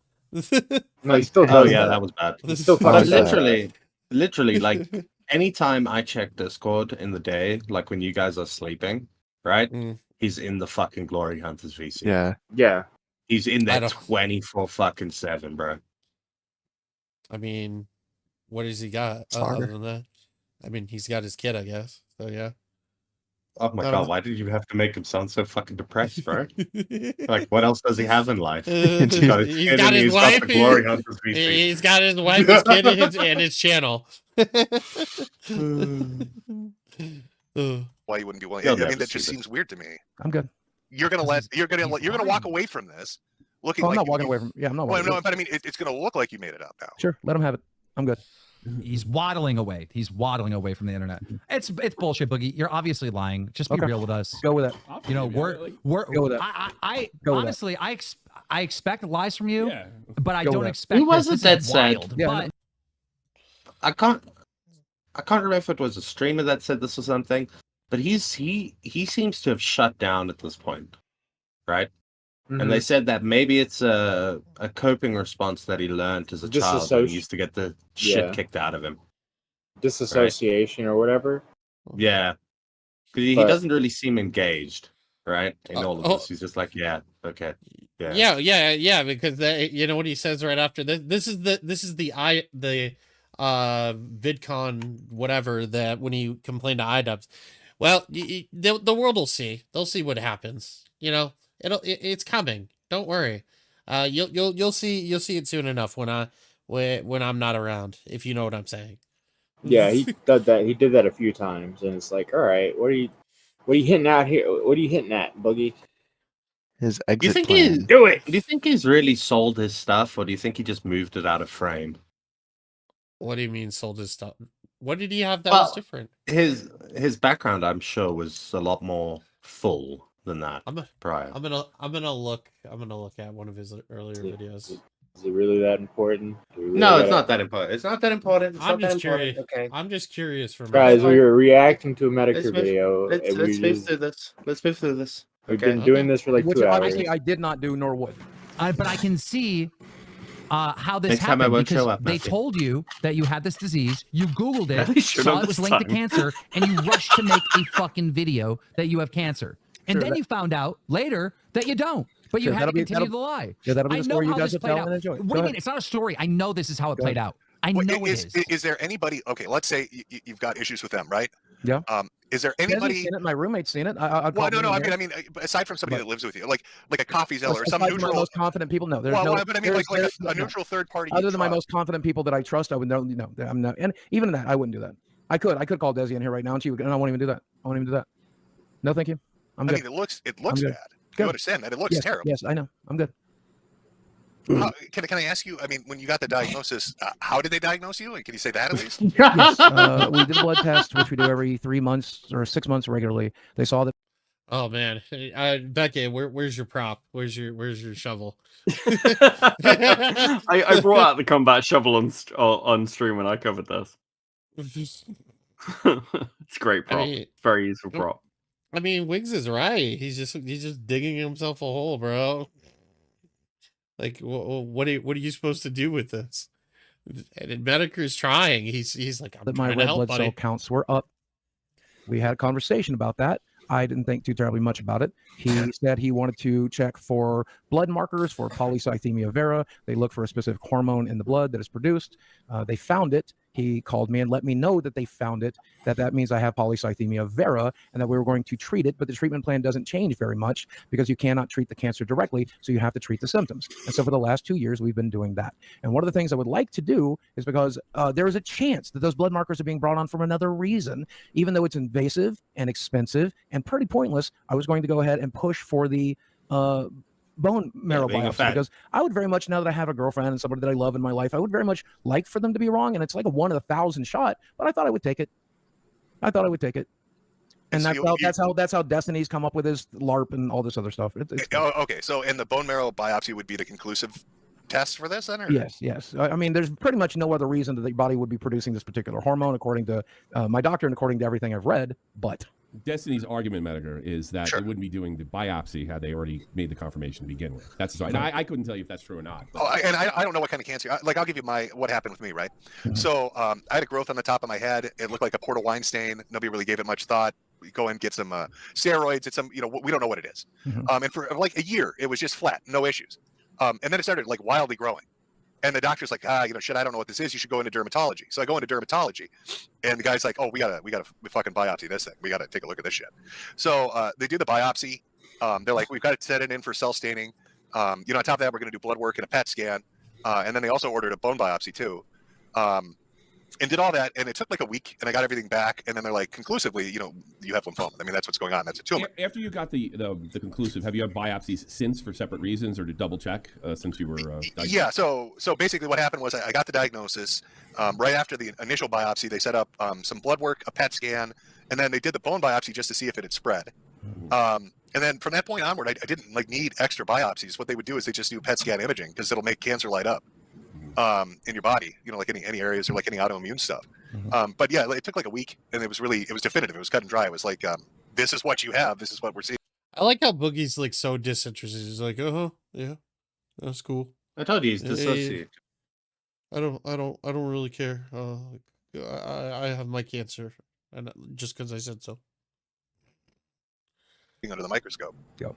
No, he still does. Oh yeah, that was bad. He still But fucking literally, like anytime I check Discord in the day, like when you guys are sleeping, right? He's in the fucking Glory Hunters VC. Yeah. He's in there 24/7, bro. I mean, what has he got other than that? I mean, he's got his kid, I guess. So yeah. Oh my god, why did you have to make him sound so fucking depressed, bro? Like, what else does he have in life? He's got his wife. He's got his wife, his kid, and his channel. Why you wouldn't be willing? I mean, that just seems weird to me. I'm good. You're gonna walk away from this looking I'm like not walking away from. Yeah, I'm not. Well, no, but I mean, it's gonna look like you made it up now. Sure, let him have it. I'm good. He's waddling away. He's waddling away from the internet. It's bullshit, Boogie. You're obviously lying. Just be real with us. Go with it. You know, we're go with it. I Go with honestly, I expect lies from you, but I don't expect. Who was it that said? But I can't remember if it was a streamer that said this or something, but he seems to have shut down at this point, right? And they said that maybe it's a coping response that he learned as a child when he used to get the shit kicked out of him. Disassociation or whatever. Yeah. Because he doesn't really seem engaged, right? In all of this. He's just like, yeah, okay. Yeah, because you know what he says right after this. This is the VidCon whatever that when he complained to iDubbbz. Well, the world will see. They'll see what happens. You know, it's coming. Don't worry. You'll see it soon enough when I'm not around. If you know what I'm saying. Yeah, he did that. He did that a few times, and it's like, all right, what are you hitting out here? What are you hitting at, Boogie? His Do you exit think plan. do it? Do you think he's really sold his stuff, or do you think he just moved it out of frame? What do you mean sold his stuff? What did he have that was different? His background, I'm sure, was a lot more full than that prior. I'm gonna look at one of his earlier videos. Is it really that important? No, it's not that important. It's not that important. It's I'm not just that important. curious. Okay. I'm just curious for Guys, we were reacting to a Let's Medicare move- video. Let's and we move just- through this. Let's move through this. We've Okay. been doing this for like Which 2 hours. obviously I did not do nor would. But I can see how this Next time I happened won't because show up, they Matthew. told you that you had this disease. You Googled At it, least showed saw up it was this linked to time. cancer, and you rushed to make a fucking video that you have cancer. And Sure, then that- you found out later that you don't. But you Sure, had to that'll be- continue that'll- to lie. Yeah, that'll be I the know story you how guys this will played tell out. and enjoy. What Go do you ahead. mean? It's not a story. I know this is how it Go played ahead. out. I know it is. Is there anybody? Okay, let's say you've got issues with them, right? Yeah. Is there Desi's anybody? seen it. My roommate's seen it. I'd Well, call no. him in I here. mean, aside from somebody that lives with you, like a coffee zeller or Aside some from my neutral. most confident people, no. There's Well, no. but I mean, there's- like there's- a no. neutral third party. Other you than my trust. most confident people that I trust, I would know. No, I'm not. And even that, I wouldn't do that. I could call Desi in here right now, and she would. And I won't even do that. I won't even do that. No, thank you. I'm I good. mean, it looks I'm bad. good. You understand that it looks yes, terrible. Yes, I know. I'm good. Can I ask you? I mean, when you got the diagnosis, how did they diagnose you? And can you say that at least? Yes, we did a blood test, which we do every 3 months or 6 months regularly. They saw that. Oh man, Becky, where's your prop? Where's your shovel? I brought out the combat shovel on stream when I covered this. It's a great prop. Very useful prop. I mean, Wiggs is right. He's just digging himself a hole, bro. Like, what are you supposed to do with this? And Medicare's trying. He's like, I'm That my trying to red help, blood buddy. cell counts were up. We had a conversation about that. I didn't think too terribly much about it. He said he wanted to check for blood markers for polycythemia vera. They look for a specific hormone in the blood that is produced. They found it. He called me and let me know that they found it, that means I have polycythemia vera and that we were going to treat it, but the treatment plan doesn't change very much because you cannot treat the cancer directly, so you have to treat the symptoms. And so for the last 2 years, we've been doing that. And one of the things I would like to do is because there is a chance that those blood markers are being brought on for another reason, even though it's invasive and expensive and pretty pointless, I was going to go ahead and push for the bone marrow being a biopsy fact. because I would very much, now that I have a girlfriend and somebody that I love in my life, I would very much like for them to be wrong. And it's like a 1 in 1,000 shot, but I thought I would take it. And So that's how Destiny's come up with his LARP and all this other stuff. Okay. So, and the bone marrow biopsy would be the conclusive test for this, then? Or? Yes. I mean, there's pretty much no other reason that the body would be producing this particular hormone, according to my doctor and according to everything I've read. But Destiny's argument, Medicare, is that they wouldn't be doing the biopsy had they already made the confirmation to begin with. That's right. I couldn't tell you if that's true or not. But... I don't know what kind of cancer. I'll give you what happened with me, right? So I had a growth on the top of my head. It looked like a portal wine stain. Nobody really gave it much thought. We go and get some steroids. It's some, we don't know what it is. And for like a year, it was just flat, no issues. And then it started like wildly growing. And the doctor's like, shit, I don't know what this is. You should go into dermatology. So I go into dermatology, and the guy's like, oh, we gotta fucking biopsy this thing. We gotta take a look at this shit. So they do the biopsy. They're like, we've got to set it in for cell staining. On top of that, we're gonna do blood work and a PET scan. And then they also ordered a bone biopsy too. And did all that, and it took like a week, and I got everything back, and then they're like, conclusively, you have lymphoma. I mean, that's what's going on. That's a tumor. After you got the conclusive, have you had biopsies since for separate reasons or to double check since you were diagnosed? Yeah, so basically what happened was I got the diagnosis. Right after the initial biopsy, they set up some blood work, a PET scan, and then they did the bone biopsy just to see if it had spread. And then from that point onward, I didn't need extra biopsies. What they would do is they just do PET scan imaging because it'll make cancer light up in your body, like any areas or like any autoimmune stuff. But yeah, it took like a week, and it was definitive. It was cut and dry. It was like, this is what you have. This is what we're seeing. I like how Boogie's like so disinterested. He's like, yeah, that's cool. I told you he's Eh, dissociated. I don't really care. I have my cancer, and just because I said so. Under the microscope. Yep.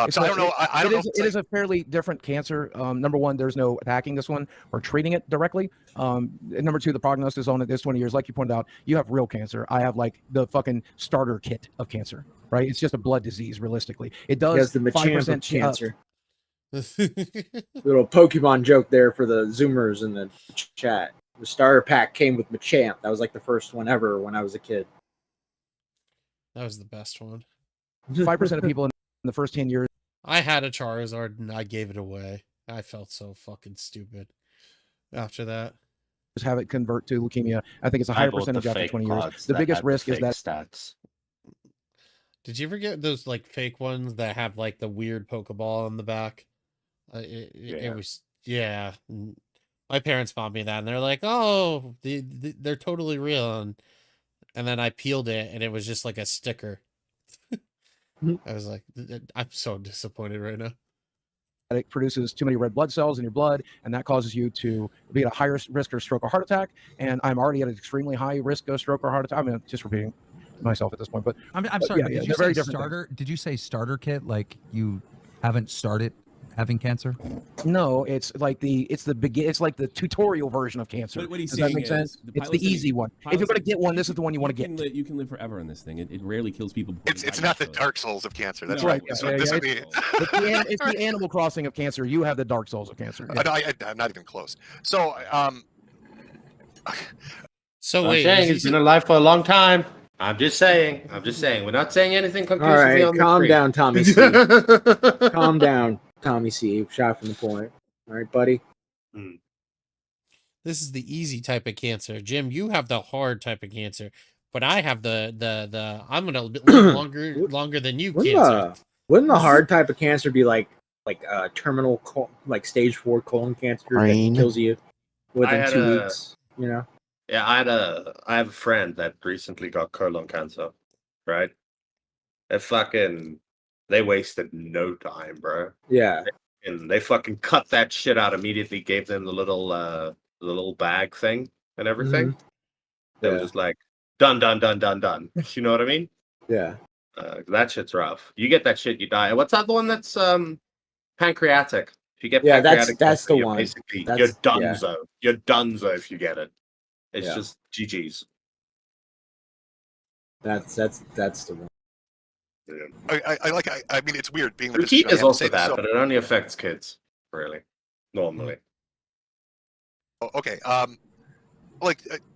So I don't know. I don't know. It is a fairly different cancer. Number one, there's no attacking this one or treating it directly. And number two, the prognosis on it is 20 years. Like you pointed out, you have real cancer. I have like the fucking starter kit of cancer, right? It's just a blood disease, realistically. It does. He has the Machamp 5% of cancer. Little Pokemon joke there for the Zoomers in the chat. The starter pack came with Machamp. That was like the first one ever when I was a kid. That was the best one. 5% of people in the first 10 years. I had a Charizard and I gave it away. I felt so fucking stupid after that. Have it convert to leukemia. I think it's a higher percentage after 20 years. The biggest risk is that stats. Did you ever get those like fake ones that have like the weird Pokeball on the back? It was My parents bought me that, and they're like, "Oh, they're totally real." And then I peeled it, and it was just like a sticker. I was like, I'm so disappointed right now. It produces too many red blood cells in your blood, and that causes you to be at a higher risk of stroke or heart attack. And I'm already at an extremely high risk of stroke or heart attack. I mean, just repeating myself at this point, but I'm sorry. Yeah, Did you they're say very different starter? Did you say starter kit? Like you haven't started having cancer? No, it's like it's like the tutorial version of cancer. What he's Does that saying make is sense? the It's the easy one. If you're going to get one, this is the one you want to get. You can live forever on this thing. It rarely kills people. It's not the Dark Souls of cancer. That's No, right. yeah, This would be. It's the Animal Crossing of cancer. You have the Dark Souls of cancer. No, I'm not even close. So, So I'm wait, saying he's been alive for a long time. I'm just saying. We're not saying anything All conclusively. right, on the calm street. down, Tommy C. Calm down, Tommy C. Shot from the point. All right, buddy. This is the easy type of cancer. Jim, you have the hard type of cancer, but I have the I'm gonna live longer than you cancer. Wouldn't the hard type of cancer be like terminal like stage 4 colon cancer Brain. that kills you I within had 2 weeks? You know. Yeah, I have a friend that recently got colon cancer, right? They wasted no time, bro. Yeah. And they fucking cut that shit out immediately, gave them the little bag thing and everything. They were just like, done. You know what I mean? Yeah. That shit's rough. You get that shit, you die. What's that one that's pancreatic? If you get Yeah, pancreatic that's cancer, the you're one. basically, That's- you're yeah. donezo. You're donezo if you get it. It's Yeah. just GG's. That's the one. I mean, it's weird being the Routine physician, I is have to also say this. bad, So- but it only affects kids, really. Normally. Okay.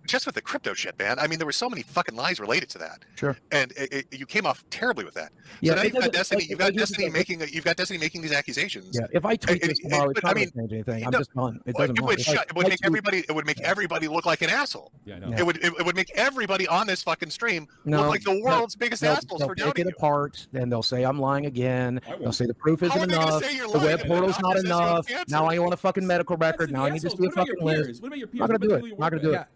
Just with the crypto shit, man. I mean, there were so many fucking lies related to that. Sure. And you came off terribly with that. Yeah, So now it you've got doesn't- Destiny. like, You've got like, Destiny like- making. You've got Destiny making these accusations. Yeah, if I tweet this tomorrow, it's but not I going mean, to change anything. I'm no, just done. It doesn't matter. It would make everybody. It would make everybody look like an asshole. Yeah, I know. It would make everybody on this fucking stream look like the world's biggest assholes they'll for take doubting it you. apart, and they'll say I'm lying again. They'll say the proof How isn't are they gonna enough. say you're The lying web and portal's not not possessed with enough. cancer? Now I want a fucking medical record. Now I need to do a fucking list. What about your peers? Not gonna What do about it. people Not you gonna do work it.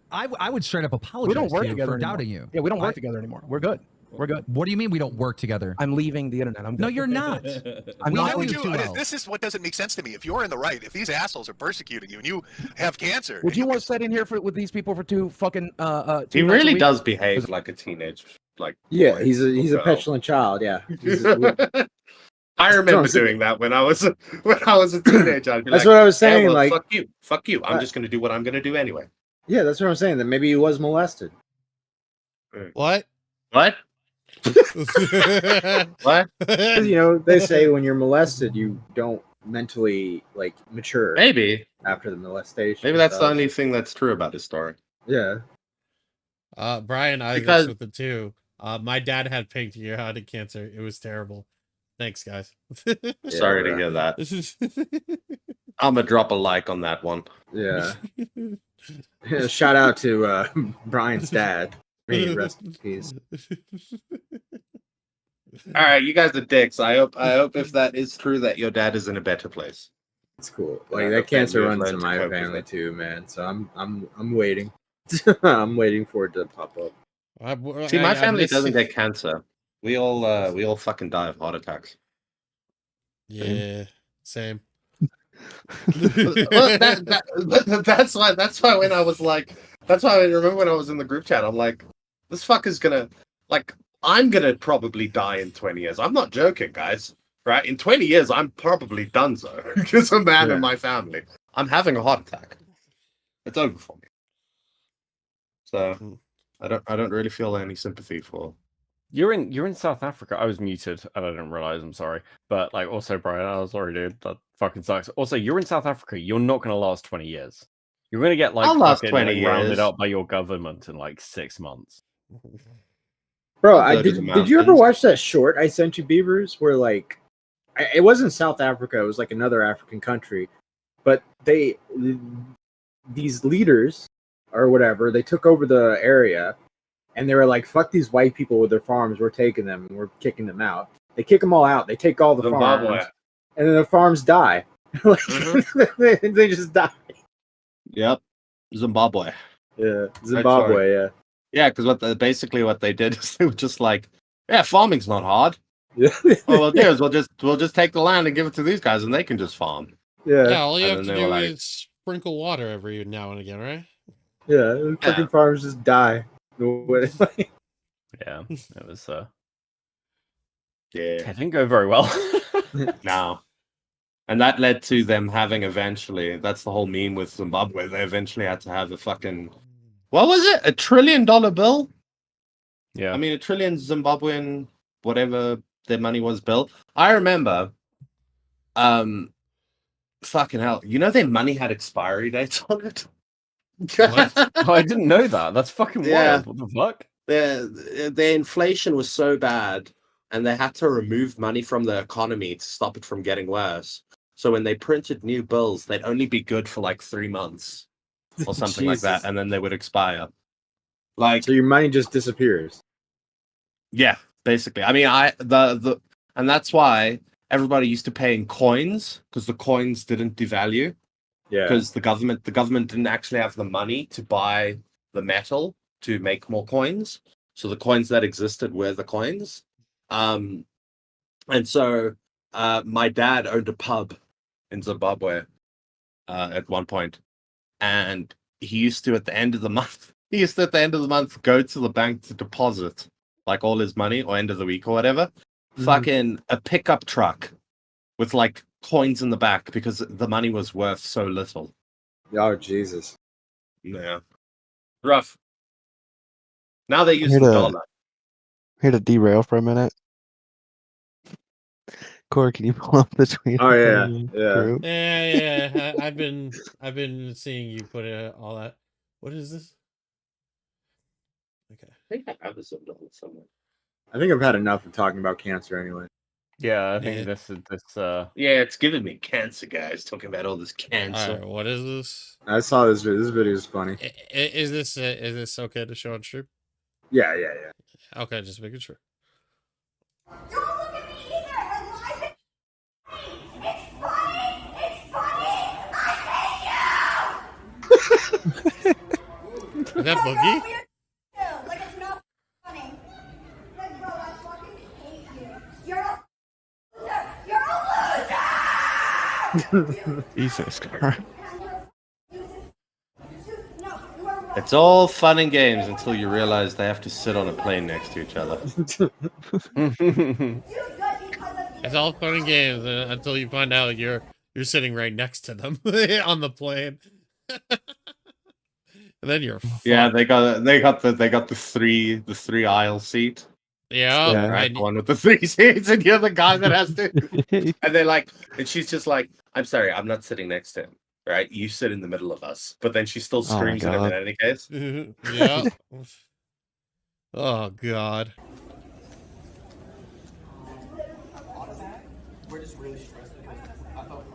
I would straight up apologize We don't work to you together for anymore. doubting you. Yeah, we don't work together anymore. We're good. We're good. What do you mean we don't work together? I'm leaving the internet. I'm good. No, you're not. I'm We not know going you to. too well. This is what doesn't make sense to me. If you're in the right, if these assholes are persecuting you and you have cancer, Would you want to sit in here with these people for two fucking He 2 nights a really week? does behave like a teenage, Yeah, boy he's a or petulant child. Yeah. I remember doing that when I was a teenager. I'd be That's like, what I was saying, "Yeah, well, like- fuck you. I'm just going to do what I'm going to do anyway." Yeah, that's what I'm saying. That maybe he was molested. What? What? What? You know, they say when you're molested, you don't mentally like mature. Maybe after the molestation. Maybe that's the stuff. only thing that's true about his story. Yeah. Brian, I Because- agree with it too. My dad had pancreatic cancer. It was terrible. Thanks, guys. Sorry to hear that. I'm gonna drop a like on that one. Yeah. Shout out to Brian's dad. May he rest in peace. All right, you guys are dicks. I hope if that is true that your dad is in a better place. It's cool. I Like hope that cancer you have runs learned in to my cope with family it. too, man. So I'm waiting. I'm waiting for it to pop up. See, my family doesn't get cancer. We all fucking die of heart attacks. Yeah, same. Well, that's why when I was like, that's why I remember when I was in the group chat, I'm like, this fucker's gonna, like, I'm gonna probably die in 20 years. I'm not joking, guys. Right? In 20 years, I'm probably done so. Because a man in my family. I'm having a heart attack. It's over for me. So I don't really feel any sympathy for. You're in South Africa. I was muted and I didn't realize. I'm sorry, but like also Brian, I was sorry, dude. That fucking sucks. Also, you're in South Africa. You're not gonna last 20 years. You're gonna get like I'll last fucking 20 like, rounded years. up by your government in like 6 months. Bro, I'll go to the did you ever mountains. watch that short I sent you, Beavers? Where like, it wasn't South Africa. It was like another African country, but these leaders or whatever, they took over the area, and they were like, "Fuck these white people with their farms. We're taking them and we're kicking them out." They kick them all out. They take all the Zimbabwe. farms, and then the farms die. Like they just die. Yep. Zimbabwe. Yeah, Zimbabwe. Yeah. Yeah, because basically what they did is they were just like, yeah, farming's not hard. Yeah. What we'll do is we'll just take the land and give it to these guys, and they can just farm. Yeah, all you And have then to they do were like- is sprinkle water every now and again, right? Yeah, the freaking farms just die. Yeah, it was. Yeah, it didn't go very well. No. And that led to them having eventually, that's the whole meme with Zimbabwe, they eventually had to have a fucking, what was it? $1 trillion bill? Yeah. I mean, $1 trillion Zimbabwean, whatever their money was, bill. I remember, fucking hell, you know their money had expiry dates on it? What? Oh, I didn't know that. That's fucking Yeah. wild. What the fuck? Their inflation was so bad, and they had to remove money from the economy to stop it from getting worse. So when they printed new bills, they'd only be good for like 3 months or something like that, Jesus. and then they would expire. Like, so your money just disappears. yeah, basically. I mean, and that's why everybody used to pay in coins, because the coins didn't devalue. Yeah. Because the government didn't actually have the money to buy the metal to make more coins. So the coins that existed were the coins. And so my dad owned a pub in Zimbabwe at one point, and he used to at the end of the month go to the bank to deposit like all his money, or end of the week or whatever. Fucking a pickup truck with like coins in the back, because the money was worth so little. Oh Jesus. Yeah. Rough. Now they use Here the to- dollar. Here to derail for a minute. Corey, can you pull up the tweet? Oh, yeah, from the yeah. group? Yeah. I've been seeing you put all that. What is this? Okay. I think I have this somewhere. I think I've had enough of talking about cancer anyway. Yeah, I think this. Yeah, it's giving me cancer, guys. Talking about all this cancer. All right, what is this? I saw this video. This video is funny. Is this okay to show on stream? Yeah. Okay, just making sure. Is that Boogie? Jesus Christ. It's all fun and games until you realize they have to sit on a plane next to each other. It's all fun and games until you find out you're sitting right next to them on the plane. And then you're fucked. Yeah, they got the three aisle seat. Yeah, right. The one with the 3 seats, and you're the guy that has to. And they're like, and she's just like, "I'm sorry, I'm not sitting next to him. Right? You sit in the middle of us." But then she still Oh my screams at him in God. any case. Yeah. Oh God. We're just really stressed because I thought.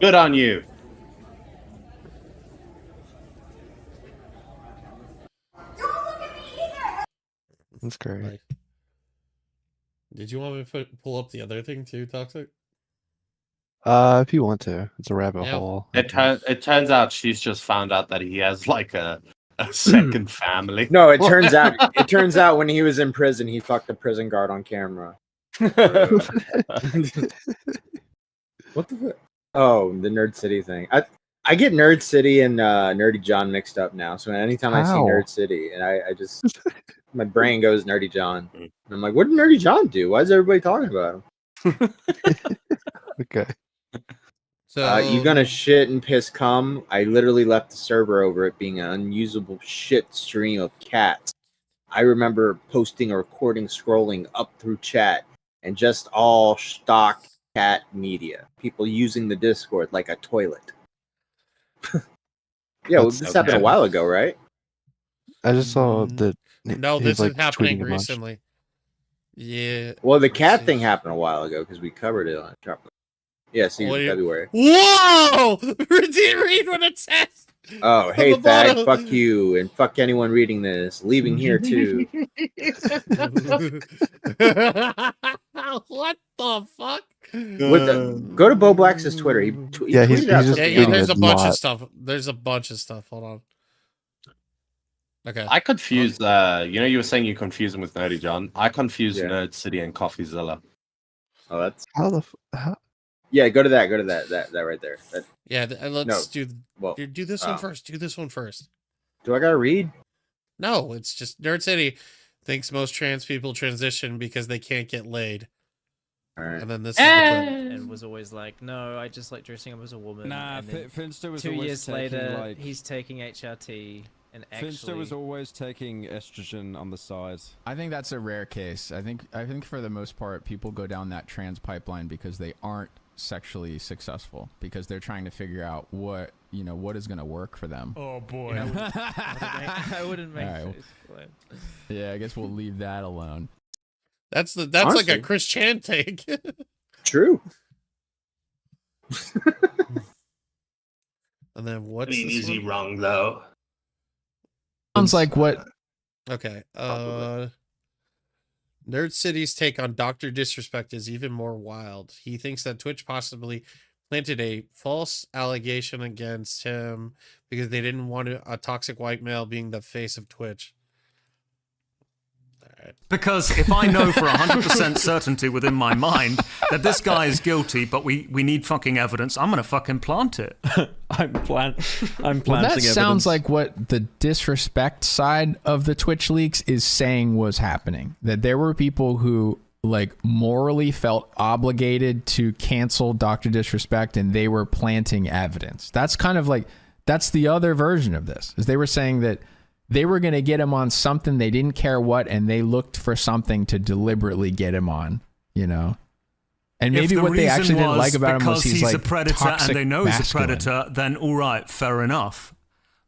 Good on you. That's great. Did you want me to pull up the other thing too, Toxic? If you want to, it's a rabbit hole. It turns out she's just found out that he has like a A second family. No, it turns out when he was in prison, he fucked a prison guard on camera. What the fuck? Oh, the Nerd City thing. I get Nerd City and Nerdy John mixed up now. So anytime I see How? Nerd City, and I just my brain goes Nerdy John. And I'm like, what did Nerdy John do? Why is everybody talking about him? Okay. So You gonna shit and piss cum? I literally left the server over it being an unusable shit stream of cats. I remember posting a recording scrolling up through chat and just all stock cat media. People using the Discord like a toilet. Yeah, well, this happened a while ago, right? I just saw that. No, he's, this like, is happening tweeting a bunch. recently. Yeah. Well, the cat thing happened a while ago because we covered it on Trump. Yeah, see, What do you- February. Whoa! Read what it says. Oh, On hey, the fag, bottom. fuck you, and fuck anyone reading this. Leaving here, too. What the fuck? Go to Bo Black's Twitter. He Yeah, he's tweeted out just something Yeah, tweeting there's a a bunch of lot. stuff. There's a bunch of stuff. Hold on. Okay. I confused. You were saying you confuse them with Nerdy John. I confused Nerd City and CoffeeZilla. Oh, that's How the how? yeah. Go to that. Go to that right there. Yeah, let's do. Well, do this one first. Do this one first. Do I gotta read? No, it's just Nerd City thinks most trans people transition because they can't get laid. All right. And then this is the clip. And was always like, no, I just like dressing up as a woman. Nah, and then Finster was 2 always years taking, later, like- he's taking HRT and Finster actually. was always taking estrogen on the side. I think that's a rare case. I think for the most part, people go down that trans pipeline because they aren't sexually successful, because they're trying to figure out what is going to work for them. Oh boy. I wouldn't make All right, face flame. Yeah, I guess we'll leave that alone. That's like Honestly. a Chris Chan take. True. And then what's Pretty this easy one? wrong though. Sounds like what? Okay. Nerd City's take on Dr. Disrespect is even more wild. He thinks that Twitch possibly planted a false allegation against him because they didn't want a toxic white male being the face of Twitch. Because if I know for 100% certainty within my mind that this guy is guilty, but we need fucking evidence, I'm gonna fucking plant it. I'm planting Well, that evidence. sounds like what the disrespect side of the Twitch leaks is saying was happening. That there were people who like morally felt obligated to cancel Dr. Disrespect, and they were planting evidence. That's kind of like, that's the other version of this, is they were saying that they were going to get him on something, they didn't care what, and they looked for something to deliberately get him on, And If maybe the what they reason actually didn't was like about him was because he's like a predator toxic and they know he's a masculine. predator, then all right, fair enough.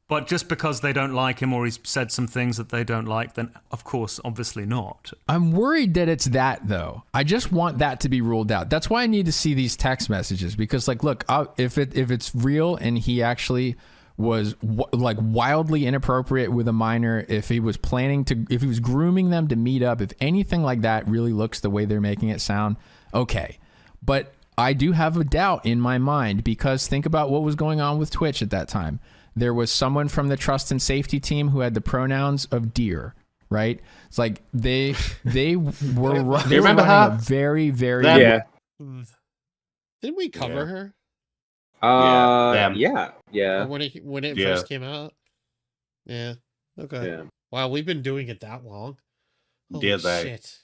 But just because they don't like him or he's said some things that they don't like, then of course, obviously not. I'm worried that it's that, though. I just want that to be ruled out. That's why I need to see these text messages, because like, look, if it's real and he actually was like wildly inappropriate with a minor, if he was grooming them to meet up, if anything like that really looks the way they're making it sound, okay. But I do have a doubt in my mind, because think about what was going on with Twitch at that time. There was someone from the trust and safety team who had the pronouns of deer, right? It's like they were remember running her? a very, very Yeah. Didn't we cover her? Yeah. Or when it Yeah. first came out? Yeah. Okay. Yeah. Wow, we've been doing it that long. Holy Yeah, they- shit.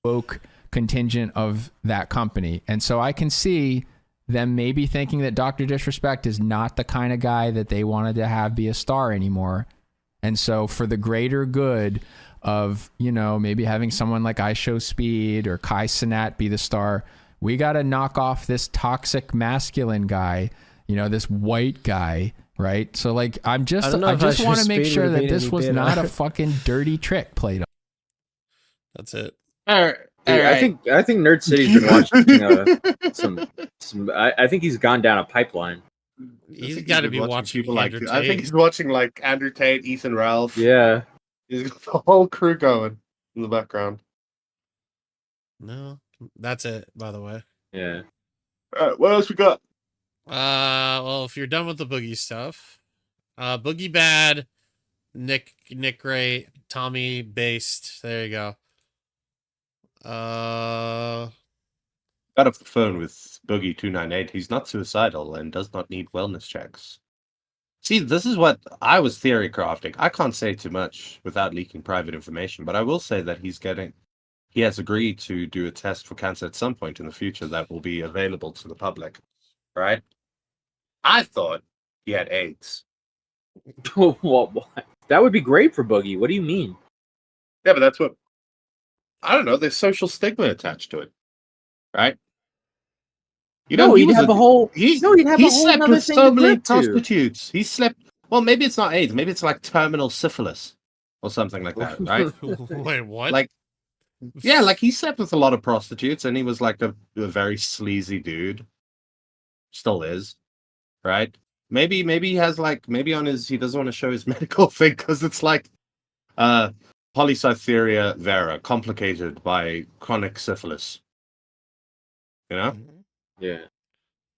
woke contingent of that company. And so I can see them maybe thinking that Dr. Disrespect is not the kind of guy that they wanted to have be a star anymore. And so for the greater good of, maybe having someone like I Show Speed or Kai Cenat be the star, we got to knock off this toxic masculine guy, this white guy, right? So like, I just want to make sure that this was not a fucking dirty trick played on. That's it. Dude, I think Nerd City's been watching some. I think he's gone down a pipipeline. He's got to be watching people like. Andrew I think Tate. he's watching like Andrew Tate, Ethan Ralph. Yeah, he's got the whole crew going in the background. No, that's it. By the way. Yeah. All right, what else we got? Well, if you're done with the Boogie stuff, Boogie Bad Nick Ray, Tommy based. There you go. Got off the phone with Boogie 298. He's not suicidal and does not need wellness checks. See, this is what I was theory crafting. I can't say too much without leaking private information, but I will say that he has agreed to do a test for cancer at some point in the future that will be available to the public. Right? I thought he had AIDS. Well, that would be great for Boogie. What do you mean? Yeah, but that's what I don't know. There's social stigma attached to it, right? You know, he'd have a whole. He'd have a whole slept nother with thing so to many live to. prostitutes. He slept. Well, maybe it's not AIDS. Maybe it's like terminal syphilis or something like that, right? Wait, what? Like, yeah, like he slept with a lot of prostitutes, and he was like a very sleazy dude. Still is, right? Maybe he has like maybe on his he doesn't want to show his medical thing because it's like polycytheria vera, complicated by chronic syphilis. You know? Yeah.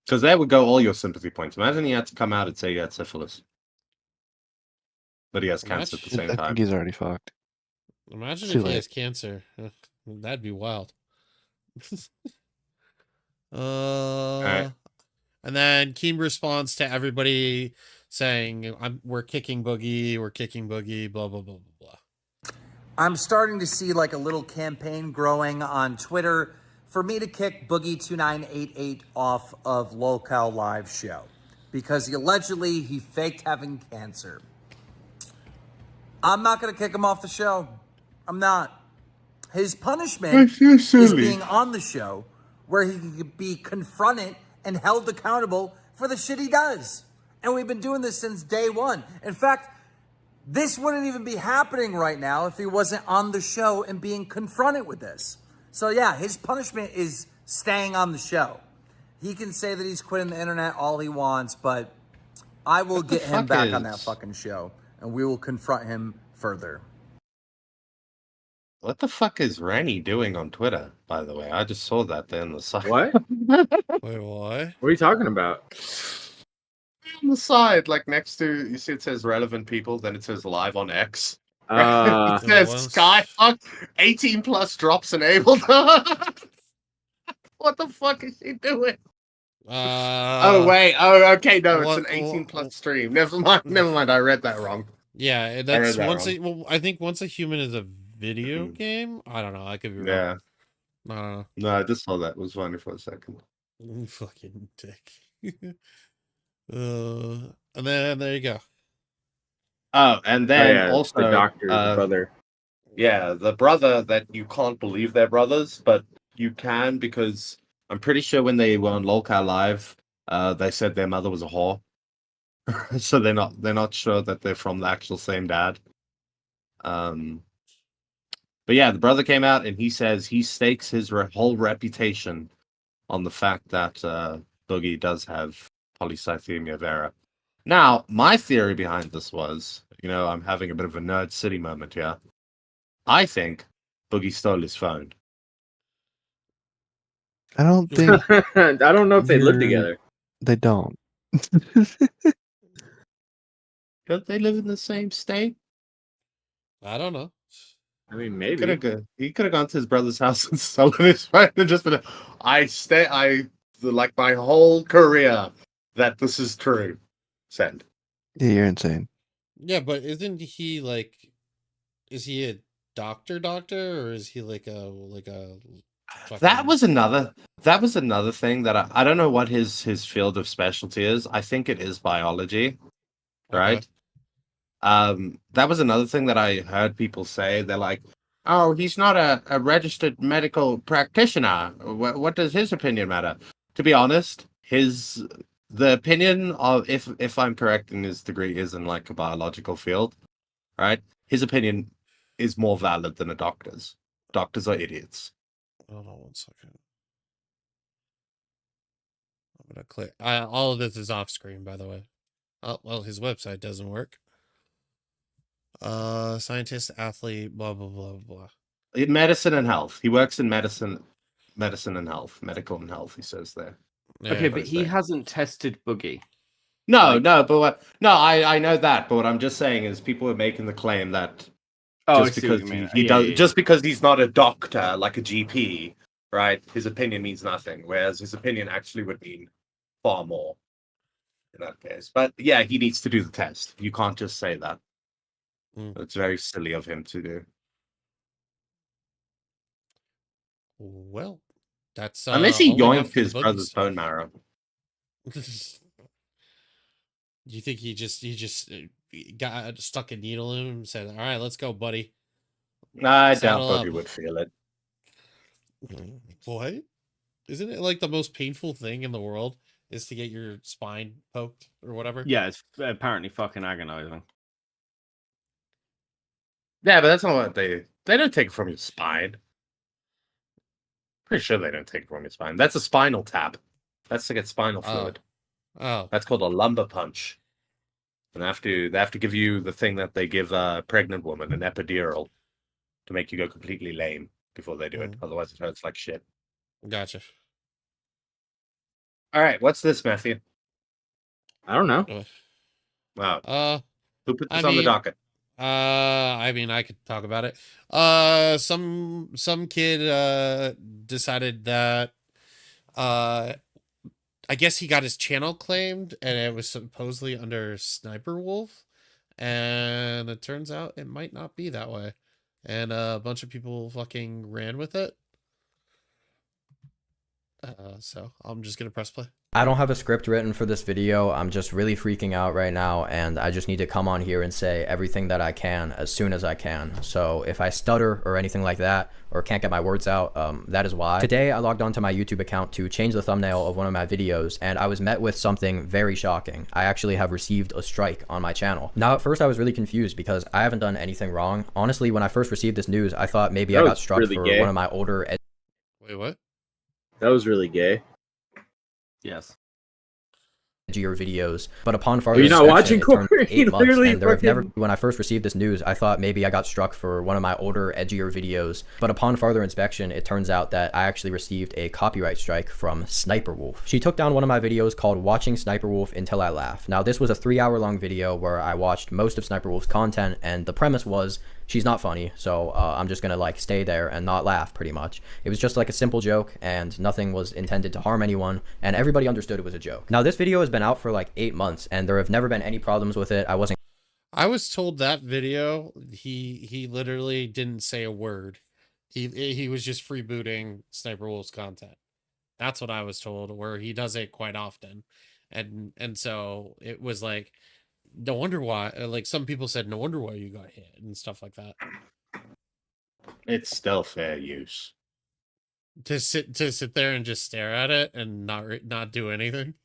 Because there would go all your sympathy points. Imagine he had to come out and say he had syphilis. But he has cancer at the same I time. think he's already fucked. Imagine Too if he late. has cancer. That'd be wild. And then Keem responds to everybody saying, we're kicking Boogie, blah, blah, blah, blah, blah. I'm starting to see like a little campaign growing on Twitter for me to kick Boogie2988 off of Locale Live show because he faked having cancer. I'm not going to kick him off the show. I'm not. His punishment is being on the show where he can be confronted and held accountable for the shit he does. And we've been doing this since day one. In fact, this wouldn't even be happening right now if he wasn't on the show and being confronted with this. So yeah, his punishment is staying on the show. He can say that he's quitting the internet all he wants, but I will get him back on that fucking show and we will confront him further. What the fuck is Rennie doing on Twitter, by the way? I just saw that there on the side. What? Wait, what? What are you talking about? On the side, like next to, you see it says relevant people, then it says live on X. It says Skyfuck 18 plus drops enabled. What the fuck is he doing? Oh wait, okay, no, it's an 18 plus stream. Never mind, I read that wrong. Yeah, that's I think once a human is a video game. I don't know. I could be wrong. Yeah. I don't know. No, I just saw that. It was funny for a second. Fucking dick. And then there you go. Oh, and then also the doctor's brother. Yeah, the brother that you can't believe they're brothers, but you can because I'm pretty sure when they were on Lolcat Live, they said their mother was a whore. So they're not sure that they're from the actual same dad. But yeah, the brother came out and he says he stakes his whole reputation on the fact that Boogie does have polycythemia vera. Now, my theory behind this was, I'm having a bit of a Nerd City moment here. I think Boogie stole his phone. I don't think. I don't know if they live together. They don't. Don't they live in the same state? I don't know. I mean, maybe he could have gone to his brother's house and stolen his phone and just been. Like my whole career that this is true. Send. Yeah, you're insane. Yeah, but isn't he like? Is he a doctor, or is he like a That was another thing that I don't know what his field of specialty is. I think it is biology, right? That was another thing that I heard people say. They're like, "Oh, he's not a registered medical practitioner. What does his opinion matter?" To be honest, the opinion of if I'm correct in his degree is in like a biological field, right? His opinion is more valid than a doctor's. Doctors are idiots. Hold on 1 second. I'm gonna click. All of this is off screen, by the way. Oh, well, his website doesn't work. Scientist, athlete, blah blah blah blah. In medicine and health, he works in medicine and health, medical and health. He says there. Okay, but he hasn't tested Boogie. No, no, but I know that, but what I'm just saying is people are making the claim that Oh, just I see what because you mean. he Yeah, does, yeah, just because he's not a doctor like a GP, right? His opinion means nothing, whereas his opinion actually would mean far more in that case. But yeah, he needs to do the test. You can't just say that. It's very silly of him to do. Well, that's Unless he all I got yoinked for the his boogie brother's stuff. bone marrow. Do you think he just got stuck a needle in him and said, "All right, let's go, buddy"? I doubt Saddle Boogie up. would feel it. What? Isn't it like the most painful thing in the world is to get your spine poked or whatever? Yeah, it's apparently fucking agonizing. Yeah, but that's not what they don't take it from your spine. Pretty sure they don't take it from your spine. That's a spinal tap. That's to get spinal fluid. Oh. That's called a lumbar punch. And they have to give you the thing that they give a pregnant woman, an epidural, to make you go completely lame before they do it. Otherwise, it hurts like shit. Gotcha. All right, what's this, Matthew? I don't know. Wow. Who put this I on the mean, docket? I mean, I could talk about it. Some kid decided that I guess he got his channel claimed, and it was supposedly under Sniper Wolf, and it turns out it might not be that way, and a bunch of people fucking ran with it. So I'm just gonna press play. I don't have a script written for this video. I'm just really freaking out right now, and I just need to come on here and say everything that I can as soon as I can. So if I stutter or anything like that, or can't get my words out, that is why. Today I logged onto my YouTube account to change the thumbnail of one of my videos, and I was met with something very shocking. I actually have received a strike on my channel. Now at first I was really confused because I haven't done anything wrong. Honestly, when I first received this news, I thought maybe I got struck really for gay. one of my older Wait, what? That was really gay. Yes. Edgier videos, but upon farther You're not watching inspection, it turned Corey? 8 months, Literally and there have never. fucking- When I first received this news, I thought maybe I got struck for one of my older, edgier videos. But upon further inspection, it turns out that I actually received a copyright strike from Sniper Wolf. She took down one of my videos called "Watching Sniper Wolf Until I Laugh." Now, this was a 3-hour-long video where I watched most of Sniper Wolf's content, and the premise was she's not funny, so I'm just gonna like stay there and not laugh, pretty much. It was just like a simple joke, and nothing was intended to harm anyone, and everybody understood it was a joke. Now, this video has been out for like 8 months, and there have never been any problems with it. I was told that video, he literally didn't say a word. He was just freebooting Sniper Wolf's content. That's what I was told, where he does it quite often. And so it was like, no wonder why, like some people said, no wonder why you got hit and stuff like that. It's still fair use. To sit there and just stare at it and not do anything.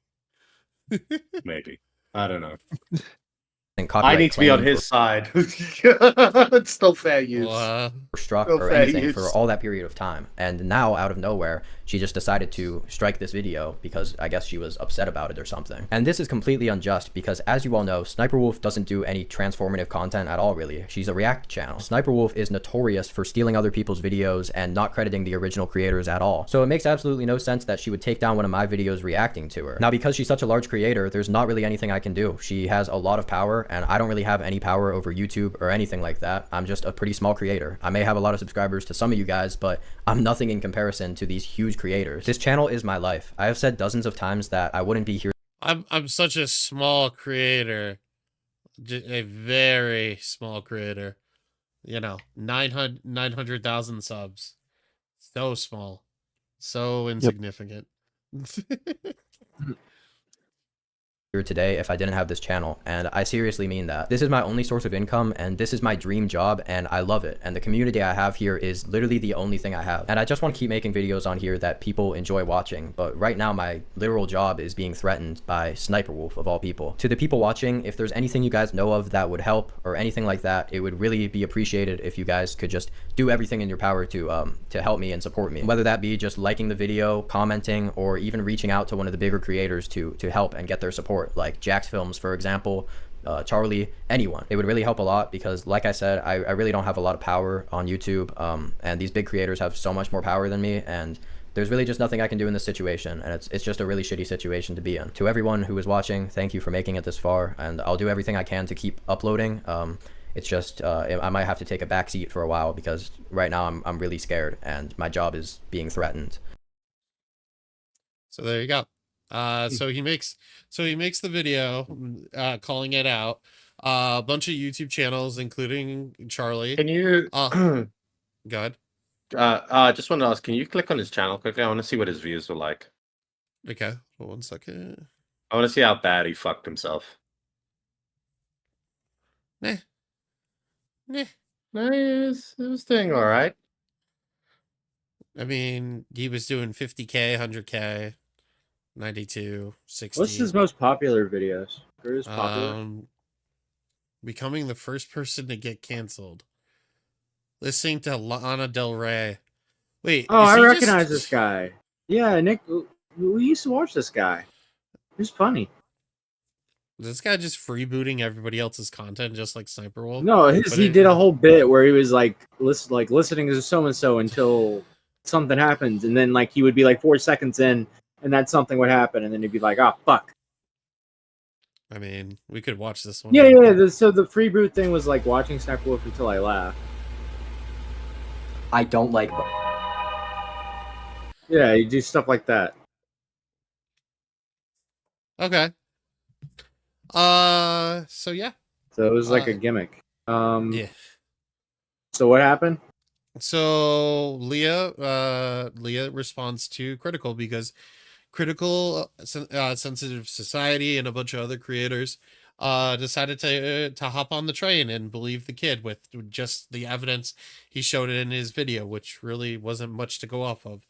Maybe. I don't know. I copyright need to be on claim his side. It's still fair use. Struck Still or fair anything use. for all that period of time, and now out of nowhere she just decided to strike this video because I guess she was upset about it or something. And this is completely unjust because, as you all know, Sniper Wolf doesn't do any transformative content at all, really. She's a react channel. Sniper Wolf is notorious for stealing other people's videos and not crediting the original creators at all, so it makes absolutely no sense that she would take down one of my videos reacting to her. Now, because she's such a large creator, there's not really anything I can do. She has a lot of power, and I don't really have any power over YouTube or anything like that. I'm just a pretty small creator. I may have a lot of subscribers to some of you guys, but I'm nothing in comparison to these huge creators. This channel is my life. I have said dozens of times that I wouldn't be here. I'm such a small creator, a very small creator. You know, 900,000 subs. So small, so insignificant. Here today if I didn't have this channel, and I seriously mean that. This is my only source of income, and this is my dream job, and I love it, and the community I have here is literally the only thing I have, and I just want to keep making videos on here that people enjoy watching. But right now my literal job is being threatened by Sniper Wolf, of all people. To the people watching, if there's anything you guys know of that would help or anything like that, it would really be appreciated if you guys could just do everything in your power to help me and support me, whether that be just liking the video, commenting, or even reaching out to one of the bigger creators to help and get their support, like Jax Films, for example, Charlie, anyone. It would really help a lot because, like I said, I really don't have a lot of power on YouTube, and these big creators have so much more power than me, and There's really just nothing I can do in this situation, and it's just a really shitty situation to be in. To everyone who is watching, thank you for making it this far, and I'll do everything I can to keep uploading. It's just I might have to take a back seat for a while because right now I'm really scared and my job is being threatened. So there you go. So he makes the video calling it out. A bunch of YouTube channels, including Charlie. Can you go ahead. I just want to ask, can you click on his channel quickly? I want to see what his views are like. Okay, hold 1 second. I want to see how bad he fucked himself. Nah. No, it was doing all right. I mean, he was doing 50K, 100K, 92, 60. What's his most popular videos? Or his popular? Becoming the first person to get canceled. Listening to Lana Del Rey. Wait. Oh, I recognize this guy. Yeah, Nick. We used to watch this guy. He's funny. Is this guy just freebooting everybody else's content, just like Sniper Wolf? No, he did a whole bit where he was listening to so and so until something happens, and then he would be 4 seconds in, and that something would happen, and then he'd be like, "Oh fuck." I mean, we could watch this one. Yeah. So the freeboot thing was like watching Sniper Wolf until I laugh. I don't like. Yeah, you do stuff like that. Okay. So yeah. So it was like a gimmick. Yeah. So what happened? So Leah responds to Critical because Critical, Sensitive Society, and a bunch of other creators decided to hop on the train and believe the kid with just the evidence he showed in his video, which really wasn't much to go off of.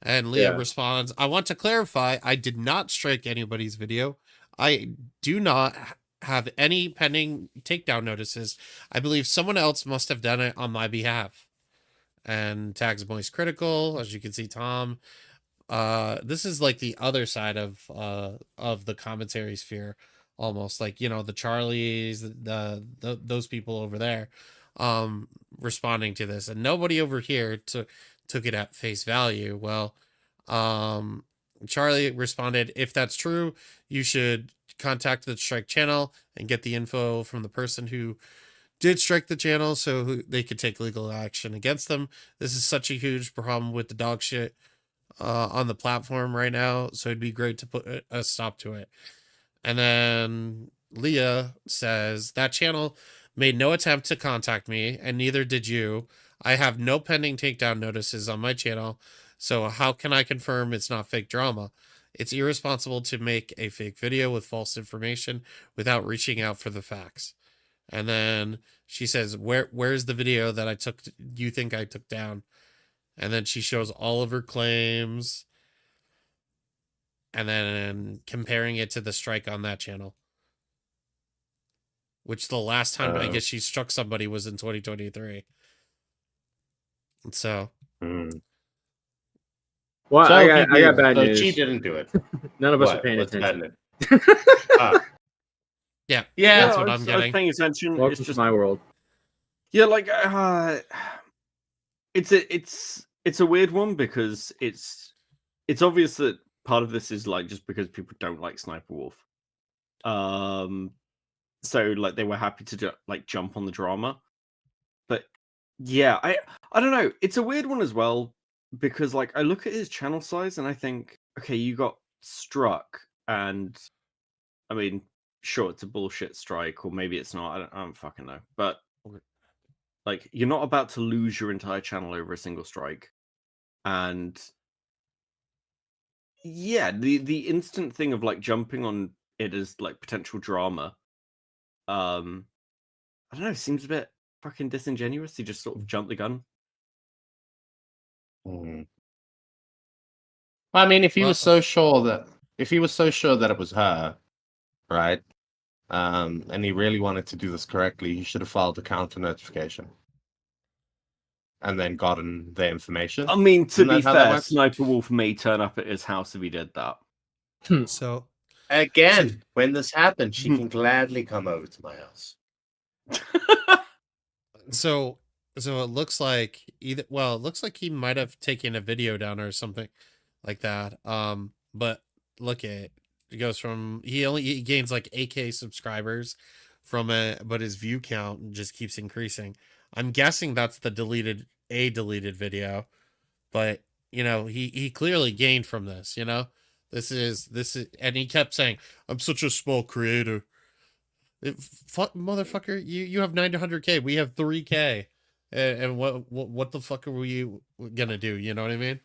And Leah responds, "I want to clarify, I did not strike anybody's video. I do not have any pending takedown notices. I believe someone else must have done it on my behalf." And tags Moist Critical, as you can see, Tom. This is like the other side of the commentary sphere, almost like, the Charlies, those people over there, responding to this, and nobody over here took it at face value. Well, Charlie responded, "If that's true, you should contact the strike channel and get the info from the person who did strike the channel so they could take legal action against them. This is such a huge problem with the dog shit on the platform right now, so it'd be great to put a stop to it." And then Leah says, "That channel made no attempt to contact me, and neither did you. I have no pending takedown notices on my channel, so how can I confirm it's not fake drama? It's irresponsible to make a fake video with false information without reaching out for the facts." And then she says, where's the video that you think I took down? And then she shows all of her claims, and then comparing it to the strike on that channel, which the last time I guess she struck somebody was in 2023. And so, well, so I got bad news. She didn't do it. None of us are paying attention. Yeah, that's what I'm getting. Paying attention. Welcome it's just to my world. Yeah, it's a weird one because it's obvious that part of this is just because people don't like Sniper Wolf. So they were happy to jump on the drama, but yeah, I don't know. It's a weird one as well because I look at his channel size and I think, okay, you got struck, and I mean, sure, it's a bullshit strike, or maybe it's not. I don't fucking know. But you're not about to lose your entire channel over a single strike. And yeah, the instant thing of jumping on it as potential drama, I don't know, seems a bit fucking disingenuous. He just sort of jumped the gun. Well, I mean, if he was so sure that it was her, right? And he really wanted to do this correctly, he should have filed a counter notification and then gotten the information. I mean, to be fair, Sniper Wolf may turn up at his house if he did that. So again, when this happens, she can gladly come over to my house. So So it looks like it looks like he might have taken a video down or something like that. But look at it. It goes from he gains like 8K subscribers from it, but his view count just keeps increasing. I'm guessing that's the deleted video, but he clearly gained from this. This is, and he kept saying, "I'm such a small creator." Motherfucker, you have 900K, we have 3K, and what the fuck are we gonna do? You know what I mean?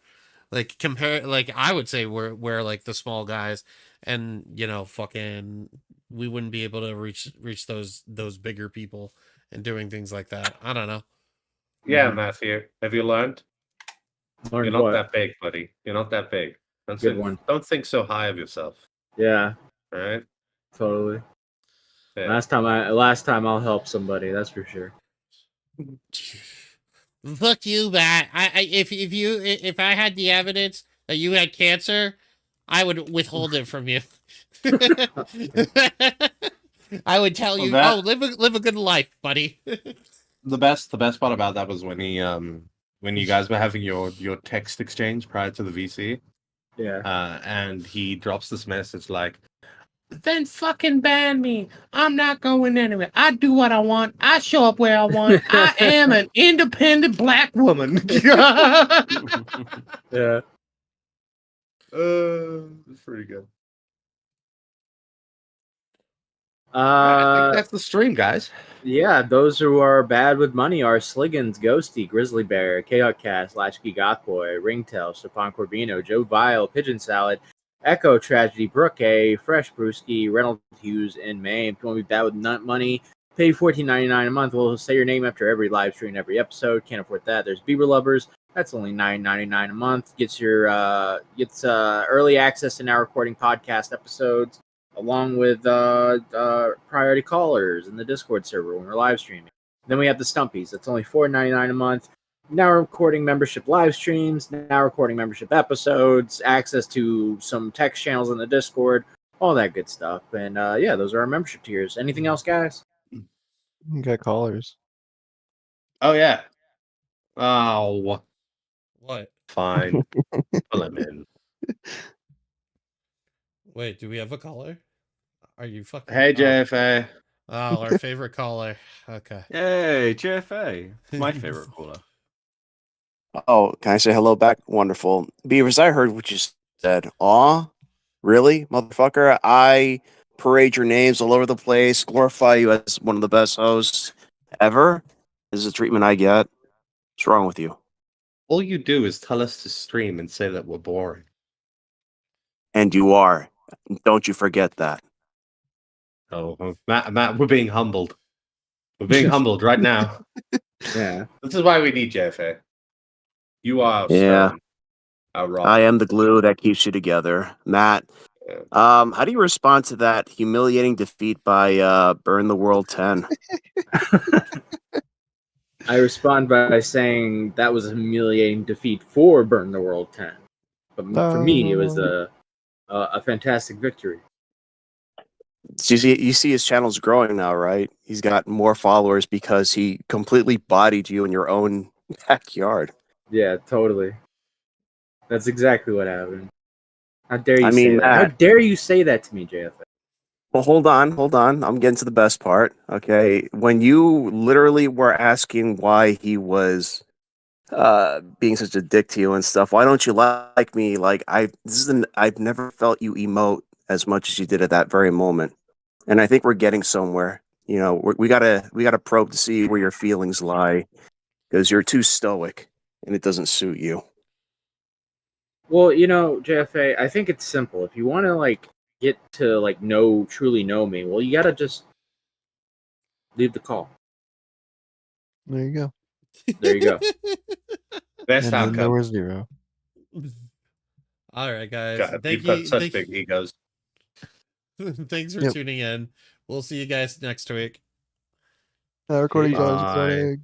Like compare, like I would say we're like the small guys, and fucking we wouldn't be able to reach those bigger people and doing things like that. I don't know. Yeah, Matthew, have you learned? Learned You're not what? that big, buddy. You're not that big. Good one. Don't think so high of yourself. Yeah, All right. totally. Yeah. Last time I'll help somebody. That's for sure. Fuck you, Matt. If I had the evidence that you had cancer, I would withhold it from you. I would tell you, live a good life, buddy. The best part about that was when he when you guys were having your text exchange prior to the VC. Yeah. And he drops this message like, "Then fucking ban me. I'm not going anywhere. I do what I want. I show up where I want. I am an independent black woman." Yeah. It's pretty good. I think that's the stream, guys. Yeah, those who are bad with money are Sliggins, Ghosty, Grizzly Bear, K-Cast, Latchkey Gothboy, Ringtail, Stefan Corbino, Joe Vile, Pigeon Salad, Echo Tragedy, Brooke A, Fresh Brewski, Reynolds Hughes, and May. If you want to be bad with nut money, pay $14.99 a month. We'll say your name after every live stream, every episode. Can't afford that. There's Beaver Lovers. That's only $9.99 a month. Gets your early access to now recording podcast episodes, along with priority callers in the Discord server when we're live streaming. Then we have the Stumpies. That's only $4.99 a month. Now recording membership live streams, now recording membership episodes, access to some text channels in the Discord, all that good stuff. And yeah, those are our membership tiers. Anything else, guys? You got callers. Oh yeah. Oh. What? Fine. Pull him in. Wait, do we have a caller? Are you fucking? Hey, JFA. Oh, our favorite caller. Okay. Hey, JFA. My favorite caller. Oh, can I say hello back? Wonderful. Beavers, I heard what you said. Aw? Really, motherfucker? I parade your names all over the place, glorify you as one of the best hosts ever? This is the treatment I get. What's wrong with you? All you do is tell us to stream and say that we're boring. And you are. Don't you forget that. Oh, Matt, we're being humbled. We're being humbled right now. Yeah. This is why we need JFA. You are Yeah. stone, our rock. I am the glue that keeps you together. Matt, how do you respond to that humiliating defeat by Burn the World 10? I respond by saying that was a humiliating defeat for Burn the World 10. But for me, it was a fantastic victory. So you see his channel's growing now, right? He's got more followers because he completely bodied you in your own backyard. Yeah, totally. That's exactly what happened. How dare you I say mean, that? How Matt. dare you say that to me, JFA? Well, hold on. I'm getting to the best part. Okay. When you literally were asking why he was being such a dick to you and stuff, why don't you like me? Like I've never felt you emote as much as you did at that very moment. And I think we're getting somewhere. You know, we gotta probe to see where your feelings lie, because you're too stoic and it doesn't suit you. Well, JFA, I think it's simple. If you want to get to truly know me, well, you gotta just leave the call. There you go. There you go. Best And then outcome. there was 0. All right, guys. God, Thank you've got you. such big egos. Thanks for Yep. tuning in. We'll see you guys next week. Recording Bye. guys.